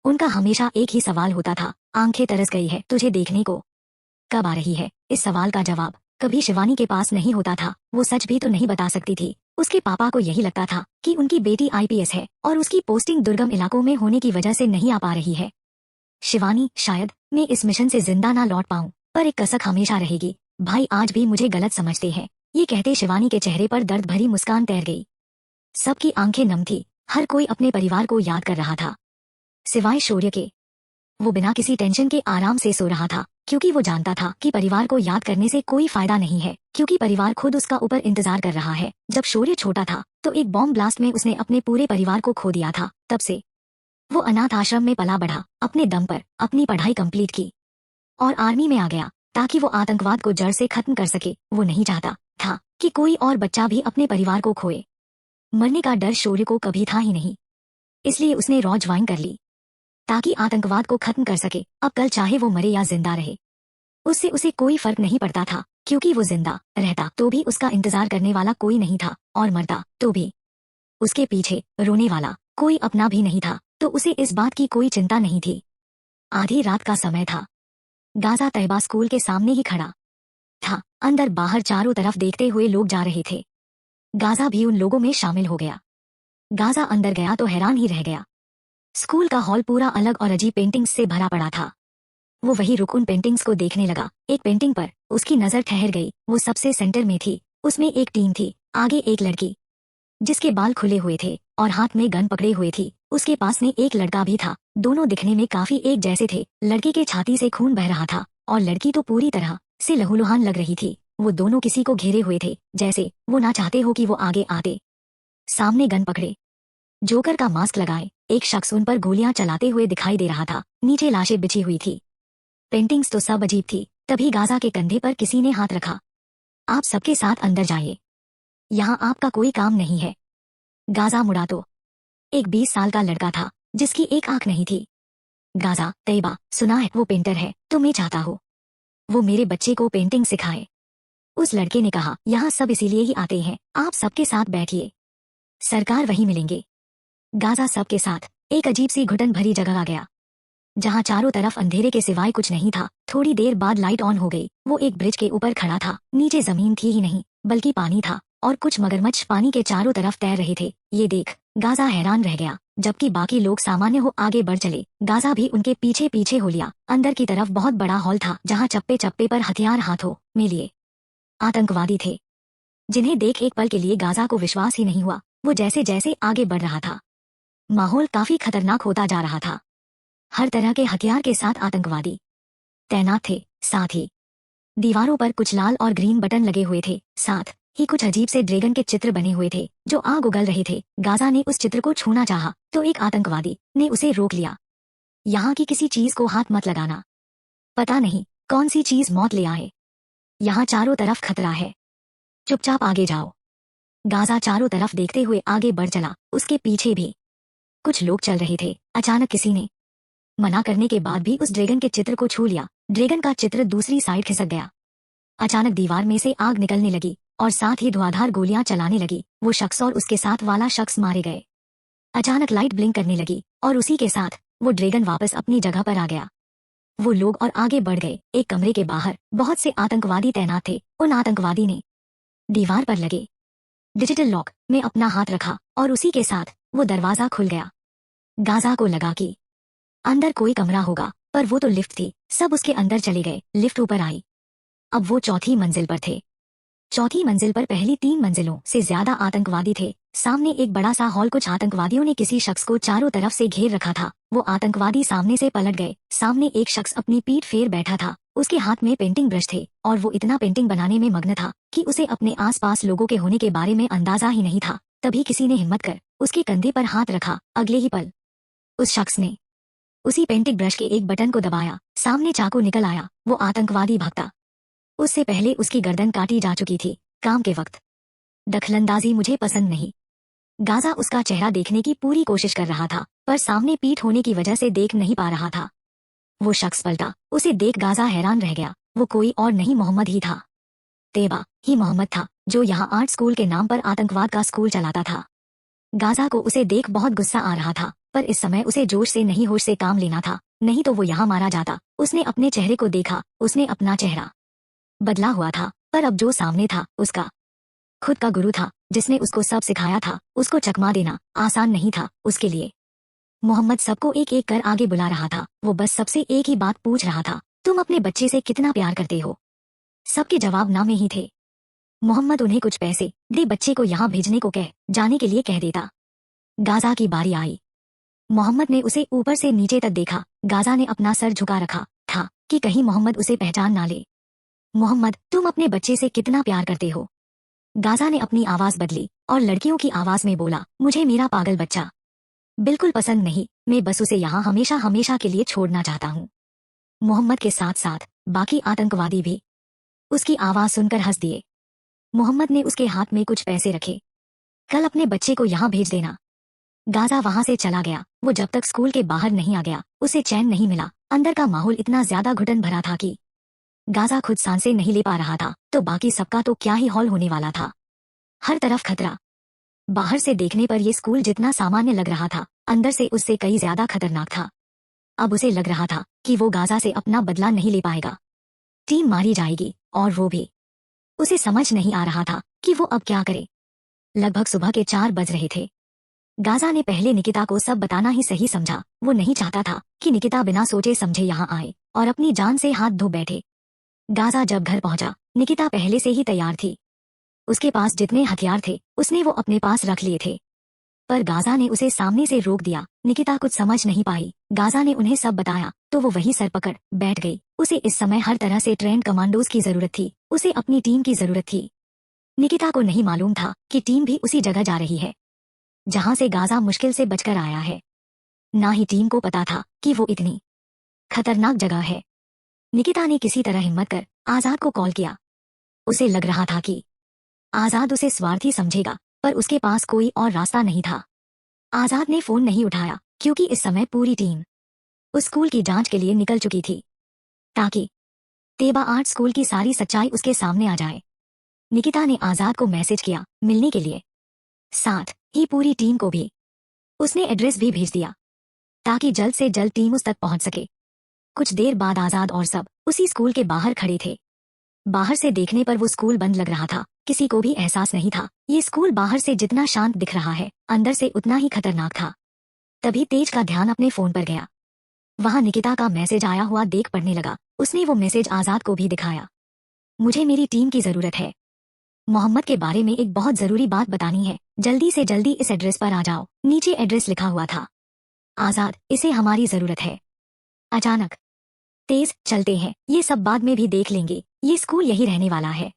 उनका हमेशा एक ही सवाल होता था, आंखें तरस गई है तुझे देखने को, कब आ रही है। इस सवाल का जवाब कभी शिवानी के पास नहीं होता था। वो सच भी तो नहीं बता सकती थी। उसके पापा को यही लगता था कि उनकी बेटी आईपीएस है और उसकी पोस्टिंग दुर्गम इलाकों में होने की वजह से नहीं आ पा रही है। शिवानी, शायद मैं इस मिशन से जिंदा ना लौट पाऊं, पर एक कसक हमेशा रहेगी। भाई आज भी मुझे गलत समझते हैं। ये कहते शिवानी के चेहरे पर दर्द भरी मुस्कान तैर गई। सबकी आंखें नम थी, हर कोई अपने परिवार को याद कर रहा था, सिवाय शौर्य के। वो बिना किसी टेंशन के आराम से सो रहा था, क्योंकि वो जानता था कि परिवार को याद करने से कोई फायदा नहीं है, क्योंकि परिवार खुद उसका ऊपर इंतजार कर रहा है। जब शौर्य छोटा था तो एक बॉम्ब ब्लास्ट में उसने अपने पूरे परिवार को खो दिया था। तब से वो अनाथ आश्रम में पला बढ़ा, अपने दम पर अपनी पढ़ाई कंप्लीट की और आर्मी में आ गया, ताकि वो आतंकवाद को जड़ से खत्म कर सके। वो नहीं चाहता था कि कोई और बच्चा भी अपने परिवार को खोए। मरने का डर शौर्य को कभी था ही नहीं, इसलिए उसने रॉ ज्वाइन कर ली, ताकि आतंकवाद को खत्म कर सके। अब कल चाहे वो मरे या जिंदा रहे, उससे उसे कोई फर्क नहीं पड़ता था, क्योंकि वो जिंदा रहता तो भी उसका इंतजार करने वाला कोई नहीं था, और मरता तो भी उसके पीछे रोने वाला कोई अपना भी नहीं था। तो उसे इस बात की कोई चिंता नहीं थी। आधी रात का समय था। गाजा तैयबा स्कूल के सामने ही खड़ा था। अंदर बाहर चारों तरफ देखते हुए लोग जा रहे थे। गाजा भी उन लोगों में शामिल हो गया। गाजा अंदर गया तो हैरान ही रह गया। स्कूल का हॉल पूरा अलग और अजीब पेंटिंग्स से भरा पड़ा था। वो वही रुक उन पेंटिंग्स को देखने लगा। एक पेंटिंग पर उसकी नजर ठहर गई। वो सबसे सेंटर में थी। उसमें एक टीम थी। आगे एक लड़की जिसके बाल खुले हुए थे और हाथ में गन पकड़े हुए थी। उसके पास में एक लड़का भी था। दोनों दिखने में काफी एक जैसे थे। लड़के के छाती से खून बह रहा था और लड़की तो पूरी तरह से लहूलुहान लग रही थी। वो दोनों किसी को घेरे हुए थे, जैसे वो ना चाहते हो कि वो आगे आते। सामने गन पकड़े, जोकर का मास्क लगाए एक शख्स उन पर गोलियां चलाते हुए दिखाई दे रहा था। नीचे लाशें बिछी हुई थी। पेंटिंग्स तो सब अजीब थी। तभी गाजा के कंधे पर किसी ने हाथ रखा। आप सबके साथ अंदर जाइए, यहाँ आपका कोई काम नहीं है। गाजा मुड़ा तो एक 20 साल का लड़का था, जिसकी एक आंख नहीं थी। गाजा, तैयबा, सुना है वो पेंटर है, तो मैं चाहता हूँ वो मेरे बच्चे को पेंटिंग सिखाए। उस लड़के ने कहा, यहाँ सब इसीलिए ही आते हैं, आप सबके साथ बैठिए, सरकार वहीं मिलेंगे। गाजा सबके साथ एक अजीब सी घुटन भरी जगह आ गया। जहाँ चारों तरफ अंधेरे के सिवाय कुछ नहीं था। थोड़ी देर बाद लाइट ऑन हो गई। वो एक ब्रिज के ऊपर खड़ा था। नीचे जमीन थी ही नहीं बल्कि पानी था और कुछ मगरमच्छ पानी के चारों तरफ तैर रहे थे। ये देख गाजा हैरान रह गया। जबकि बाकी लोग सामान्य हो आगे बढ़ चले, गाजा भी उनके पीछे पीछे हो लिया। अंदर की तरफ बहुत बड़ा हॉल था जहाँ चप्पे चप्पे पर हथियार हाथों में लिए आतंकवादी थे, जिन्हें देख एक पल के लिए गाजा को विश्वास ही नहीं हुआ। वो जैसे जैसे आगे बढ़ रहा था, माहौल काफी खतरनाक होता जा रहा था। हर तरह के हथियार के साथ आतंकवादी तैनात थे। साथ ही दीवारों पर कुछ लाल और ग्रीन बटन लगे हुए थे। साथ ही कुछ अजीब से ड्रैगन के चित्र बने हुए थे जो आग उगल रहे थे। गाजा ने उस चित्र को छूना चाहा तो एक आतंकवादी ने उसे रोक लिया। यहाँ की किसी चीज को हाथ मत लगाना, पता नहीं कौन सी चीज मौत ले आए। यहाँ चारों तरफ खतरा है, चुपचाप आगे जाओ। गाजा चारों तरफ देखते हुए आगे बढ़ चला। उसके पीछे भी कुछ लोग चल रहे थे। अचानक किसी ने मना करने के बाद भी उस ड्रैगन के चित्र को छू लिया। ड्रैगन का चित्र दूसरी साइड खिसक गया। अचानक दीवार में से आग निकलने लगी और साथ ही धुआंधार गोलियां चलाने लगी। वो शख्स और उसके साथ वाला शख्स मारे गए। अचानक लाइट ब्लिंक करने लगी और उसी के साथ वो ड्रैगन वापस अपनी जगह पर आ गया। वो लोग और आगे बढ़ गए। एक कमरे के बाहर बहुत से आतंकवादी तैनात थे। उन आतंकवादी ने दीवार पर लगे डिजिटल लॉक में अपना हाथ रखा और उसी के साथ वो दरवाजा खुल गया। गाजा को लगा कि अंदर कोई कमरा होगा, पर वो तो लिफ्ट थी। सब उसके अंदर चले गए। लिफ्ट ऊपर आई। अब वो चौथी मंजिल पर थे। चौथी मंजिल पर पहली 3 मंजिलों से ज्यादा आतंकवादी थे। सामने एक बड़ा सा हॉल। कुछ आतंकवादियों ने किसी शख्स को चारों तरफ से घेर रखा था। वो आतंकवादी सामने से पलट गए। सामने एक शख्स अपनी पीठ फेर बैठा था। उसके हाथ में पेंटिंग ब्रश थे और वो इतना पेंटिंग बनाने में मग्न था कि उसे अपने आसपास लोगों के होने के बारे में अंदाजा ही नहीं था। तभी किसी ने हिम्मत कर उसके कंधे पर हाथ रखा। अगले ही पल उस शख्स ने उसी पेंटिंग ब्रश के एक बटन को दबाया। सामने चाकू निकल आया। वो आतंकवादी भागता। उससे पहले उसकी गर्दन काटी जा चुकी थी। काम के वक्त दखलंदाजी मुझे पसंद नहीं। गाजा उसका चेहरा देखने की पूरी कोशिश कर रहा था, पर सामने पीठ होने की वजह से देख नहीं पा रहा था। वो शख्स पलटा। उसे देख गाजा हैरान रह गया। वो कोई और नहीं, मोहम्मद ही था। तेबा ही मोहम्मद था, जो यहाँ आर्ट स्कूल के नाम पर आतंकवाद का स्कूल चलाता था। गाजा को उसे देख बहुत गुस्सा आ रहा था, पर इस समय उसे जोश से नहीं होश से काम लेना था, नहीं तो वो यहाँ मारा जाता। उसने अपने चेहरे को देखा। उसने अपना चेहरा बदला हुआ था, पर अब जो सामने था उसका खुद का गुरु था, जिसने उसको सब सिखाया था। उसको चकमा देना आसान नहीं था उसके लिए। मोहम्मद सबको एक एक कर आगे बुला रहा था। वो बस सबसे एक ही बात पूछ रहा था, तुम अपने बच्चे से कितना प्यार करते हो? सबके जवाब ना में ही थे। मोहम्मद उन्हें कुछ पैसे दे बच्चे को यहाँ भेजने को कह जाने के लिए कह देता। गाजा की बारी आई। मोहम्मद ने उसे ऊपर से नीचे तक देखा। गाजा ने अपना सर झुका रखा था कि कहीं मोहम्मद उसे पहचान ना ले। मोहम्मद, तुम अपने बच्चे से कितना प्यार करते हो? गाजा ने अपनी आवाज बदली और लड़कियों की आवाज में बोला, मुझे मेरा पागल बच्चा बिल्कुल पसंद नहीं। मैं बस उसे यहाँ हमेशा हमेशा के लिए छोड़ना चाहता हूँ। मोहम्मद के साथ साथ बाकी आतंकवादी भी उसकी आवाज सुनकर हंस दिए। मोहम्मद ने उसके हाथ में कुछ पैसे रखे। कल अपने बच्चे को यहाँ भेज देना। गाजा वहां से चला गया। वो जब तक स्कूल के बाहर नहीं आ गया उसे चैन नहीं मिला। अंदर का माहौल इतना ज्यादा घुटन भरा था कि गाजा खुद सांसें नहीं ले पा रहा था, तो बाकी सबका तो क्या ही हॉल होने वाला था। हर तरफ खतरा। बाहर से देखने पर यह स्कूल जितना सामान्य लग रहा था, अंदर से उससे कई ज्यादा खतरनाक था। अब उसे लग रहा था कि वो गाजा से अपना बदला नहीं ले पाएगा। टीम मारी जाएगी और वो भी। उसे समझ नहीं आ रहा था कि वो अब क्या करे। लगभग सुबह के 4 बज रहे थे। गाजा ने पहले निकिता को सब बताना ही सही समझा। वो नहीं चाहता था कि निकिता बिना सोचे समझे यहाँ आए और अपनी जान से हाथ धो बैठे। गाजा जब घर पहुंचा, निकिता पहले से ही तैयार थी। उसके पास जितने हथियार थे उसने वो अपने पास रख लिए थे, पर गाजा ने उसे सामने से रोक दिया। निकिता कुछ समझ नहीं पाई। गाजा ने उन्हें सब बताया तो वो वहीं सर पकड़ बैठ गई। उसे इस समय हर तरह से ट्रेंड कमांडोज की जरूरत थी। उसे अपनी टीम की जरूरत थी। निकिता को नहीं मालूम था कि टीम भी उसी जगह जा रही है जहां से गाजा मुश्किल से बचकर आया है। ना ही टीम को पता था कि वो इतनी खतरनाक जगह है। निकिता ने किसी तरह हिम्मत कर आजाद को कॉल किया। उसे लग रहा था कि आजाद उसे स्वार्थी समझेगा, पर उसके पास कोई और रास्ता नहीं था। आजाद ने फोन नहीं उठाया क्योंकि इस समय पूरी टीम उस स्कूल की जांच के लिए निकल चुकी थी, ताकि तेबा आर्ट स्कूल की सारी सच्चाई उसके सामने आ जाए। निकिता ने आजाद को मैसेज किया मिलने के लिए। साथ ही पूरी टीम को भी उसने एड्रेस भी भेज दिया। ताकि जल्द से जल्द टीम उस तक पहुंच सके। कुछ देर बाद आजाद और सब उसी स्कूल के बाहर खड़े थे। बाहर से देखने पर वो स्कूल बंद लग रहा था। किसी को भी एहसास नहीं था ये स्कूल बाहर से जितना शांत दिख रहा है अंदर से उतना ही खतरनाक था। तभी तेज का ध्यान अपने फोन पर गया। वहां निकिता का मैसेज आया हुआ देख पढ़ने लगा। उसने वो मैसेज आजाद को भी दिखाया। मुझे मेरी टीम की जरूरत है। मोहम्मद के बारे में एक बहुत जरूरी बात बतानी है। जल्दी से जल्दी इस एड्रेस पर आ जाओ। नीचे एड्रेस लिखा हुआ था। आजाद, इसे हमारी जरूरत है। अचानक, तेज, चलते हैं, ये सब बाद में भी देख लेंगे, ये स्कूल यही रहने वाला है।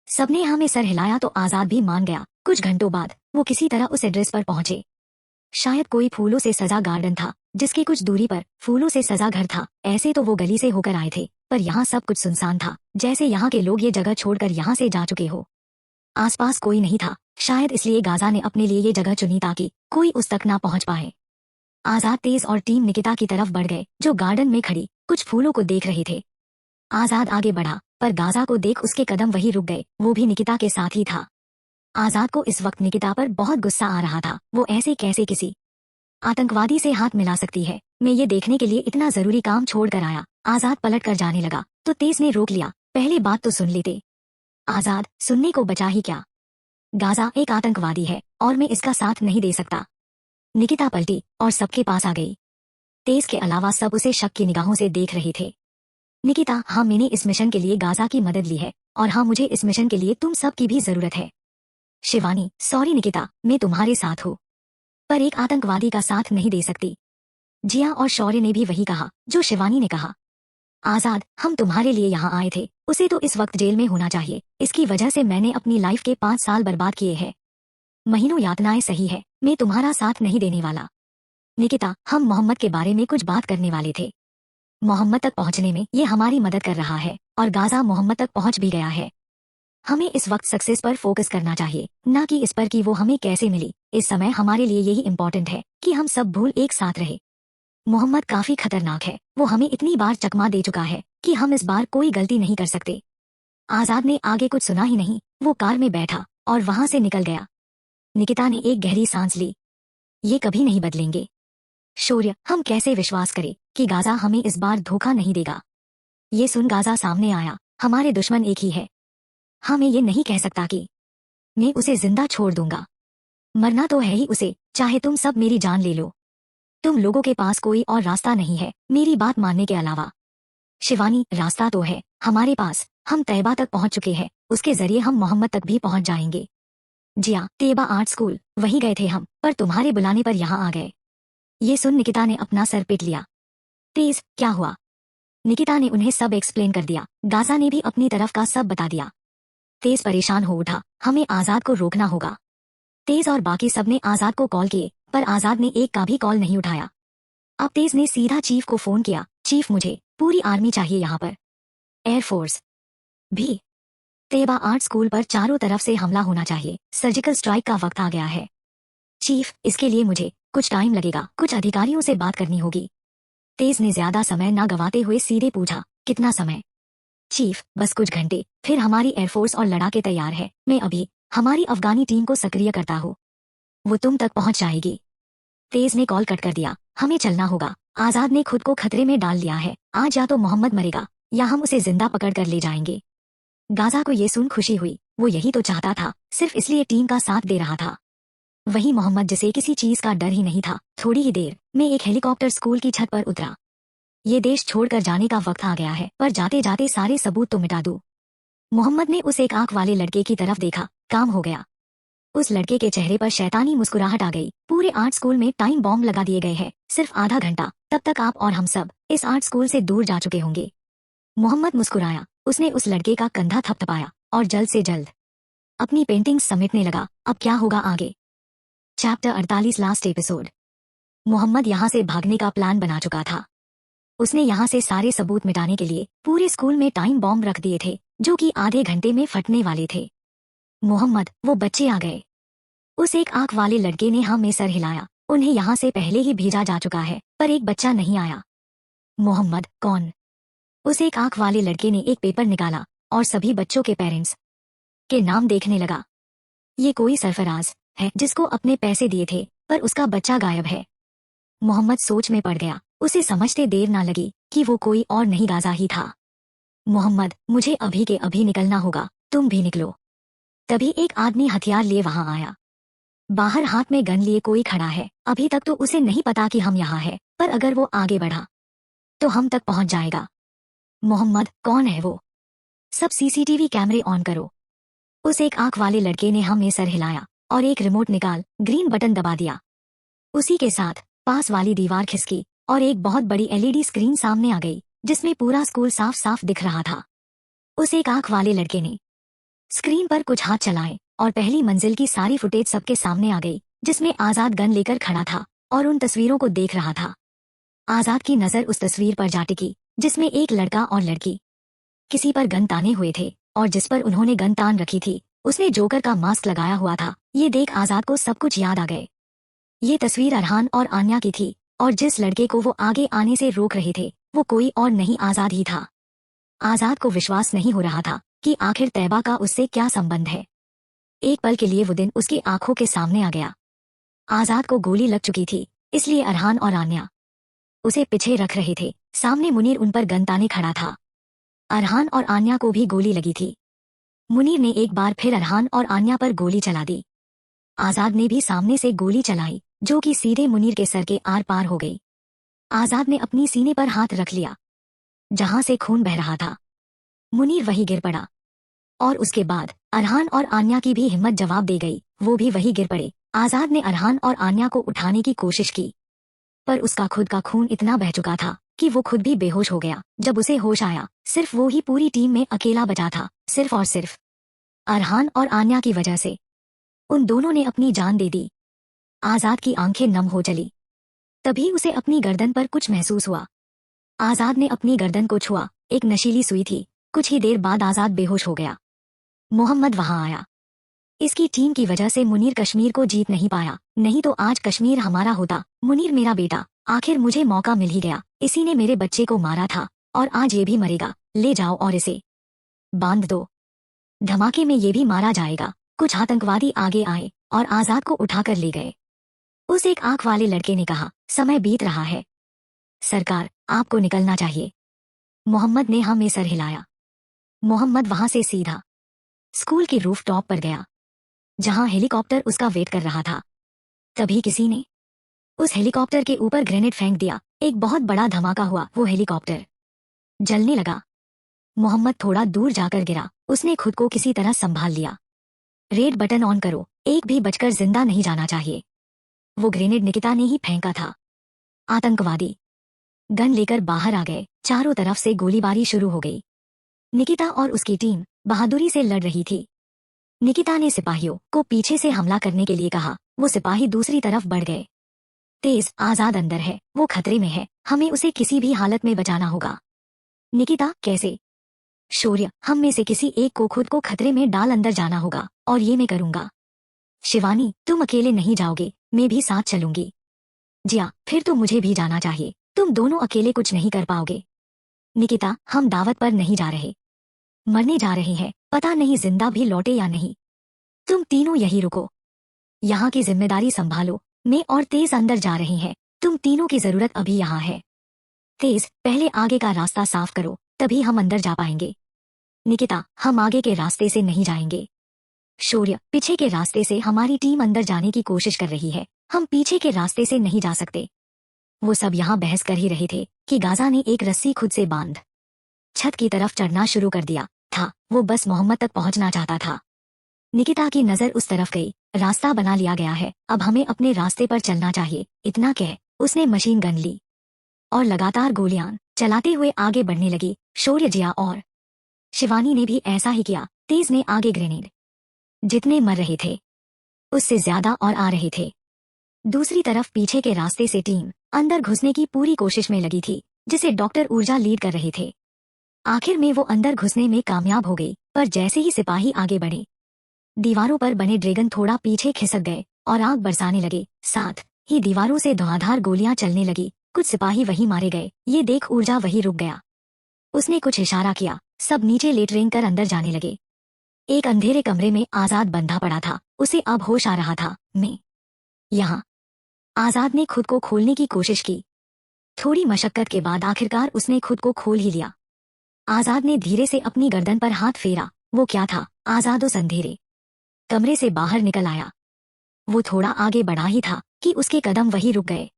सबने हमें सर हिलाया तो आजाद भी मान गया। कुछ घंटों बाद वो किसी तरह उस एड्रेस पर पहुंचे। शायद कोई फूलों से सजा गार्डन था जिसकी कुछ दूरी पर फूलों से सजा घर था। ऐसे तो वो गली से होकर आए थे, पर यहाँ सब कुछ सुनसान था, जैसे यहाँ के लोग ये जगह छोड़कर यहाँ से जा चुके हो। आसपास कोई नहीं था। शायद इसलिए गाजा ने अपने लिए ये जगह चुनी ताकि कोई उस तक ना पहुंच पाए। आजाद, तेज और टीम निकिता की तरफ बढ़ गए जो गार्डन में खड़ी कुछ फूलों को देख रहे थे। आजाद आगे बढ़ा पर गाजा को देख उसके कदम वहीं रुक गए। वो भी निकिता के साथ ही था। आजाद को इस वक्त निकिता पर बहुत गुस्सा आ रहा था। वो ऐसे कैसे किसी आतंकवादी से हाथ मिला सकती है। मैं ये देखने के लिए इतना जरूरी काम छोड़ कर आया। आजाद पलट कर जाने लगा तो तेज ने रोक लिया। पहले बात तो सुन लेते। आजाद, सुनने को बचा ही क्या। गाजा एक आतंकवादी है और मैं इसका साथ नहीं दे सकता। निकिता पलटी और सबके पास आ गई। तेज के अलावा सब उसे शक की निगाहों से देख रहे थे। निकिता, हाँ, मैंने इस मिशन के लिए गाजा की मदद ली है और हाँ, मुझे इस मिशन के लिए तुम सब की भी जरूरत है। शिवानी, सॉरी निकिता, मैं तुम्हारे साथ हूँ पर एक आतंकवादी का साथ नहीं दे सकती। जिया और शौर्य ने भी वही कहा जो शिवानी ने कहा। आजाद, हम तुम्हारे लिए यहाँ आए थे। उसे तो इस वक्त जेल में होना चाहिए। इसकी वजह से मैंने अपनी लाइफ के 5 साल बर्बाद किए हैं। महीनों यातनाएं सही है, मैं तुम्हारा साथ नहीं देने वाला। निकिता, हम मोहम्मद के बारे में कुछ बात करने वाले थे। मोहम्मद तक पहुंचने में ये हमारी मदद कर रहा है और गाजा मोहम्मद तक पहुंच भी गया है। हमें इस वक्त सक्सेस पर फोकस करना चाहिए, ना कि इस पर कि वो हमें कैसे मिली। इस समय हमारे लिए यही इम्पोर्टेंट है कि हम सब भूल एक साथ रहे। मोहम्मद काफी खतरनाक है। वो हमें इतनी बार चकमा दे चुका है कि हम इस बार कोई गलती नहीं कर सकते। आजाद ने आगे कुछ सुना ही नहीं। वो कार में बैठा और वहां से निकल गया। निकिता ने एक गहरी सांस ली। ये कभी नहीं बदलेंगे। शौर्य, हम कैसे विश्वास करें कि गाजा हमें इस बार धोखा नहीं देगा। ये सुन गाजा सामने आया। हमारे दुश्मन एक ही है। हाँ, मैं ये नहीं कह सकता कि मैं उसे जिंदा छोड़ दूंगा। मरना तो है ही उसे, चाहे तुम सब मेरी जान ले लो। तुम लोगों के पास कोई और रास्ता नहीं है मेरी बात मानने के अलावा। शिवानी, रास्ता तो है हमारे पास। हम तैयबा तक पहुंच चुके हैं, उसके जरिए हम मोहम्मद तक भी पहुंच जाएंगे। जिया, तैयबा आर्ट स्कूल, वहीं गए थे हम, पर तुम्हारे बुलाने पर यहाँ आ गए। ये सुन निकिता ने अपना सर पीट लिया। तेज, क्या हुआ। निकिता ने उन्हें सब एक्सप्लेन कर दिया। गाजा ने भी अपनी तरफ का सब बता दिया। तेज परेशान हो उठा। हमें आजाद को रोकना होगा। तेज और बाकी सब ने आजाद को कॉल किए पर आजाद ने एक का भी कॉल नहीं उठाया। अब तेज ने सीधा चीफ को फोन किया। चीफ, मुझे पूरी आर्मी चाहिए यहाँ पर। एयरफोर्स भी। तैयबा आर्ट स्कूल पर चारों तरफ से हमला होना चाहिए। सर्जिकल स्ट्राइक का वक्त आ गया है। चीफ, इसके लिए मुझे कुछ टाइम लगेगा। कुछ अधिकारियों से बात करनी होगी। तेज ने ज्यादा समय ना गवाते हुए सीधे पूछा, कितना समय। चीफ, बस कुछ घंटे, फिर हमारी एयरफोर्स और लड़ाके तैयार है। मैं अभी हमारी अफगानी टीम को सक्रिय करता हूँ, वो तुम तक पहुंच जाएगी। तेज ने कॉल कट कर दिया। हमें चलना होगा। आजाद ने खुद को खतरे में डाल लिया है। आज या तो मोहम्मद मरेगा या हम उसे जिंदा पकड़ कर ले जाएंगे। गाजा को ये सुन खुशी हुई। वो यही तो चाहता था, सिर्फ इसलिए टीम का साथ दे रहा था। वही मोहम्मद, जिसे किसी चीज का डर ही नहीं था। थोड़ी ही देर में एक हेलीकॉप्टर स्कूल की छत पर उतरा। ये देश छोड़कर जाने का वक्त आ गया है, पर जाते जाते सारे सबूत तो मिटा दूं। मोहम्मद ने उस एक आंख वाले लड़के की तरफ देखा। काम हो गया। उस लड़के के चेहरे पर शैतानी मुस्कुराहट आ गई। पूरे आर्ट स्कूल में टाइम बॉम्ब लगा दिए गए हैं। सिर्फ आधा घंटा, तब तक आप और हम सब इस आर्ट स्कूल से दूर जा चुके होंगे। मोहम्मद मुस्कुराया। उसने उस लड़के का कंधा थपथपाया और जल्द से जल्द अपनी पेंटिंग्स समेटने लगा। अब क्या होगा आगे। Chapter 48, last episode. मोहम्मद यहाँ से भागने का प्लान बना चुका था। उसने यहाँ से सारे सबूत मिटाने के लिए पूरे स्कूल में टाइम बॉम्ब रख दिए थे जो कि आधे घंटे में फटने वाले थे। मोहम्मद, वो बच्चे आ गए। उस एक आंख वाले लड़के ने हाँ में सर हिलाया। उन्हें यहाँ से पहले ही भेजा जा चुका है, पर एक बच्चा नहीं आया। मोहम्मद, कौन। उस एक आंख वाले लड़के ने एक पेपर निकाला और सभी बच्चों के पेरेंट्स के नाम देखने लगा। ये कोई सरफराज है जिसको अपने पैसे दिए थे, पर उसका बच्चा गायब है। मोहम्मद सोच में पड़ गया। उसे समझते देर ना लगी कि वो कोई और नहीं गाजा ही था। मोहम्मद, मुझे अभी के अभी निकलना होगा, तुम भी निकलो। तभी एक आदमी हथियार लिए वहां आया। बाहर हाथ में गन लिए कोई खड़ा है। अभी तक तो उसे नहीं पता कि हम यहाँ हैं, पर अगर वो आगे बढ़ा तो हम तक पहुंच जाएगा। मोहम्मद, कौन है वो? सब सीसीटीवी कैमरे ऑन करो। उस एक आंख वाले लड़के ने हमें सर हिलाया और एक रिमोट निकाल ग्रीन बटन दबा दिया। उसी के साथ पास वाली दीवार खिसकी और एक बहुत बड़ी एलईडी स्क्रीन सामने आ गई, जिसमें पूरा स्कूल साफ साफ दिख रहा था। उस एक आंख वाले लड़के ने स्क्रीन पर कुछ हाथ चलाए और पहली मंजिल की सारी फुटेज सबके सामने आ गई, जिसमें आजाद गन लेकर खड़ा था और उन तस्वीरों को देख रहा था। आजाद की नजर उस तस्वीर पर जा टिकी जिसमें एक लड़का और लड़की किसी पर गन ताने हुए थे और जिस पर उन्होंने गन तान रखी थी उसने जोकर का मास्क लगाया हुआ था। ये देख आजाद को सब कुछ याद आ गए। ये तस्वीर अरहान और आन्या की थी और जिस लड़के को वो आगे आने से रोक रहे थे वो कोई और नहीं, आजाद ही था। आजाद को विश्वास नहीं हो रहा था कि आखिर तैयबा का उससे क्या संबंध है। एक पल के लिए वो दिन उसकी आंखों के सामने आ गया। आजाद को गोली लग चुकी थी, इसलिए अरहान और आन्या उसे पीछे रख रहे थे। सामने मुनीर उन पर गन ताने खड़ा था। अरहान और आन्या को भी गोली लगी थी। मुनीर ने एक बार फिर अरहान और आन्या पर गोली चला दी। आजाद ने भी सामने से गोली चलाई, जो कि सीधे मुनीर के सर के आर पार हो गई। आजाद ने अपनी सीने पर हाथ रख लिया जहां से खून बह रहा था। मुनीर वही गिर पड़ा और उसके बाद अरहान और आन्या की भी हिम्मत जवाब दे गई, वो भी वही गिर पड़े। आजाद ने अरहान और आन्या को उठाने की कोशिश की, पर उसका खुद का खून इतना बह चुका था कि वो खुद भी बेहोश हो गया। जब उसे होश आया, सिर्फ वो ही पूरी टीम में अकेला बचा था, सिर्फ और सिर्फ अरहान और आन्या की वजह से। उन दोनों ने अपनी जान दे दी। आजाद की आंखें नम हो चली। तभी उसे अपनी गर्दन पर कुछ महसूस हुआ। आजाद ने अपनी गर्दन को छुआ, एक नशीली सुई थी। कुछ ही देर बाद आजाद बेहोश हो गया। मोहम्मद वहां आया। इसकी टीम की वजह से मुनीर कश्मीर को जीत नहीं पाया, नहीं तो आज कश्मीर हमारा होता। मुनीर मेरा बेटा, आखिर मुझे मौका मिल ही गया। इसी ने मेरे बच्चे को मारा था और आज ये भी मरेगा। ले जाओ और इसे बांध दो। धमाके में ये भी मारा जाएगा। कुछ आतंकवादी आगे आए और आजाद को उठाकर ले गए। उस एक आंख वाले लड़के ने कहा, समय बीत रहा है सरकार, आपको निकलना चाहिए। मोहम्मद ने हमें सर हिलाया। मोहम्मद वहां से सीधा स्कूल के रूफ टॉप पर गया जहां हेलीकॉप्टर उसका वेट कर रहा था। तभी किसी ने उस हेलीकॉप्टर के ऊपर ग्रेनेड फेंक दिया। एक बहुत बड़ा धमाका हुआ। वो हेलीकॉप्टर जलने लगा। मोहम्मद थोड़ा दूर जाकर गिरा। उसने खुद को किसी तरह संभाल लिया। रेड बटन ऑन करो, एक भी बचकर जिंदा नहीं जाना चाहिए। वो ग्रेनेड निकिता ने ही फेंका था। आतंकवादी गन लेकर बाहर आ गए। चारों तरफ से गोलीबारी शुरू हो गई। निकिता और उसकी टीम बहादुरी से लड़ रही थी। निकिता ने सिपाहियों को पीछे से हमला करने के लिए कहा। वो सिपाही दूसरी तरफ बढ़ गए। तेज, आजाद अंदर है, वो खतरे में है, हमें उसे किसी भी हालत में बचाना होगा। निकिता, कैसे? शौर्य, हम में से किसी एक को खुद को खतरे में डाल अंदर जाना होगा और ये मैं करूंगा। शिवानी, तुम अकेले नहीं जाओगे, मैं भी साथ चलूंगी। जिया, फिर तो मुझे भी जाना चाहिए, तुम दोनों अकेले कुछ नहीं कर पाओगे। निकिता, हम दावत पर नहीं जा रहे, मरने जा रहे हैं, पता नहीं जिंदा भी लौटे या नहीं। तुम तीनों यही रुको, यहाँ की जिम्मेदारी संभालो। मैं और तेज अंदर जा रहे हैं, तुम तीनों की जरूरत अभी यहाँ है। तेज, पहले आगे का रास्ता साफ करो, तभी हम अंदर जा पाएंगे। निकिता, हम आगे के रास्ते से नहीं जाएंगे। शौर्य, पीछे के रास्ते से हमारी टीम अंदर जाने की कोशिश कर रही है, हम पीछे के रास्ते से नहीं जा सकते। वो सब यहाँ बहस कर ही रहे थे कि गाजा ने एक रस्सी खुद से बांध छत की तरफ चढ़ना शुरू कर दिया था। वो बस मोहम्मद तक पहुंचना चाहता था। निकिता की नजर उस तरफ गई। रास्ता बना लिया गया है, अब हमें अपने रास्ते पर चलना चाहिए। इतना कह उसने मशीन गन ली और लगातार गोलियां चलाते हुए आगे बढ़ने लगी। शौर्य, जिया और शिवानी ने भी ऐसा ही किया। तेज ने आगे ग्रेनेड जितने मर रहे थे उससे ज्यादा और आ रहे थे। दूसरी तरफ पीछे के रास्ते से टीम अंदर घुसने की पूरी कोशिश में लगी थी, जिसे डॉक्टर ऊर्जा लीड कर रहे थे। आखिर में वो अंदर घुसने में कामयाब हो गई, पर जैसे ही सिपाही आगे बढ़े दीवारों पर बने ड्रैगन थोड़ा पीछे खिसक गए और आग बरसाने लगे। साथ ही दीवारों से धुआंधार गोलियां चलने लगी। कुछ सिपाही वहीं मारे गए। ये देख ऊर्जा वहीं रुक गया। उसने कुछ इशारा किया, सब नीचे लेट रेंग कर अंदर जाने लगे। एक अंधेरे कमरे में आजाद बंधा पड़ा था। उसे अब होश आ रहा था। मैं यहाँ आजाद ने खुद को खोलने की कोशिश की। थोड़ी मशक्कत के बाद आखिरकार उसने खुद को खोल ही लिया। आजाद ने धीरे से अपनी गर्दन पर हाथ फेरा। वो क्या था? आजाद उस अंधेरे कमरे से बाहर निकल आया। वो थोड़ा आगे बढ़ा ही था कि उसके कदम वहीं रुक गए।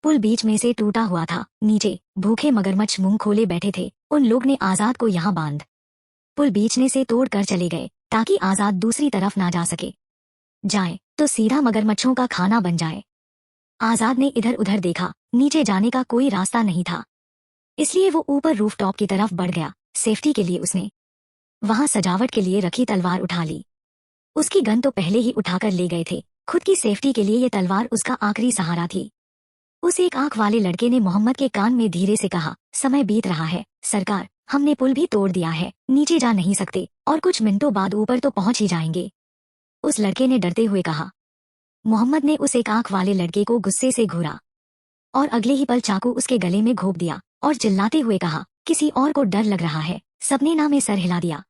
पुल बीच में से टूटा हुआ था। नीचे भूखे मगरमच्छ मुंह खोले बैठे थे। उन लोग ने आजाद को यहाँ बांध पुल बीचने से तोड़ कर चले गए ताकि आजाद दूसरी तरफ ना जा सके। जाए तो सीधा मगरमच्छों का खाना बन जाए। आजाद ने इधर उधर देखा। नीचे जाने का कोई रास्ता नहीं था, इसलिए वो ऊपर रूफटॉप की तरफ बढ़ गया। सेफ्टी के लिए उसने वहां सजावट के लिए रखी तलवार उठा ली। उसकी गन तो पहले ही उठाकर ले गए थे। खुद की सेफ्टी के लिए ये तलवार उसका आखिरी सहारा थी। उस एक आंख वाले लड़के ने मोहम्मद के कान में धीरे से कहा, समय बीत रहा है सरकार, हमने पुल भी तोड़ दिया है, नीचे जा नहीं सकते और कुछ मिनटों बाद ऊपर तो पहुंच ही जाएंगे। उस लड़के ने डरते हुए कहा। मोहम्मद ने उस एक आंख वाले लड़के को गुस्से से घूरा और अगले ही पल चाकू उसके गले में घोंप दिया और चिल्लाते हुए कहा, किसी और को डर लग रहा है? सबने ना में सर हिला दिया।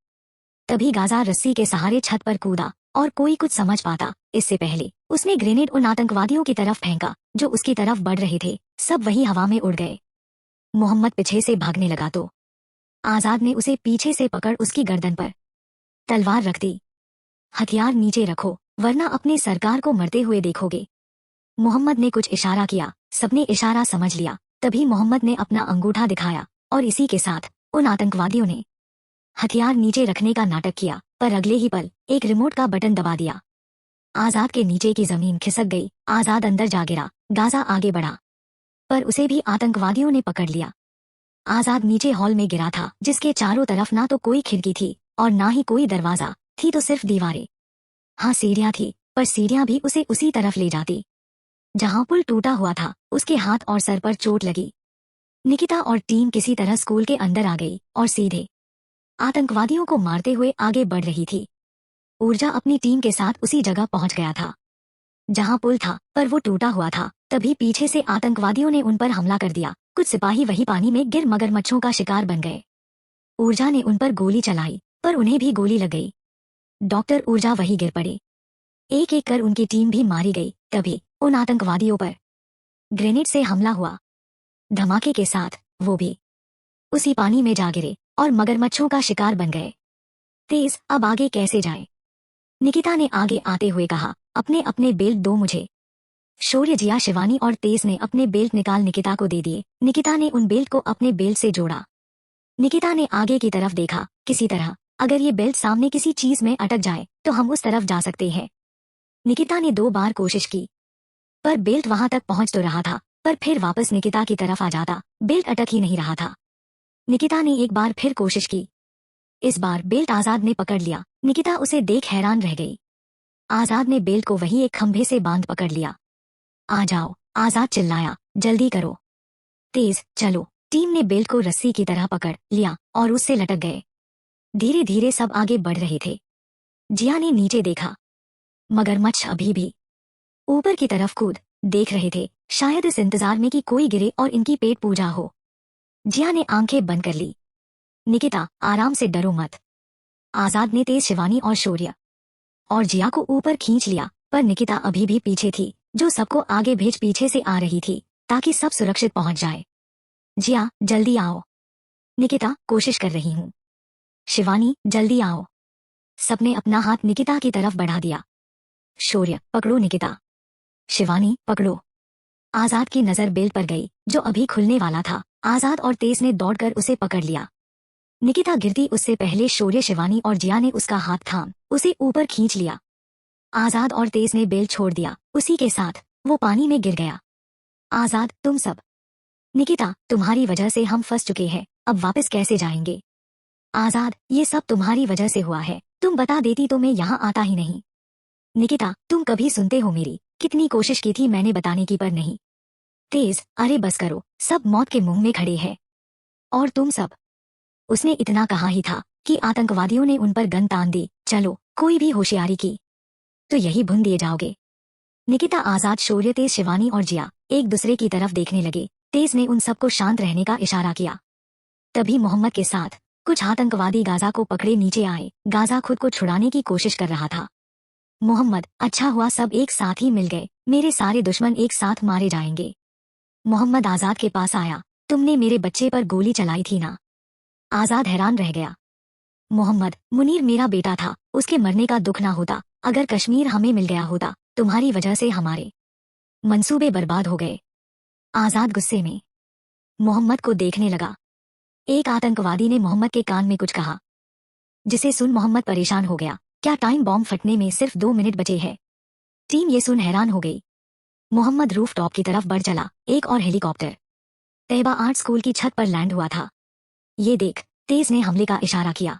तभी गाजा रस्सी के सहारे छत पर कूदा और कोई कुछ समझ पाता इससे पहले उसने ग्रेनेड उन आतंकवादियों की तरफ फेंका जो उसकी तरफ बढ़ रहे थे। सब वही हवा में उड़ गए। मोहम्मद पीछे से भागने लगा तो आजाद ने उसे पीछे से पकड़ उसकी गर्दन पर तलवार रख दी। हथियार नीचे रखो वरना अपने सरकार को मरते हुए देखोगे। मोहम्मद ने कुछ इशारा किया। सबने इशारा समझ लिया। तभी मोहम्मद ने अपना अंगूठा दिखाया और इसी के साथ उन आतंकवादियों ने हथियार नीचे रखने का नाटक किया, पर अगले ही पल एक रिमोट का बटन दबा दिया। आजाद के नीचे की जमीन खिसक गई। आजाद अंदर जा गिरा। गाजा आगे बढ़ा, पर उसे भी आतंकवादियों ने पकड़ लिया। आजाद नीचे हॉल में गिरा था, जिसके चारों तरफ ना तो कोई खिड़की थी और ना ही कोई दरवाजा, थी तो सिर्फ दीवारें। हाँ सीढ़ियां थी, पर सीढ़ियां भी उसे उसी तरफ ले जाती जहां पुल टूटा हुआ था। उसके हाथ और सर पर चोट लगी। निकिता और टीम किसी तरह स्कूल के अंदर आ गई और सीधे आतंकवादियों को मारते हुए आगे बढ़ रही थी। ऊर्जा अपनी टीम के साथ उसी जगह पहुंच गया था जहां पुल था, पर वो टूटा हुआ था। तभी पीछे से आतंकवादियों ने उन पर हमला कर दिया। कुछ सिपाही वही पानी में गिर मगरमच्छों का शिकार बन गए। ऊर्जा ने उन पर गोली चलाई, पर उन्हें भी गोली लग गई। डॉक्टर ऊर्जा वही गिर पड़े। एक एक कर उनकी टीम भी मारी गई। तभी उन आतंकवादियों पर ग्रेनेड से हमला हुआ। धमाके के साथ वो भी उसी पानी में जा गिरे और मगरमच्छों का शिकार बन गए। तेज, अब आगे कैसे जाए? निकिता ने आगे आते हुए कहा, अपने अपने बेल्ट दो मुझे। शौर्य, जिया, शिवानी और तेज ने अपने बेल्ट निकाल निकिता को दे दिए। निकिता ने उन बेल्ट को अपने बेल्ट से जोड़ा। निकिता ने आगे की तरफ देखा। किसी तरह अगर ये बेल्ट सामने किसी चीज में अटक जाए तो हम उस तरफ जा सकते हैं। निकिता ने 2 बार कोशिश की, पर बेल्ट वहां तक पहुंच तो रहा था, पर फिर वापस निकिता की तरफ आ जाता। बेल्ट अटक ही नहीं रहा था। निकिता ने एक बार फिर कोशिश की। इस बार बेल्ट आजाद ने पकड़ लिया। निकिता उसे देख हैरान रह गई। आजाद ने बेल्ट को वही एक खंभे से बांध पकड़ लिया। आ जाओ, आजाद चिल्लाया, जल्दी करो। तेज, चलो। टीम ने बेल्ट को रस्सी की तरह पकड़ लिया और उससे लटक गए। धीरे धीरे सब आगे बढ़ रहे थे। जिया ने नीचे देखा। मगरमच्छ अभी भी ऊपर की तरफ कूद देख रहे थे, शायद इस इंतजार में कि कोई गिरे और इनकी पेट पूजा हो। जिया ने आंखें बंद कर ली। निकिता, आराम से, डरो मत। आजाद ने तेज, शिवानी और शौर्य और जिया को ऊपर खींच लिया, पर निकिता अभी भी पीछे थी, जो सबको आगे भेज पीछे से आ रही थी ताकि सब सुरक्षित पहुंच जाए। जिया, जल्दी आओ। निकिता, कोशिश कर रही हूँ। शिवानी, जल्दी आओ। सबने अपना हाथ निकिता की तरफ बढ़ा दिया। शौर्य, पकड़ो निकिता। शिवानी, पकड़ो। आजाद की नजर बेल्ट पर गई, जो अभी खुलने वाला था। आजाद और तेज ने दौड़कर उसे पकड़ लिया। निकिता गिरती उससे पहले शौर्य, शिवानी और जिया ने उसका हाथ थाम उसे ऊपर खींच लिया। आजाद और तेज ने बेल्ट छोड़ दिया। उसी के साथ वो पानी में गिर गया। आजाद, तुम सब। निकिता, तुम्हारी वजह से हम फंस चुके हैं, अब वापस कैसे जाएंगे? आजाद, ये सब तुम्हारी वजह से हुआ है, तुम बता देती तो मैं यहाँ आता ही नहीं। निकिता, तुम कभी सुनते हो मेरी? कितनी कोशिश की थी मैंने बताने की, पर नहीं। तेज, अरे बस करो, सब मौत के मुंह में खड़े हैं। और तुम सब। उसने इतना कहा ही था कि आतंकवादियों ने उन पर गन तान दी। चलो, कोई भी होशियारी की तो यही भुन दिए जाओगे। निकिता, आजाद, शौर्य, तेज, शिवानी और जिया एक दूसरे की तरफ देखने लगे। तेज ने उन सबको शांत रहने का इशारा किया। तभी मोहम्मद के साथ कुछ आतंकवादी गाजा को पकड़े नीचे आए। गाजा खुद को छुड़ाने की कोशिश कर रहा था। मोहम्मद, अच्छा हुआ सब एक साथ ही मिल गए, मेरे सारे दुश्मन एक साथ मारे जाएंगे। मोहम्मद आजाद के पास आया। तुमने मेरे बच्चे पर गोली चलाई थी ना? आजाद हैरान रह गया। मोहम्मद, मुनीर मेरा बेटा था, उसके मरने का दुख ना होता। अगर कश्मीर हमें मिल गया होता, तुम्हारी वजह से हमारे मंसूबे बर्बाद हो गए। आजाद गुस्से में मोहम्मद को देखने लगा। एक आतंकवादी ने मोहम्मद के कान में कुछ कहा, जिसे सुन मोहम्मद परेशान हो गया। क्या टाइम बॉम्ब फटने में सिर्फ 2 मिनट बचे हैं? टीम ये सुन हैरान हो गई। मोहम्मद रूफ टॉप की तरफ बढ़ चला। एक और हेलीकॉप्टर तैयबा आर्ट स्कूल की छत पर लैंड हुआ था। ये देख, तेज ने हमले का इशारा किया।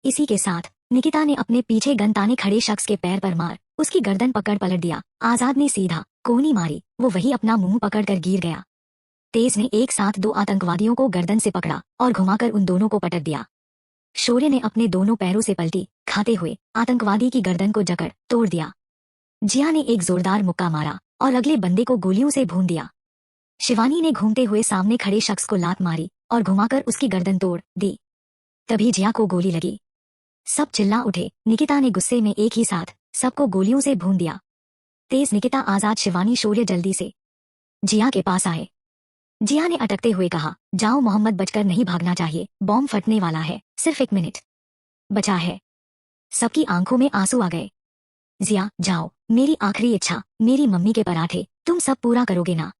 इसी के साथ निकिता ने अपने पीछे गन ताने खड़े शख्स के पैर पर मार उसकी गर्दन पकड़ पलट दिया। आजाद ने सीधा कोहनी मारी, वो वही अपना मुंह पकड़कर गिर गया। तेज ने एक साथ 2 आतंकवादियों को गर्दन से पकड़ा और घुमाकर उन दोनों को पटक दिया। शौर्य ने अपने दोनों पैरों से पलटी खाते हुए आतंकवादी की गर्दन को जकड़ तोड़ दिया। जिया ने एक जोरदार मुक्का मारा और अगले बंदे को गोलियों से भून दिया। शिवानी ने घूमते हुए सामने खड़े शख्स को लात मारी और घुमाकर उसकी गर्दन तोड़ दी। तभी जिया को गोली लगी। सब चिल्ला उठे। निकिता ने गुस्से में एक ही साथ सबको गोलियों से भून दिया। तेज, निकिता, आजाद, शिवानी, शौर्य जल्दी से जिया के पास आए। जिया ने अटकते हुए कहा, जाओ मोहम्मद, बचकर नहीं भागना चाहिए, बॉम्ब फटने वाला है, सिर्फ 1 मिनट बचा है। सबकी आंखों में आंसू आ गए। जिया, जाओ, मेरी आखिरी इच्छा, मेरी मम्मी के पराठे, तुम सब पूरा करोगे ना?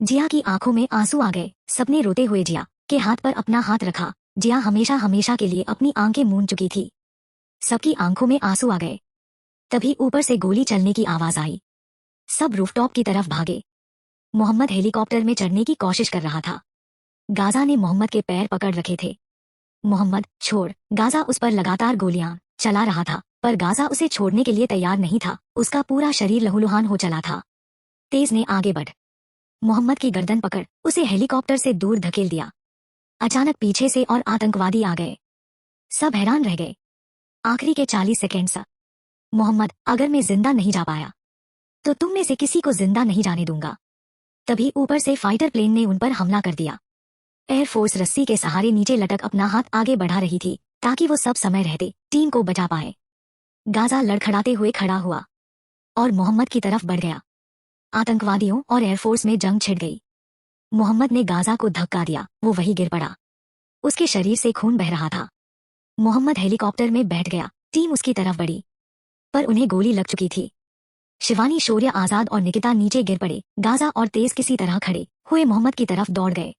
जिया की आंखों में आंसू आ गए। सबने रोते हुए जिया के हाथ पर अपना हाथ रखा। जिया हमेशा हमेशा के लिए अपनी आंखें मूंद चुकी थी। सबकी आंखों में आंसू आ गए। तभी ऊपर से गोली चलने की आवाज आई। सब रूफटॉप की तरफ भागे। मोहम्मद हेलीकॉप्टर में चढ़ने की कोशिश कर रहा था। गाजा ने मोहम्मद के पैर पकड़ रखे थे। मोहम्मद, छोड़। गाजा उस पर लगातार गोलियां चला रहा था, पर गाजा उसे छोड़ने के लिए तैयार नहीं था। उसका पूरा शरीर लहूलुहान हो चला था। तेज ने आगे बढ़ मोहम्मद की गर्दन पकड़ उसे हेलीकॉप्टर से दूर धकेल दिया। अचानक पीछे से और आतंकवादी आ गए। सब हैरान रह गए। आखिरी के 40 सेकेंड सा। मोहम्मद, अगर मैं जिंदा नहीं जा पाया तो तुम में से किसी को जिंदा नहीं जाने दूंगा। तभी ऊपर से फाइटर प्लेन ने उन पर हमला कर दिया। एयरफोर्स रस्सी के सहारे नीचे लटक अपना हाथ आगे बढ़ा रही थी ताकि वो सब समय रहते टीम को बचा पाए। गाजा लड़खड़ाते हुए खड़ा हुआ और मोहम्मद की तरफ बढ़ गया। आतंकवादियों और एयरफोर्स में जंग छिड़ गई। मोहम्मद ने गाजा को धक्का दिया, वो वही गिर पड़ा। उसके शरीर से खून बह रहा था। मोहम्मद हेलीकॉप्टर में बैठ गया। टीम उसकी तरफ बढ़ी, पर उन्हें गोली लग चुकी थी। शिवानी, शौर्य, आजाद और निकिता नीचे गिर पड़े। गाजा और तेज किसी तरह खड़े हुए मोहम्मद की तरफ दौड़ गए।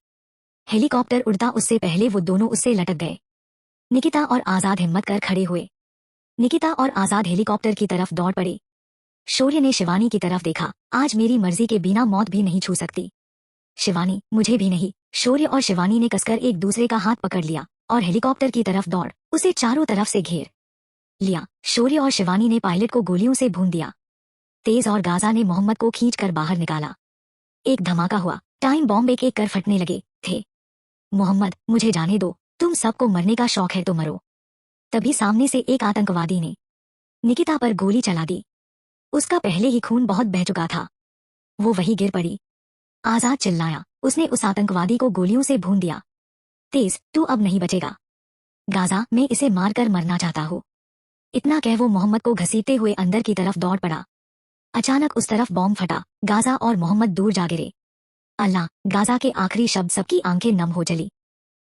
हेलीकॉप्टर उड़ता उससे पहले वो दोनों उससे लटक गए। निकिता और आजाद हिम्मत कर खड़े हुए। निकिता और आजाद हेलीकॉप्टर की तरफ दौड़ पड़े। शौर्य ने शिवानी की तरफ देखा। आज मेरी मर्जी के बिना मौत भी नहीं छू सकती। शिवानी, मुझे भी नहीं। शौर्य और शिवानी ने कसकर एक दूसरे का हाथ पकड़ लिया और हेलीकॉप्टर की तरफ दौड़ उसे चारों तरफ से घेर लिया। शौर्य और शिवानी ने पायलट को गोलियों से भून दिया। तेज और गाजा ने मोहम्मद को खींचकर बाहर निकाला। एक धमाका हुआ। टाइम बॉम्ब एक एक कर फटने लगे थे। मोहम्मद, मुझे जाने दो, तुम सबको मरने का शौक है तो मरो। तभी सामने से एक आतंकवादी ने निकिता पर गोली चला दी। उसका पहले ही खून बहुत बह चुका था। वो वही गिर पड़ी। आजाद चिल्लाया। उसने उस आतंकवादी को गोलियों से भून दिया। तेज, तू अब नहीं बचेगा। गाजा, मैं इसे मारकर मरना चाहता हूँ। इतना कह वो मोहम्मद को घसीटते हुए अंदर की तरफ दौड़ पड़ा। अचानक उस तरफ बॉम्ब फटा। गाजा और मोहम्मद दूर जा गिरे। अल्लाह! गाजा के आखिरी शब्द सबकी आंखें नम हो चली।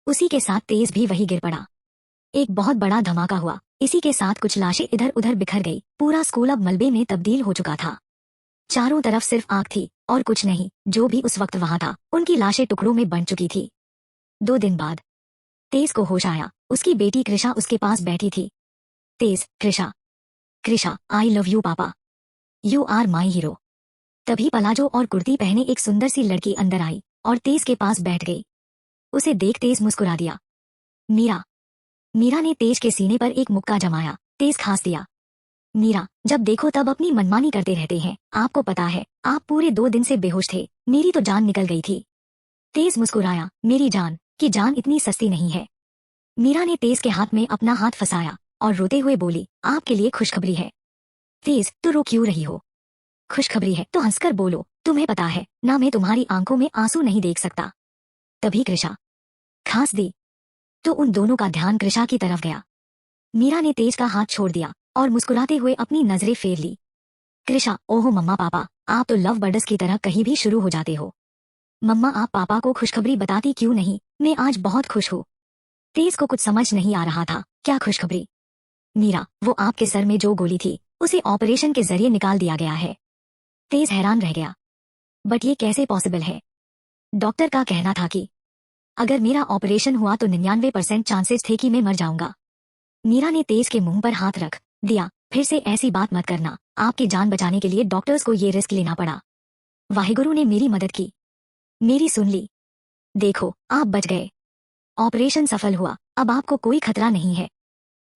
उसी के साथ तेज भी वही गिर पड़ा। एक बहुत बड़ा धमाका हुआ। इसी के साथ कुछ लाशें इधर उधर बिखर गई। पूरा स्कूल अब मलबे में तब्दील हो चुका था। चारों तरफ सिर्फ आग थी और कुछ नहीं। जो भी उस वक्त वहां था, उनकी लाशें टुकड़ों में बन चुकी थी। 2 दिन बाद तेज को होश आया। उसकी बेटी कृषा उसके पास बैठी थी। Tej, Krisha, Krisha, I love you papa, you are my hero. तभी पलाजो और कुर्ती पहने एक सुंदर सी लड़की अंदर आई और तेज के पास बैठ गई। उसे देख तेज मुस्कुरा दिया। मीरा। मीरा ने तेज के सीने पर एक मुक्का जमाया। तेज खांस दिया। मीरा, जब देखो तब अपनी मनमानी करते रहते हैं। आपको पता है, आप पूरे 2 दिन से बेहोश थे। मेरी तो जान निकल गई थी। तेज मुस्कुराया। मेरी जान की जान इतनी सस्ती नहीं है। मीरा ने तेज के हाथ में अपना हाथ फंसाया और रोते हुए बोली, आपके लिए खुशखबरी है। तेज, तो रो क्यों रही हो? खुशखबरी है तो हंसकर बोलो। तुम्हें पता है ना, मैं तुम्हारी आंखों में आंसू नहीं देख सकता। तभी कृषा खांस दी तो उन दोनों का ध्यान कृषा की तरफ गया। मीरा ने तेज का हाथ छोड़ दिया और मुस्कुराते हुए अपनी नजरें फेर ली। कृषा, ओहो मम्मा पापा, आप तो लव बर्ड्स की तरह कहीं भी शुरू हो जाते हो। मम्मा आप पापा को खुशखबरी बताती क्यों नहीं? मैं आज बहुत खुश हूँ। तेज को कुछ समझ नहीं आ रहा था। क्या खुशखबरी? मीरा, वो आपके सर में जो गोली थी उसे ऑपरेशन के जरिए निकाल दिया गया है। तेज हैरान रह गया। बट ये कैसे पॉसिबल है? डॉक्टर का कहना था कि अगर मेरा ऑपरेशन हुआ तो 99% चांसेस थे कि मैं मर जाऊंगा। मीरा ने तेज के मुंह पर हाथ रख दिया। फिर से ऐसी बात मत करना। आपकी जान बचाने के लिए डॉक्टर्स को ये रिस्क लेना पड़ा। वाहिगुरु ने मेरी मदद की। मेरी सुन ली। देखो, आप बच गए। ऑपरेशन सफल हुआ। अब आपको कोई खतरा नहीं है।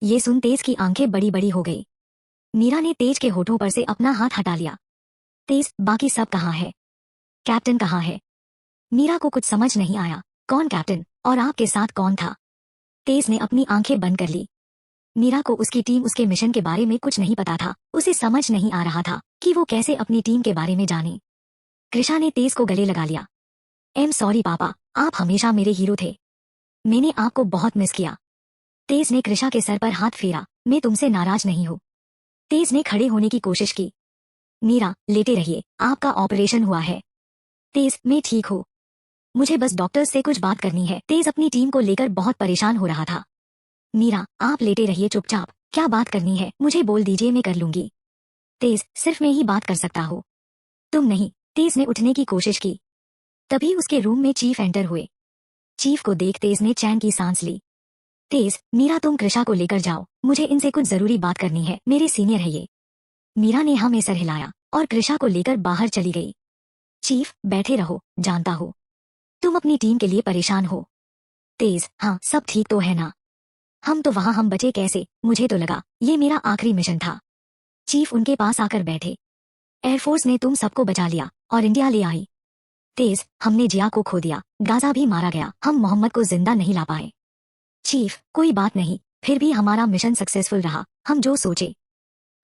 ये सुन तेज की आंखें बड़ी बड़ी हो गई। मीरा ने तेज के होठों पर से अपना हाथ हटा लिया। तेज, बाकी सब कहाँ है? कैप्टन कहाँ है? मीरा को कुछ समझ नहीं आया। कौन कैप्टन? और आपके साथ कौन था? तेज ने अपनी आंखें बंद कर ली। मीरा को उसकी टीम उसके मिशन के बारे में कुछ नहीं पता था। उसे समझ नहीं आ रहा था कि वो कैसे अपनी टीम के बारे में जाने। कृषा ने तेज को गले लगा लिया। एम सॉरी पापा, आप हमेशा मेरे हीरो थे। मैंने आपको बहुत मिस किया। तेज ने कृषा के सर पर हाथ फेरा। मैं तुमसे नाराज नहीं हूँ। तेज ने खड़े होने की कोशिश की। मीरा, लेटे रहिए, आपका ऑपरेशन हुआ है। तेज, मैं ठीक हूँ। मुझे बस डॉक्टर से कुछ बात करनी है। तेज अपनी टीम को लेकर बहुत परेशान हो रहा था। मीरा, आप लेटे रहिए चुपचाप। क्या बात करनी है मुझे बोल दीजिए, मैं कर लूंगी। तेज, सिर्फ मैं ही बात कर सकता हूँ, तुम नहीं। तेज ने उठने की कोशिश की। तभी उसके रूम में चीफ एंटर हुए। चीफ को देख तेज ने चैन की सांस ली। तेज, मीरा तुम कृषा को लेकर जाओ, मुझे इनसे कुछ जरूरी बात करनी है, मेरे सीनियर है ये। मीरा ने हाँ में सर हिलाया और कृषा को लेकर बाहर चली गई। चीफ, बैठे रहो, जानता हूँ तुम अपनी टीम के लिए परेशान हो। तेज, हाँ सब ठीक तो है ना? हम तो वहाँ, हम बचे कैसे? मुझे तो लगा ये मेरा आखिरी मिशन था। चीफ उनके पास आकर बैठे। एयरफोर्स ने तुम सबको बचा लिया और इंडिया ले आई। तेज, हमने जिया को खो दिया, गाजा भी मारा गया, हम मोहम्मद को जिंदा नहीं ला पाए। चीफ, कोई बात नहीं, फिर भी हमारा मिशन सक्सेसफुल रहा। हम जो सोचे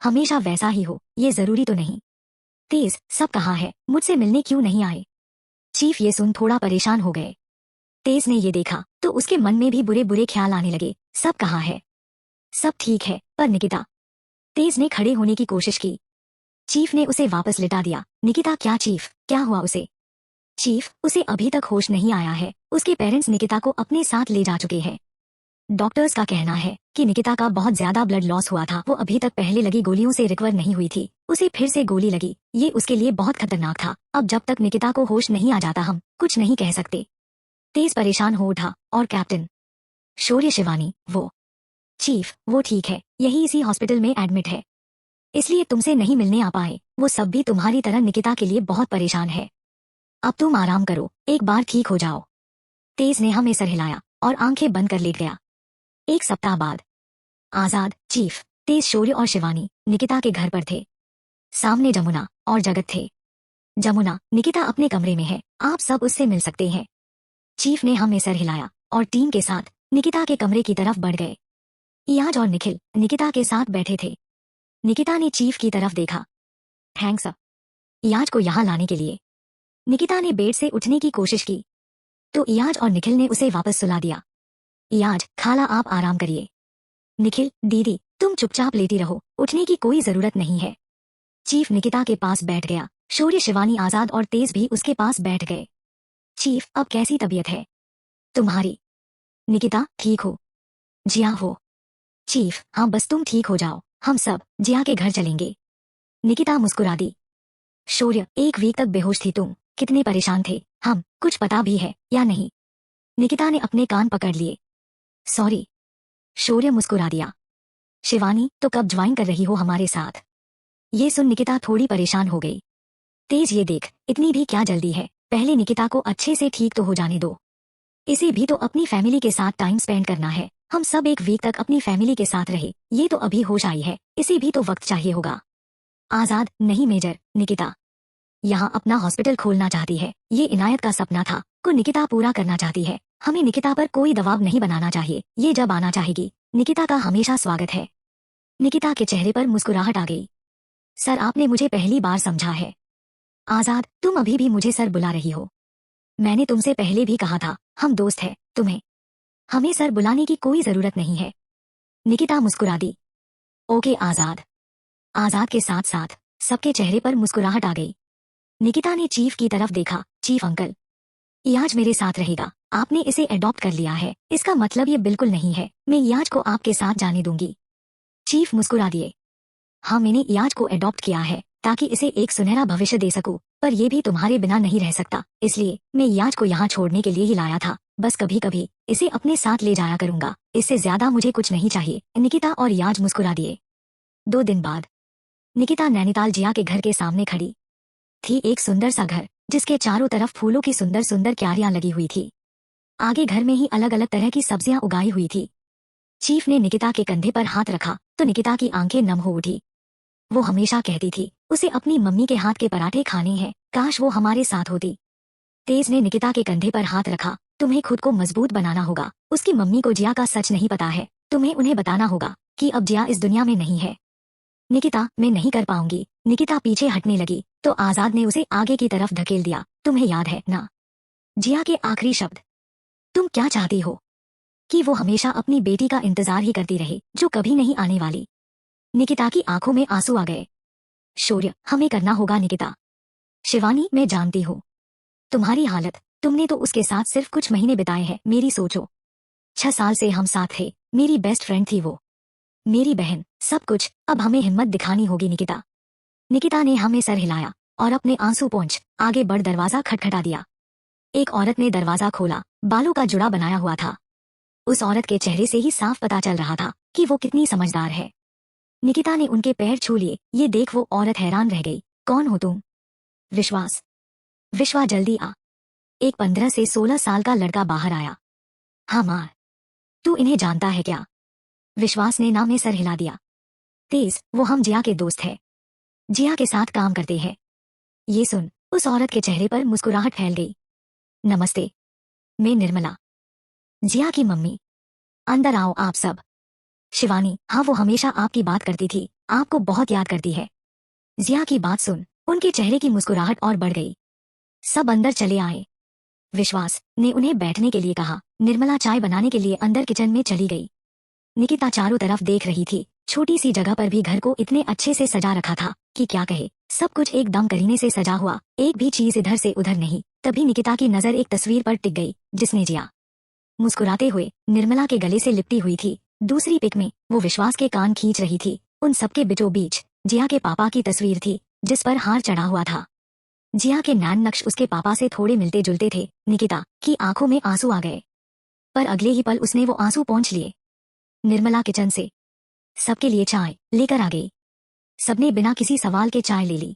हमेशा वैसा ही हो, ये जरूरी तो नहीं। तेज, सब कहाँ है? मुझसे मिलने क्यों नहीं आए? चीफ ये सुन थोड़ा परेशान हो गए। तेज ने ये देखा तो उसके मन में भी बुरे बुरे ख्याल आने लगे। सब कहाँ है? सब ठीक है, पर निकिता। तेज ने खड़े होने की कोशिश की। चीफ ने उसे वापस लिटा दिया। निकिता? क्या चीफ, क्या हुआ उसे? चीफ, उसे अभी तक होश नहीं आया है। उसके पेरेंट्स निकिता को अपने साथ ले जा चुके हैं। डॉक्टर्स का कहना है कि निकिता का बहुत ज्यादा ब्लड लॉस हुआ था। वो अभी तक पहले लगी गोलियों से रिकवर नहीं हुई थी। उसे फिर से गोली लगी। ये उसके लिए बहुत खतरनाक था। अब जब तक निकिता को होश नहीं आ जाता हम कुछ नहीं कह सकते। तेज परेशान हो उठा। और कैप्टन? शौर्य, शिवानी, वो? चीफ, वो ठीक है, यही इसी हॉस्पिटल में एडमिट है, इसलिए तुमसे नहीं मिलने आ पाए। वो सब भी तुम्हारी तरह निकिता के लिए बहुत परेशान है। अब तुम आराम करो, एक बार ठीक हो जाओ। तेज ने हमें सर हिलाया और आंखें बंद कर लेट गया। एक सप्ताह बाद। आजाद। चीफ, तेज, शौर्य और शिवानी निकिता के घर पर थे। सामने जमुना और जगत थे। जमुना, निकिता अपने कमरे में है, आप सब उससे मिल सकते हैं। चीफ ने हमें सर हिलाया और टीम के साथ निकिता के कमरे की तरफ बढ़ गए। इयाज और निखिल निकिता के साथ बैठे थे। निकिता ने चीफ की तरफ देखा। थैंक्स इयाज को यहाँ लाने के लिए। निकिता ने बेड से उठने की कोशिश की तो इयाज और निखिल ने उसे वापस सुला दिया। इयाज, खाला आप आराम करिए। निखिल, दीदी तुम चुपचाप लेटी रहो, उठने की कोई जरूरत नहीं है। चीफ निकिता के पास बैठ गया। शौर्य, शिवानी, आजाद और तेज भी उसके पास बैठ गए। चीफ, अब कैसी तबीयत है तुम्हारी? निकिता, ठीक हो? जिया हो? चीफ, हाँ बस तुम ठीक हो जाओ, हम सब जिया के घर चलेंगे। निकिता मुस्कुरा दी। शौर्य, एक वीक तक बेहोश थी तुम, कितने परेशान थे हम, कुछ पता भी है या नहीं? निकिता ने अपने कान पकड़ लिए। सॉरी। शौर्य मुस्कुरा दिया। शिवानी, तो कब ज्वाइन कर रही हो हमारे साथ? ये सुन निकिता थोड़ी परेशान हो गई। तेज, ये देख, इतनी भी क्या जल्दी है, पहले निकिता को अच्छे से ठीक तो हो जाने दो। इसे भी तो अपनी फैमिली के साथ टाइम स्पेंड करना है। हम सब एक वीक तक अपनी फैमिली के साथ रहे, ये तो अभी होश आई है, इसे भी तो वक्त चाहिए होगा। आजाद, नहीं मेजर, निकिता यहाँ अपना हॉस्पिटल खोलना चाहती है, ये इनायत का सपना था, को निकिता पूरा करना चाहती है। हमें निकिता पर कोई दबाव नहीं बनाना चाहिए, ये जब आना चाहेगी निकिता का हमेशा स्वागत है। निकिता के चेहरे पर मुस्कुराहट आ गई। सर, आपने मुझे पहली बार समझा है। आजाद, तुम अभी भी मुझे सर बुला रही हो? मैंने तुमसे पहले भी कहा था हम दोस्त हैं, तुम्हें हमें सर बुलाने की कोई जरूरत नहीं है। निकिता मुस्कुरा दी। ओके आजाद। आजाद के साथ साथ सबके चेहरे पर मुस्कुराहट आ गई। निकिता ने चीफ की तरफ देखा। चीफ अंकल, ये आज मेरे साथ रहेगा। आपने इसे अडॉप्ट कर लिया है, इसका मतलब ये बिल्कुल नहीं है मैं याज को आपके साथ जाने दूंगी। चीफ मुस्कुरा दिए। हाँ, मैंने याज को अडॉप्ट किया है ताकि इसे एक सुनहरा भविष्य दे सकूं, पर ये भी तुम्हारे बिना नहीं रह सकता, इसलिए मैं याज को यहाँ छोड़ने के लिए ही लाया था। बस कभी कभी इसे अपने साथ ले जाया करूंगा, इससे ज्यादा मुझे कुछ नहीं चाहिए। निकिता और याज मुस्कुरा दिए। 2 दिन बाद निकिता नैनीताल जिया के घर के सामने खड़ी थी। एक सुंदर सा घर जिसके चारों तरफ फूलों की सुंदर सुंदर क्यारियां लगी हुई थी। आगे घर में ही अलग अलग तरह की सब्जियां उगाई हुई थी। चीफ ने निकिता के कंधे पर हाथ रखा तो निकिता की आंखें नम हो उठी। वो हमेशा कहती थी उसे अपनी मम्मी के हाथ के पराठे खाने हैं, काश वो हमारे साथ होती। तेज ने निकिता के कंधे पर हाथ रखा। तुम्हें खुद को मजबूत बनाना होगा। उसकी मम्मी को जिया का सच नहीं पता है, तुम्हें उन्हें बताना होगा कि अब जिया इस दुनिया में नहीं है। निकिता, मैं नहीं कर पाऊंगी। निकिता पीछे हटने लगी तो आजाद ने उसे आगे की तरफ धकेल दिया। तुम्हें याद है ना जिया के आखिरी शब्द? तुम क्या चाहती हो? कि वो हमेशा अपनी बेटी का इंतजार ही करती रहे जो कभी नहीं आने वाली। निकिता की आंखों में आंसू आ गए। शौर्य, हमें करना होगा निकिता। शिवानी, मैं जानती हूँ तुम्हारी हालत, तुमने तो उसके साथ सिर्फ कुछ महीने बिताए हैं। मेरी सोचो, 6 साल से हम साथ थे, मेरी बेस्ट फ्रेंड थी वो, मेरी बहन, सब कुछ। अब हमें हिम्मत दिखानी होगी निकिता। निकिता ने हमें सर हिलाया और अपने आंसू पोंछ आगे बढ़ दरवाजा खटखटा दिया। एक औरत ने दरवाजा खोला। बालों का जुड़ा बनाया हुआ था। उस औरत के चेहरे से ही साफ पता चल रहा था कि वो कितनी समझदार है। निकिता ने उनके पैर छू लिए। ये देख वो औरत हैरान रह गई। कौन हो तुम? विश्वास। विश्वा, जल्दी आ। एक 15 से 16 साल का लड़का बाहर आया। हाँ माँ, तू इन्हें जानता है क्या? विश्वास ने ना में सर हिला दिया। तेज, वो हम जिया के दोस्त है, जिया के साथ काम करते हैं। ये सुन उस औरत के चेहरे पर मुस्कुराहट फैल गई। नमस्ते, मैं निर्मला, जिया की मम्मी। अंदर आओ आप सब। शिवानी, हाँ वो हमेशा आपकी बात करती थी, आपको बहुत याद करती है। जिया की बात सुन उनके चेहरे की मुस्कुराहट और बढ़ गई। सब अंदर चले आए। विश्वास ने उन्हें बैठने के लिए कहा। निर्मला चाय बनाने के लिए अंदर किचन में चली गई। निकिता चारों तरफ देख रही थी। छोटी सी जगह पर भी घर को इतने अच्छे से सजा रखा था कि क्या कहे। सब कुछ एकदम करीने से सजा हुआ, एक भी चीज इधर से उधर नहीं। तभी निकिता की नजर एक तस्वीर पर टिक गई जिसने जिया मुस्कुराते हुए निर्मला के गले से लिपटी हुई थी। दूसरी पिक में वो विश्वास के कान खींच रही थी। उन सबके बीचों बीच जिया के पापा की तस्वीर थी जिस पर हार चढ़ा हुआ था। जिया के नैन नक्श उसके पापा से थोड़े मिलते जुलते थे। निकिता की आंखों में आंसू आ गए, पर अगले ही पल उसने वो आंसू पोंछ लिए। निर्मला किचन से सबके लिए चाय लेकर आ गई। सबने बिना किसी सवाल के चाय ले ली।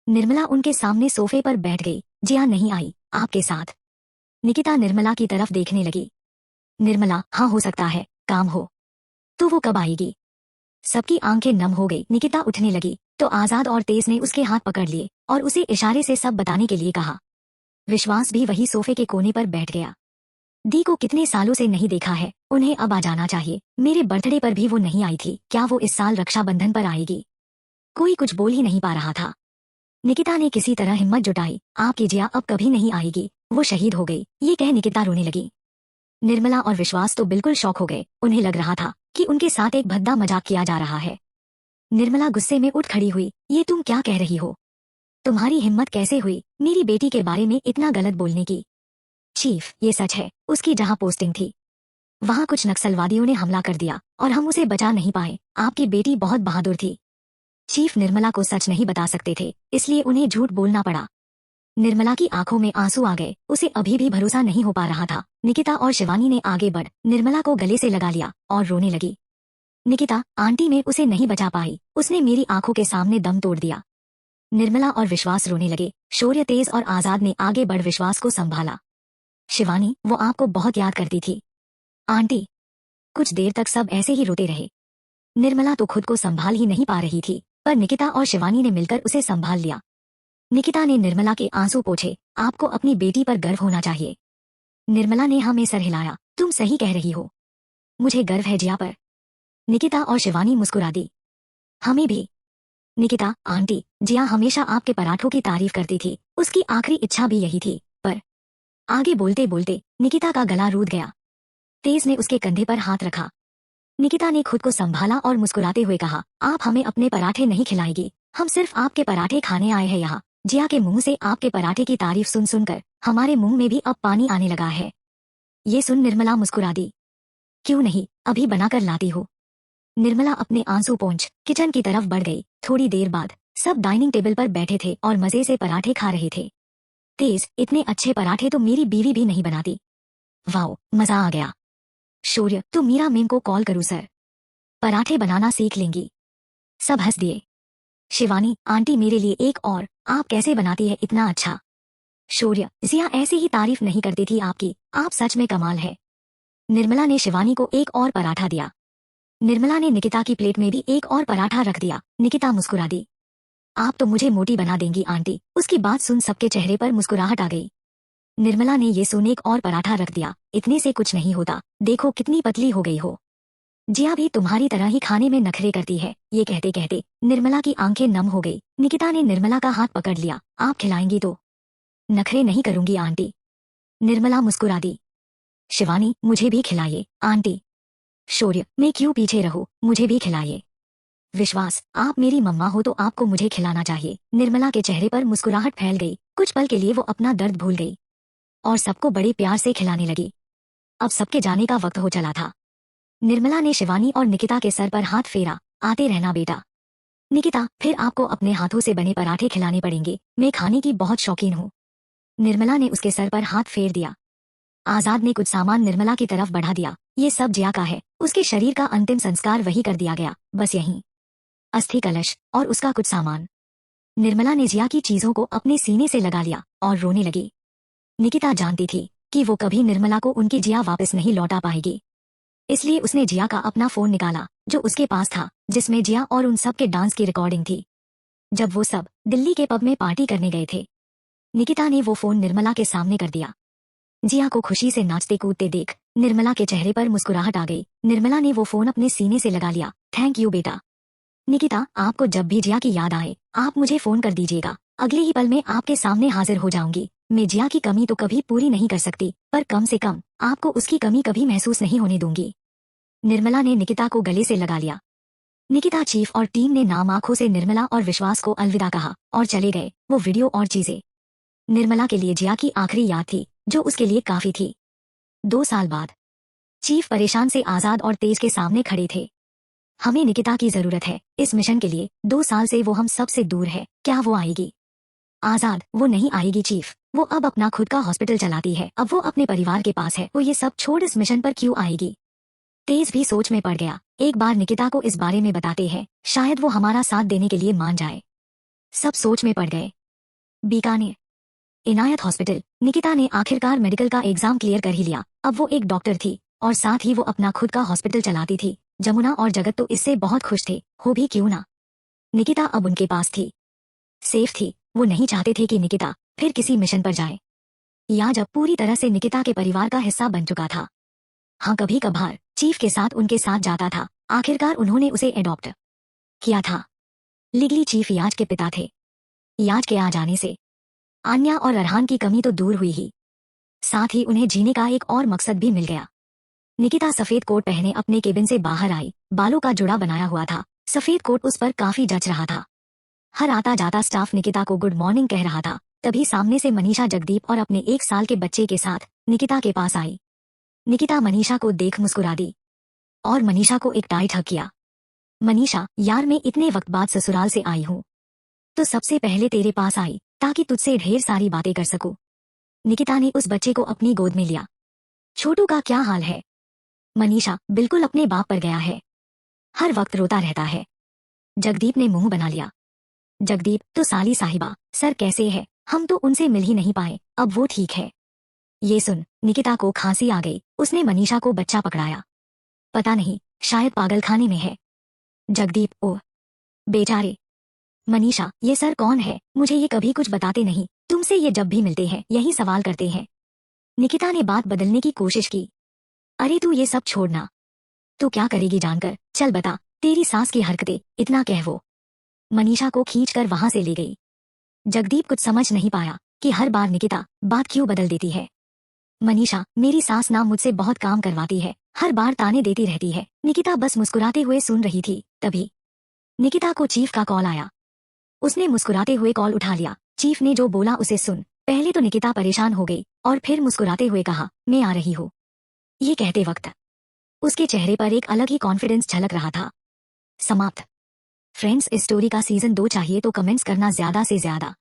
निर्मला उनके सामने सोफे पर बैठ गई। जिया नहीं आई आपके साथ? निकिता निर्मला की तरफ देखने लगी। निर्मला, हाँ हो सकता है काम हो, तो वो कब आएगी? सबकी आंखें नम हो गई। निकिता उठने लगी तो आजाद और तेज ने उसके हाथ पकड़ लिए और उसे इशारे से सब बताने के लिए कहा। विश्वास भी वही सोफे के कोने पर बैठ गया। दी को कितने सालों से नहीं देखा है, उन्हें अब आ जाना चाहिए। मेरे बर्थडे पर भी वो नहीं आई थी, क्या वो इस साल रक्षाबंधन पर आएगी? कोई कुछ बोल ही नहीं पा रहा था। निकिता ने किसी तरह हिम्मत जुटाई। आपकी जिया अब कभी नहीं आएगी, वो शहीद हो गई। ये कह निकिता रोने लगी। निर्मला और विश्वास तो बिल्कुल शॉक हो गए। उन्हें लग रहा था कि उनके साथ एक भद्दा मजाक किया जा रहा है। निर्मला गुस्से में उठ खड़ी हुई। ये तुम क्या कह रही हो? तुम्हारी हिम्मत कैसे हुई मेरी बेटी के बारे में इतना गलत बोलने की? चीफ, ये सच है, उसकी जहां पोस्टिंग थी वहां कुछ नक्सलवादियों ने हमला कर दिया और हम उसे बचा नहीं पाए। आपकी बेटी बहुत बहादुर थी। चीफ निर्मला को सच नहीं बता सकते थे, इसलिए उन्हें झूठ बोलना पड़ा। निर्मला की आंखों में आंसू आ गए। उसे अभी भी भरोसा नहीं हो पा रहा था। निकिता और शिवानी ने आगे बढ़ निर्मला को गले से लगा लिया और रोने लगी। निकिता, आंटी मैं उसे नहीं बचा पाई, उसने मेरी आंखों के सामने दम तोड़ दिया। निर्मला और विश्वास रोने लगे। शौर्य, तेज और आजाद ने आगे बढ़ विश्वास को संभाला। शिवानी, वो आपको बहुत याद करती थी आंटी। कुछ देर तक सब ऐसे ही रोते रहे। निर्मला तो खुद को संभाल ही नहीं पा रही थी, पर निकिता और शिवानी ने मिलकर उसे संभाल लिया। निकिता ने निर्मला के आंसू पोंछे। आपको अपनी बेटी पर गर्व होना चाहिए। निर्मला ने हमें सर हिलाया। तुम सही कह रही हो, मुझे गर्व है जिया पर। निकिता और शिवानी मुस्कुरा दी। हमें भी। निकिता, आंटी, जिया हमेशा आपके पराठों की तारीफ करती थी, उसकी आखिरी इच्छा भी यही थी। पर आगे बोलते बोलते निकिता का गला रूठ गया। तेज ने उसके कंधे पर हाथ रखा। निकिता ने खुद को संभाला और मुस्कुराते हुए कहा, आप हमें अपने पराठे नहीं खिलाएगी, हम सिर्फ आपके पराठे खाने आए हैं यहाँ। जिया के मुंह से आपके पराठे की तारीफ सुन सुनकर हमारे मुंह में भी अब पानी आने लगा है। ये सुन निर्मला मुस्कुरा दी। क्यों नहीं, अभी बनाकर लाती हो। निर्मला अपने आंसू पोंछ किचन की तरफ बढ़ गई। थोड़ी देर बाद सब डाइनिंग टेबल पर बैठे थे और मजे से पराठे खा रहे थे। तेज, इतने अच्छे पराठे तो मेरी बीवी भी नहीं बनाती। वाओ, मजा आ गया। शौर्य, तो मीरा मैम को कॉल करूँ सर? पराठे बनाना सीख लेंगी। सब हंस दिए। शिवानी, आंटी मेरे लिए एक और। आप कैसे बनाती है इतना अच्छा? शौर्य, जिया ऐसे ही तारीफ नहीं करती थी आपकी, आप सच में कमाल है। निर्मला ने शिवानी को एक और पराठा दिया। निर्मला ने निकिता की प्लेट में भी एक और पराठा रख दिया। निकिता मुस्कुरा दी। आप तो मुझे मोटी बना देंगी आंटी। उसकी बात सुन सबके चेहरे पर मुस्कुराहट आ गई। निर्मला ने ये सुन एक और पराठा रख दिया। इतने से कुछ नहीं होता, देखो कितनी पतली हो गई हो। जिया भी तुम्हारी तरह ही खाने में नखरे करती है। ये कहते कहते निर्मला की आंखें नम हो गई। निकिता ने निर्मला का हाथ पकड़ लिया। आप खिलाएंगी तो? नखरे नहीं करूंगी आंटी। निर्मला मुस्कुरा दी। शिवानी, मुझे भी खिलाइए आंटी। शौर्य, मैं क्यों पीछे रहूं, मुझे भी खिलाइए। विश्वास, आप मेरी मम्मा हो तो आपको मुझे खिलाना चाहिए। निर्मला के चेहरे पर मुस्कुराहट फैल गई। कुछ पल के लिए वो अपना दर्द भूल गई और सबको बड़े प्यार से खिलाने लगी। अब सबके जाने का वक्त हो चला था। निर्मला ने शिवानी और निकिता के सर पर हाथ फेरा। आते रहना बेटा। निकिता, फिर आपको अपने हाथों से बने पराठे खिलाने पड़ेंगे। मैं खाने की बहुत शौकीन हूँ। निर्मला ने उसके सर पर हाथ फेर दिया। आजाद ने कुछ सामान निर्मला की तरफ बढ़ा दिया। ये सब जिया का है। उसके शरीर का अंतिम संस्कार वही कर दिया गया, बस यहीं। अस्थि कलश और उसका कुछ सामान। निर्मला ने जिया की चीजों को अपने सीने से लगा लिया और रोने लगी। निकिता जानती थी कि वो कभी निर्मला को उनकी जिया वापस नहीं लौटा पाएगी। इसलिए उसने जिया का अपना फोन निकाला जो उसके पास था, जिसमें जिया और उन सब के डांस की रिकॉर्डिंग थी जब वो सब दिल्ली के पब में पार्टी करने गए थे। निकिता ने वो फोन निर्मला के सामने कर दिया। जिया को खुशी से नाचते कूदते देख निर्मला के चेहरे पर मुस्कुराहट आ गई। निर्मला ने वो फोन अपने सीने से लगा लिया। थैंक यू बेटा। निकिता, आपको जब भी जिया की याद आए आप मुझे फोन कर दीजिएगा। अगले ही पल में आपके सामने हाजिर हो जाऊंगी। मैं जिया की कमी तो कभी पूरी नहीं कर सकती, पर कम से कम आपको उसकी कमी कभी महसूस नहीं होने दूंगी। निर्मला ने निकिता को गले से लगा लिया। निकिता, चीफ और टीम ने नाम आंखों से निर्मला और विश्वास को अलविदा कहा और चले गए। वो वीडियो और चीजें निर्मला के लिए जिया की आखिरी याद थी, जो उसके लिए काफी थी। 2 साल बाद चीफ परेशान से आजाद और तेज के सामने खड़े थे। हमें निकिता की जरूरत है इस मिशन के लिए। 2 साल से वो हम सब से दूर है। क्या वो आएगी? आजाद, वो नहीं आएगी चीफ। वो अब अपना खुद का हॉस्पिटल चलाती है। अब वो अपने परिवार के पास है। वो ये सब छोड़ इस मिशन पर क्यों आएगी? तेज भी सोच में पड़ गया। एक बार निकिता को इस बारे में बताते हैं, शायद वो हमारा साथ देने के लिए मान जाए। सब सोच में पड़ गए। बीकानेर इनायत हॉस्पिटल। निकिता ने आखिरकार मेडिकल का एग्जाम क्लियर कर ही लिया। अब वो एक डॉक्टर थी और साथ ही वो अपना खुद का हॉस्पिटल चलाती थी। जमुना और जगत तो इससे बहुत खुश थे, हो भी क्यों ना। निकिता अब उनके पास थी, सेफ थी। वो नहीं चाहते थे कि निकिता फिर किसी मिशन पर जाए। या जब पूरी तरह से निकिता के परिवार का हिस्सा बन चुका था। हाँ, कभी कभार चीफ के साथ उनके साथ जाता था। आखिरकार उन्होंने उसे एडॉप्ट किया था। लीगली चीफ याज के पिता थे। याज के आ जाने से आन्या और अरहान की कमी तो दूर हुई ही, साथ ही उन्हें जीने का एक और मकसद भी मिल गया। निकिता सफेद कोट पहने अपने केबिन से बाहर आई। बालों का जुड़ा बनाया हुआ था। सफेद कोट उस पर काफी जच रहा था। हर आता जाता स्टाफ निकिता को गुड मॉर्निंग कह रहा था। तभी सामने से मनीषा जगदीप और अपने 1 साल के बच्चे के साथ निकिता के पास आई। निकिता मनीषा को देख मुस्कुरा दी और मनीषा को एक टाइट हग किया। मनीषा, यार मैं इतने वक्त बाद ससुराल से आई हूँ, तो सबसे पहले तेरे पास आई ताकि तुझसे ढेर सारी बातें कर सकूं। निकिता ने उस बच्चे को अपनी गोद में लिया। छोटू का क्या हाल है? मनीषा, बिल्कुल अपने बाप पर गया है, हर वक्त रोता रहता है। जगदीप ने मुंह बना लिया। जगदीप तो साली साहिबा सर कैसे है, हम तो उनसे मिल ही नहीं पाए। अब वो ठीक है। ये सुन निकिता को खांसी आ गई। उसने मनीषा को बच्चा पकड़ाया। पता नहीं, शायद पागलखाने में है। जगदीप, ओह बेचारे। मनीषा, ये सर कौन है? मुझे ये कभी कुछ बताते नहीं। तुमसे ये जब भी मिलते हैं यही सवाल करते हैं। निकिता ने बात बदलने की कोशिश की। अरे तू ये सब छोड़ना, तो क्या करेगी जानकर? चल बता, तेरी सास की हरकतें। इतना कह वो मनीषा को खींचकर वहां से ले गई। जगदीप कुछ समझ नहीं पाया कि हर बार निकिता बात क्यों बदल देती है। मनीषा, मेरी सास ना मुझसे बहुत काम करवाती है, हर बार ताने देती रहती है। निकिता बस मुस्कुराते हुए सुन रही थी। तभी निकिता को चीफ का कॉल आया। उसने मुस्कुराते हुए कॉल उठा लिया। चीफ ने जो बोला उसे सुन। पहले तो निकिता परेशान हो गई और फिर मुस्कुराते हुए कहा, मैं आ रही हूँ। ये कहते वक्त उसके चेहरे पर एक अलग ही कॉन्फिडेंस झलक रहा था। समाप्त। फ्रेंड्स, इस स्टोरी का सीजन 2 चाहिए तो कमेंट्स करना ज्यादा से ज्यादा।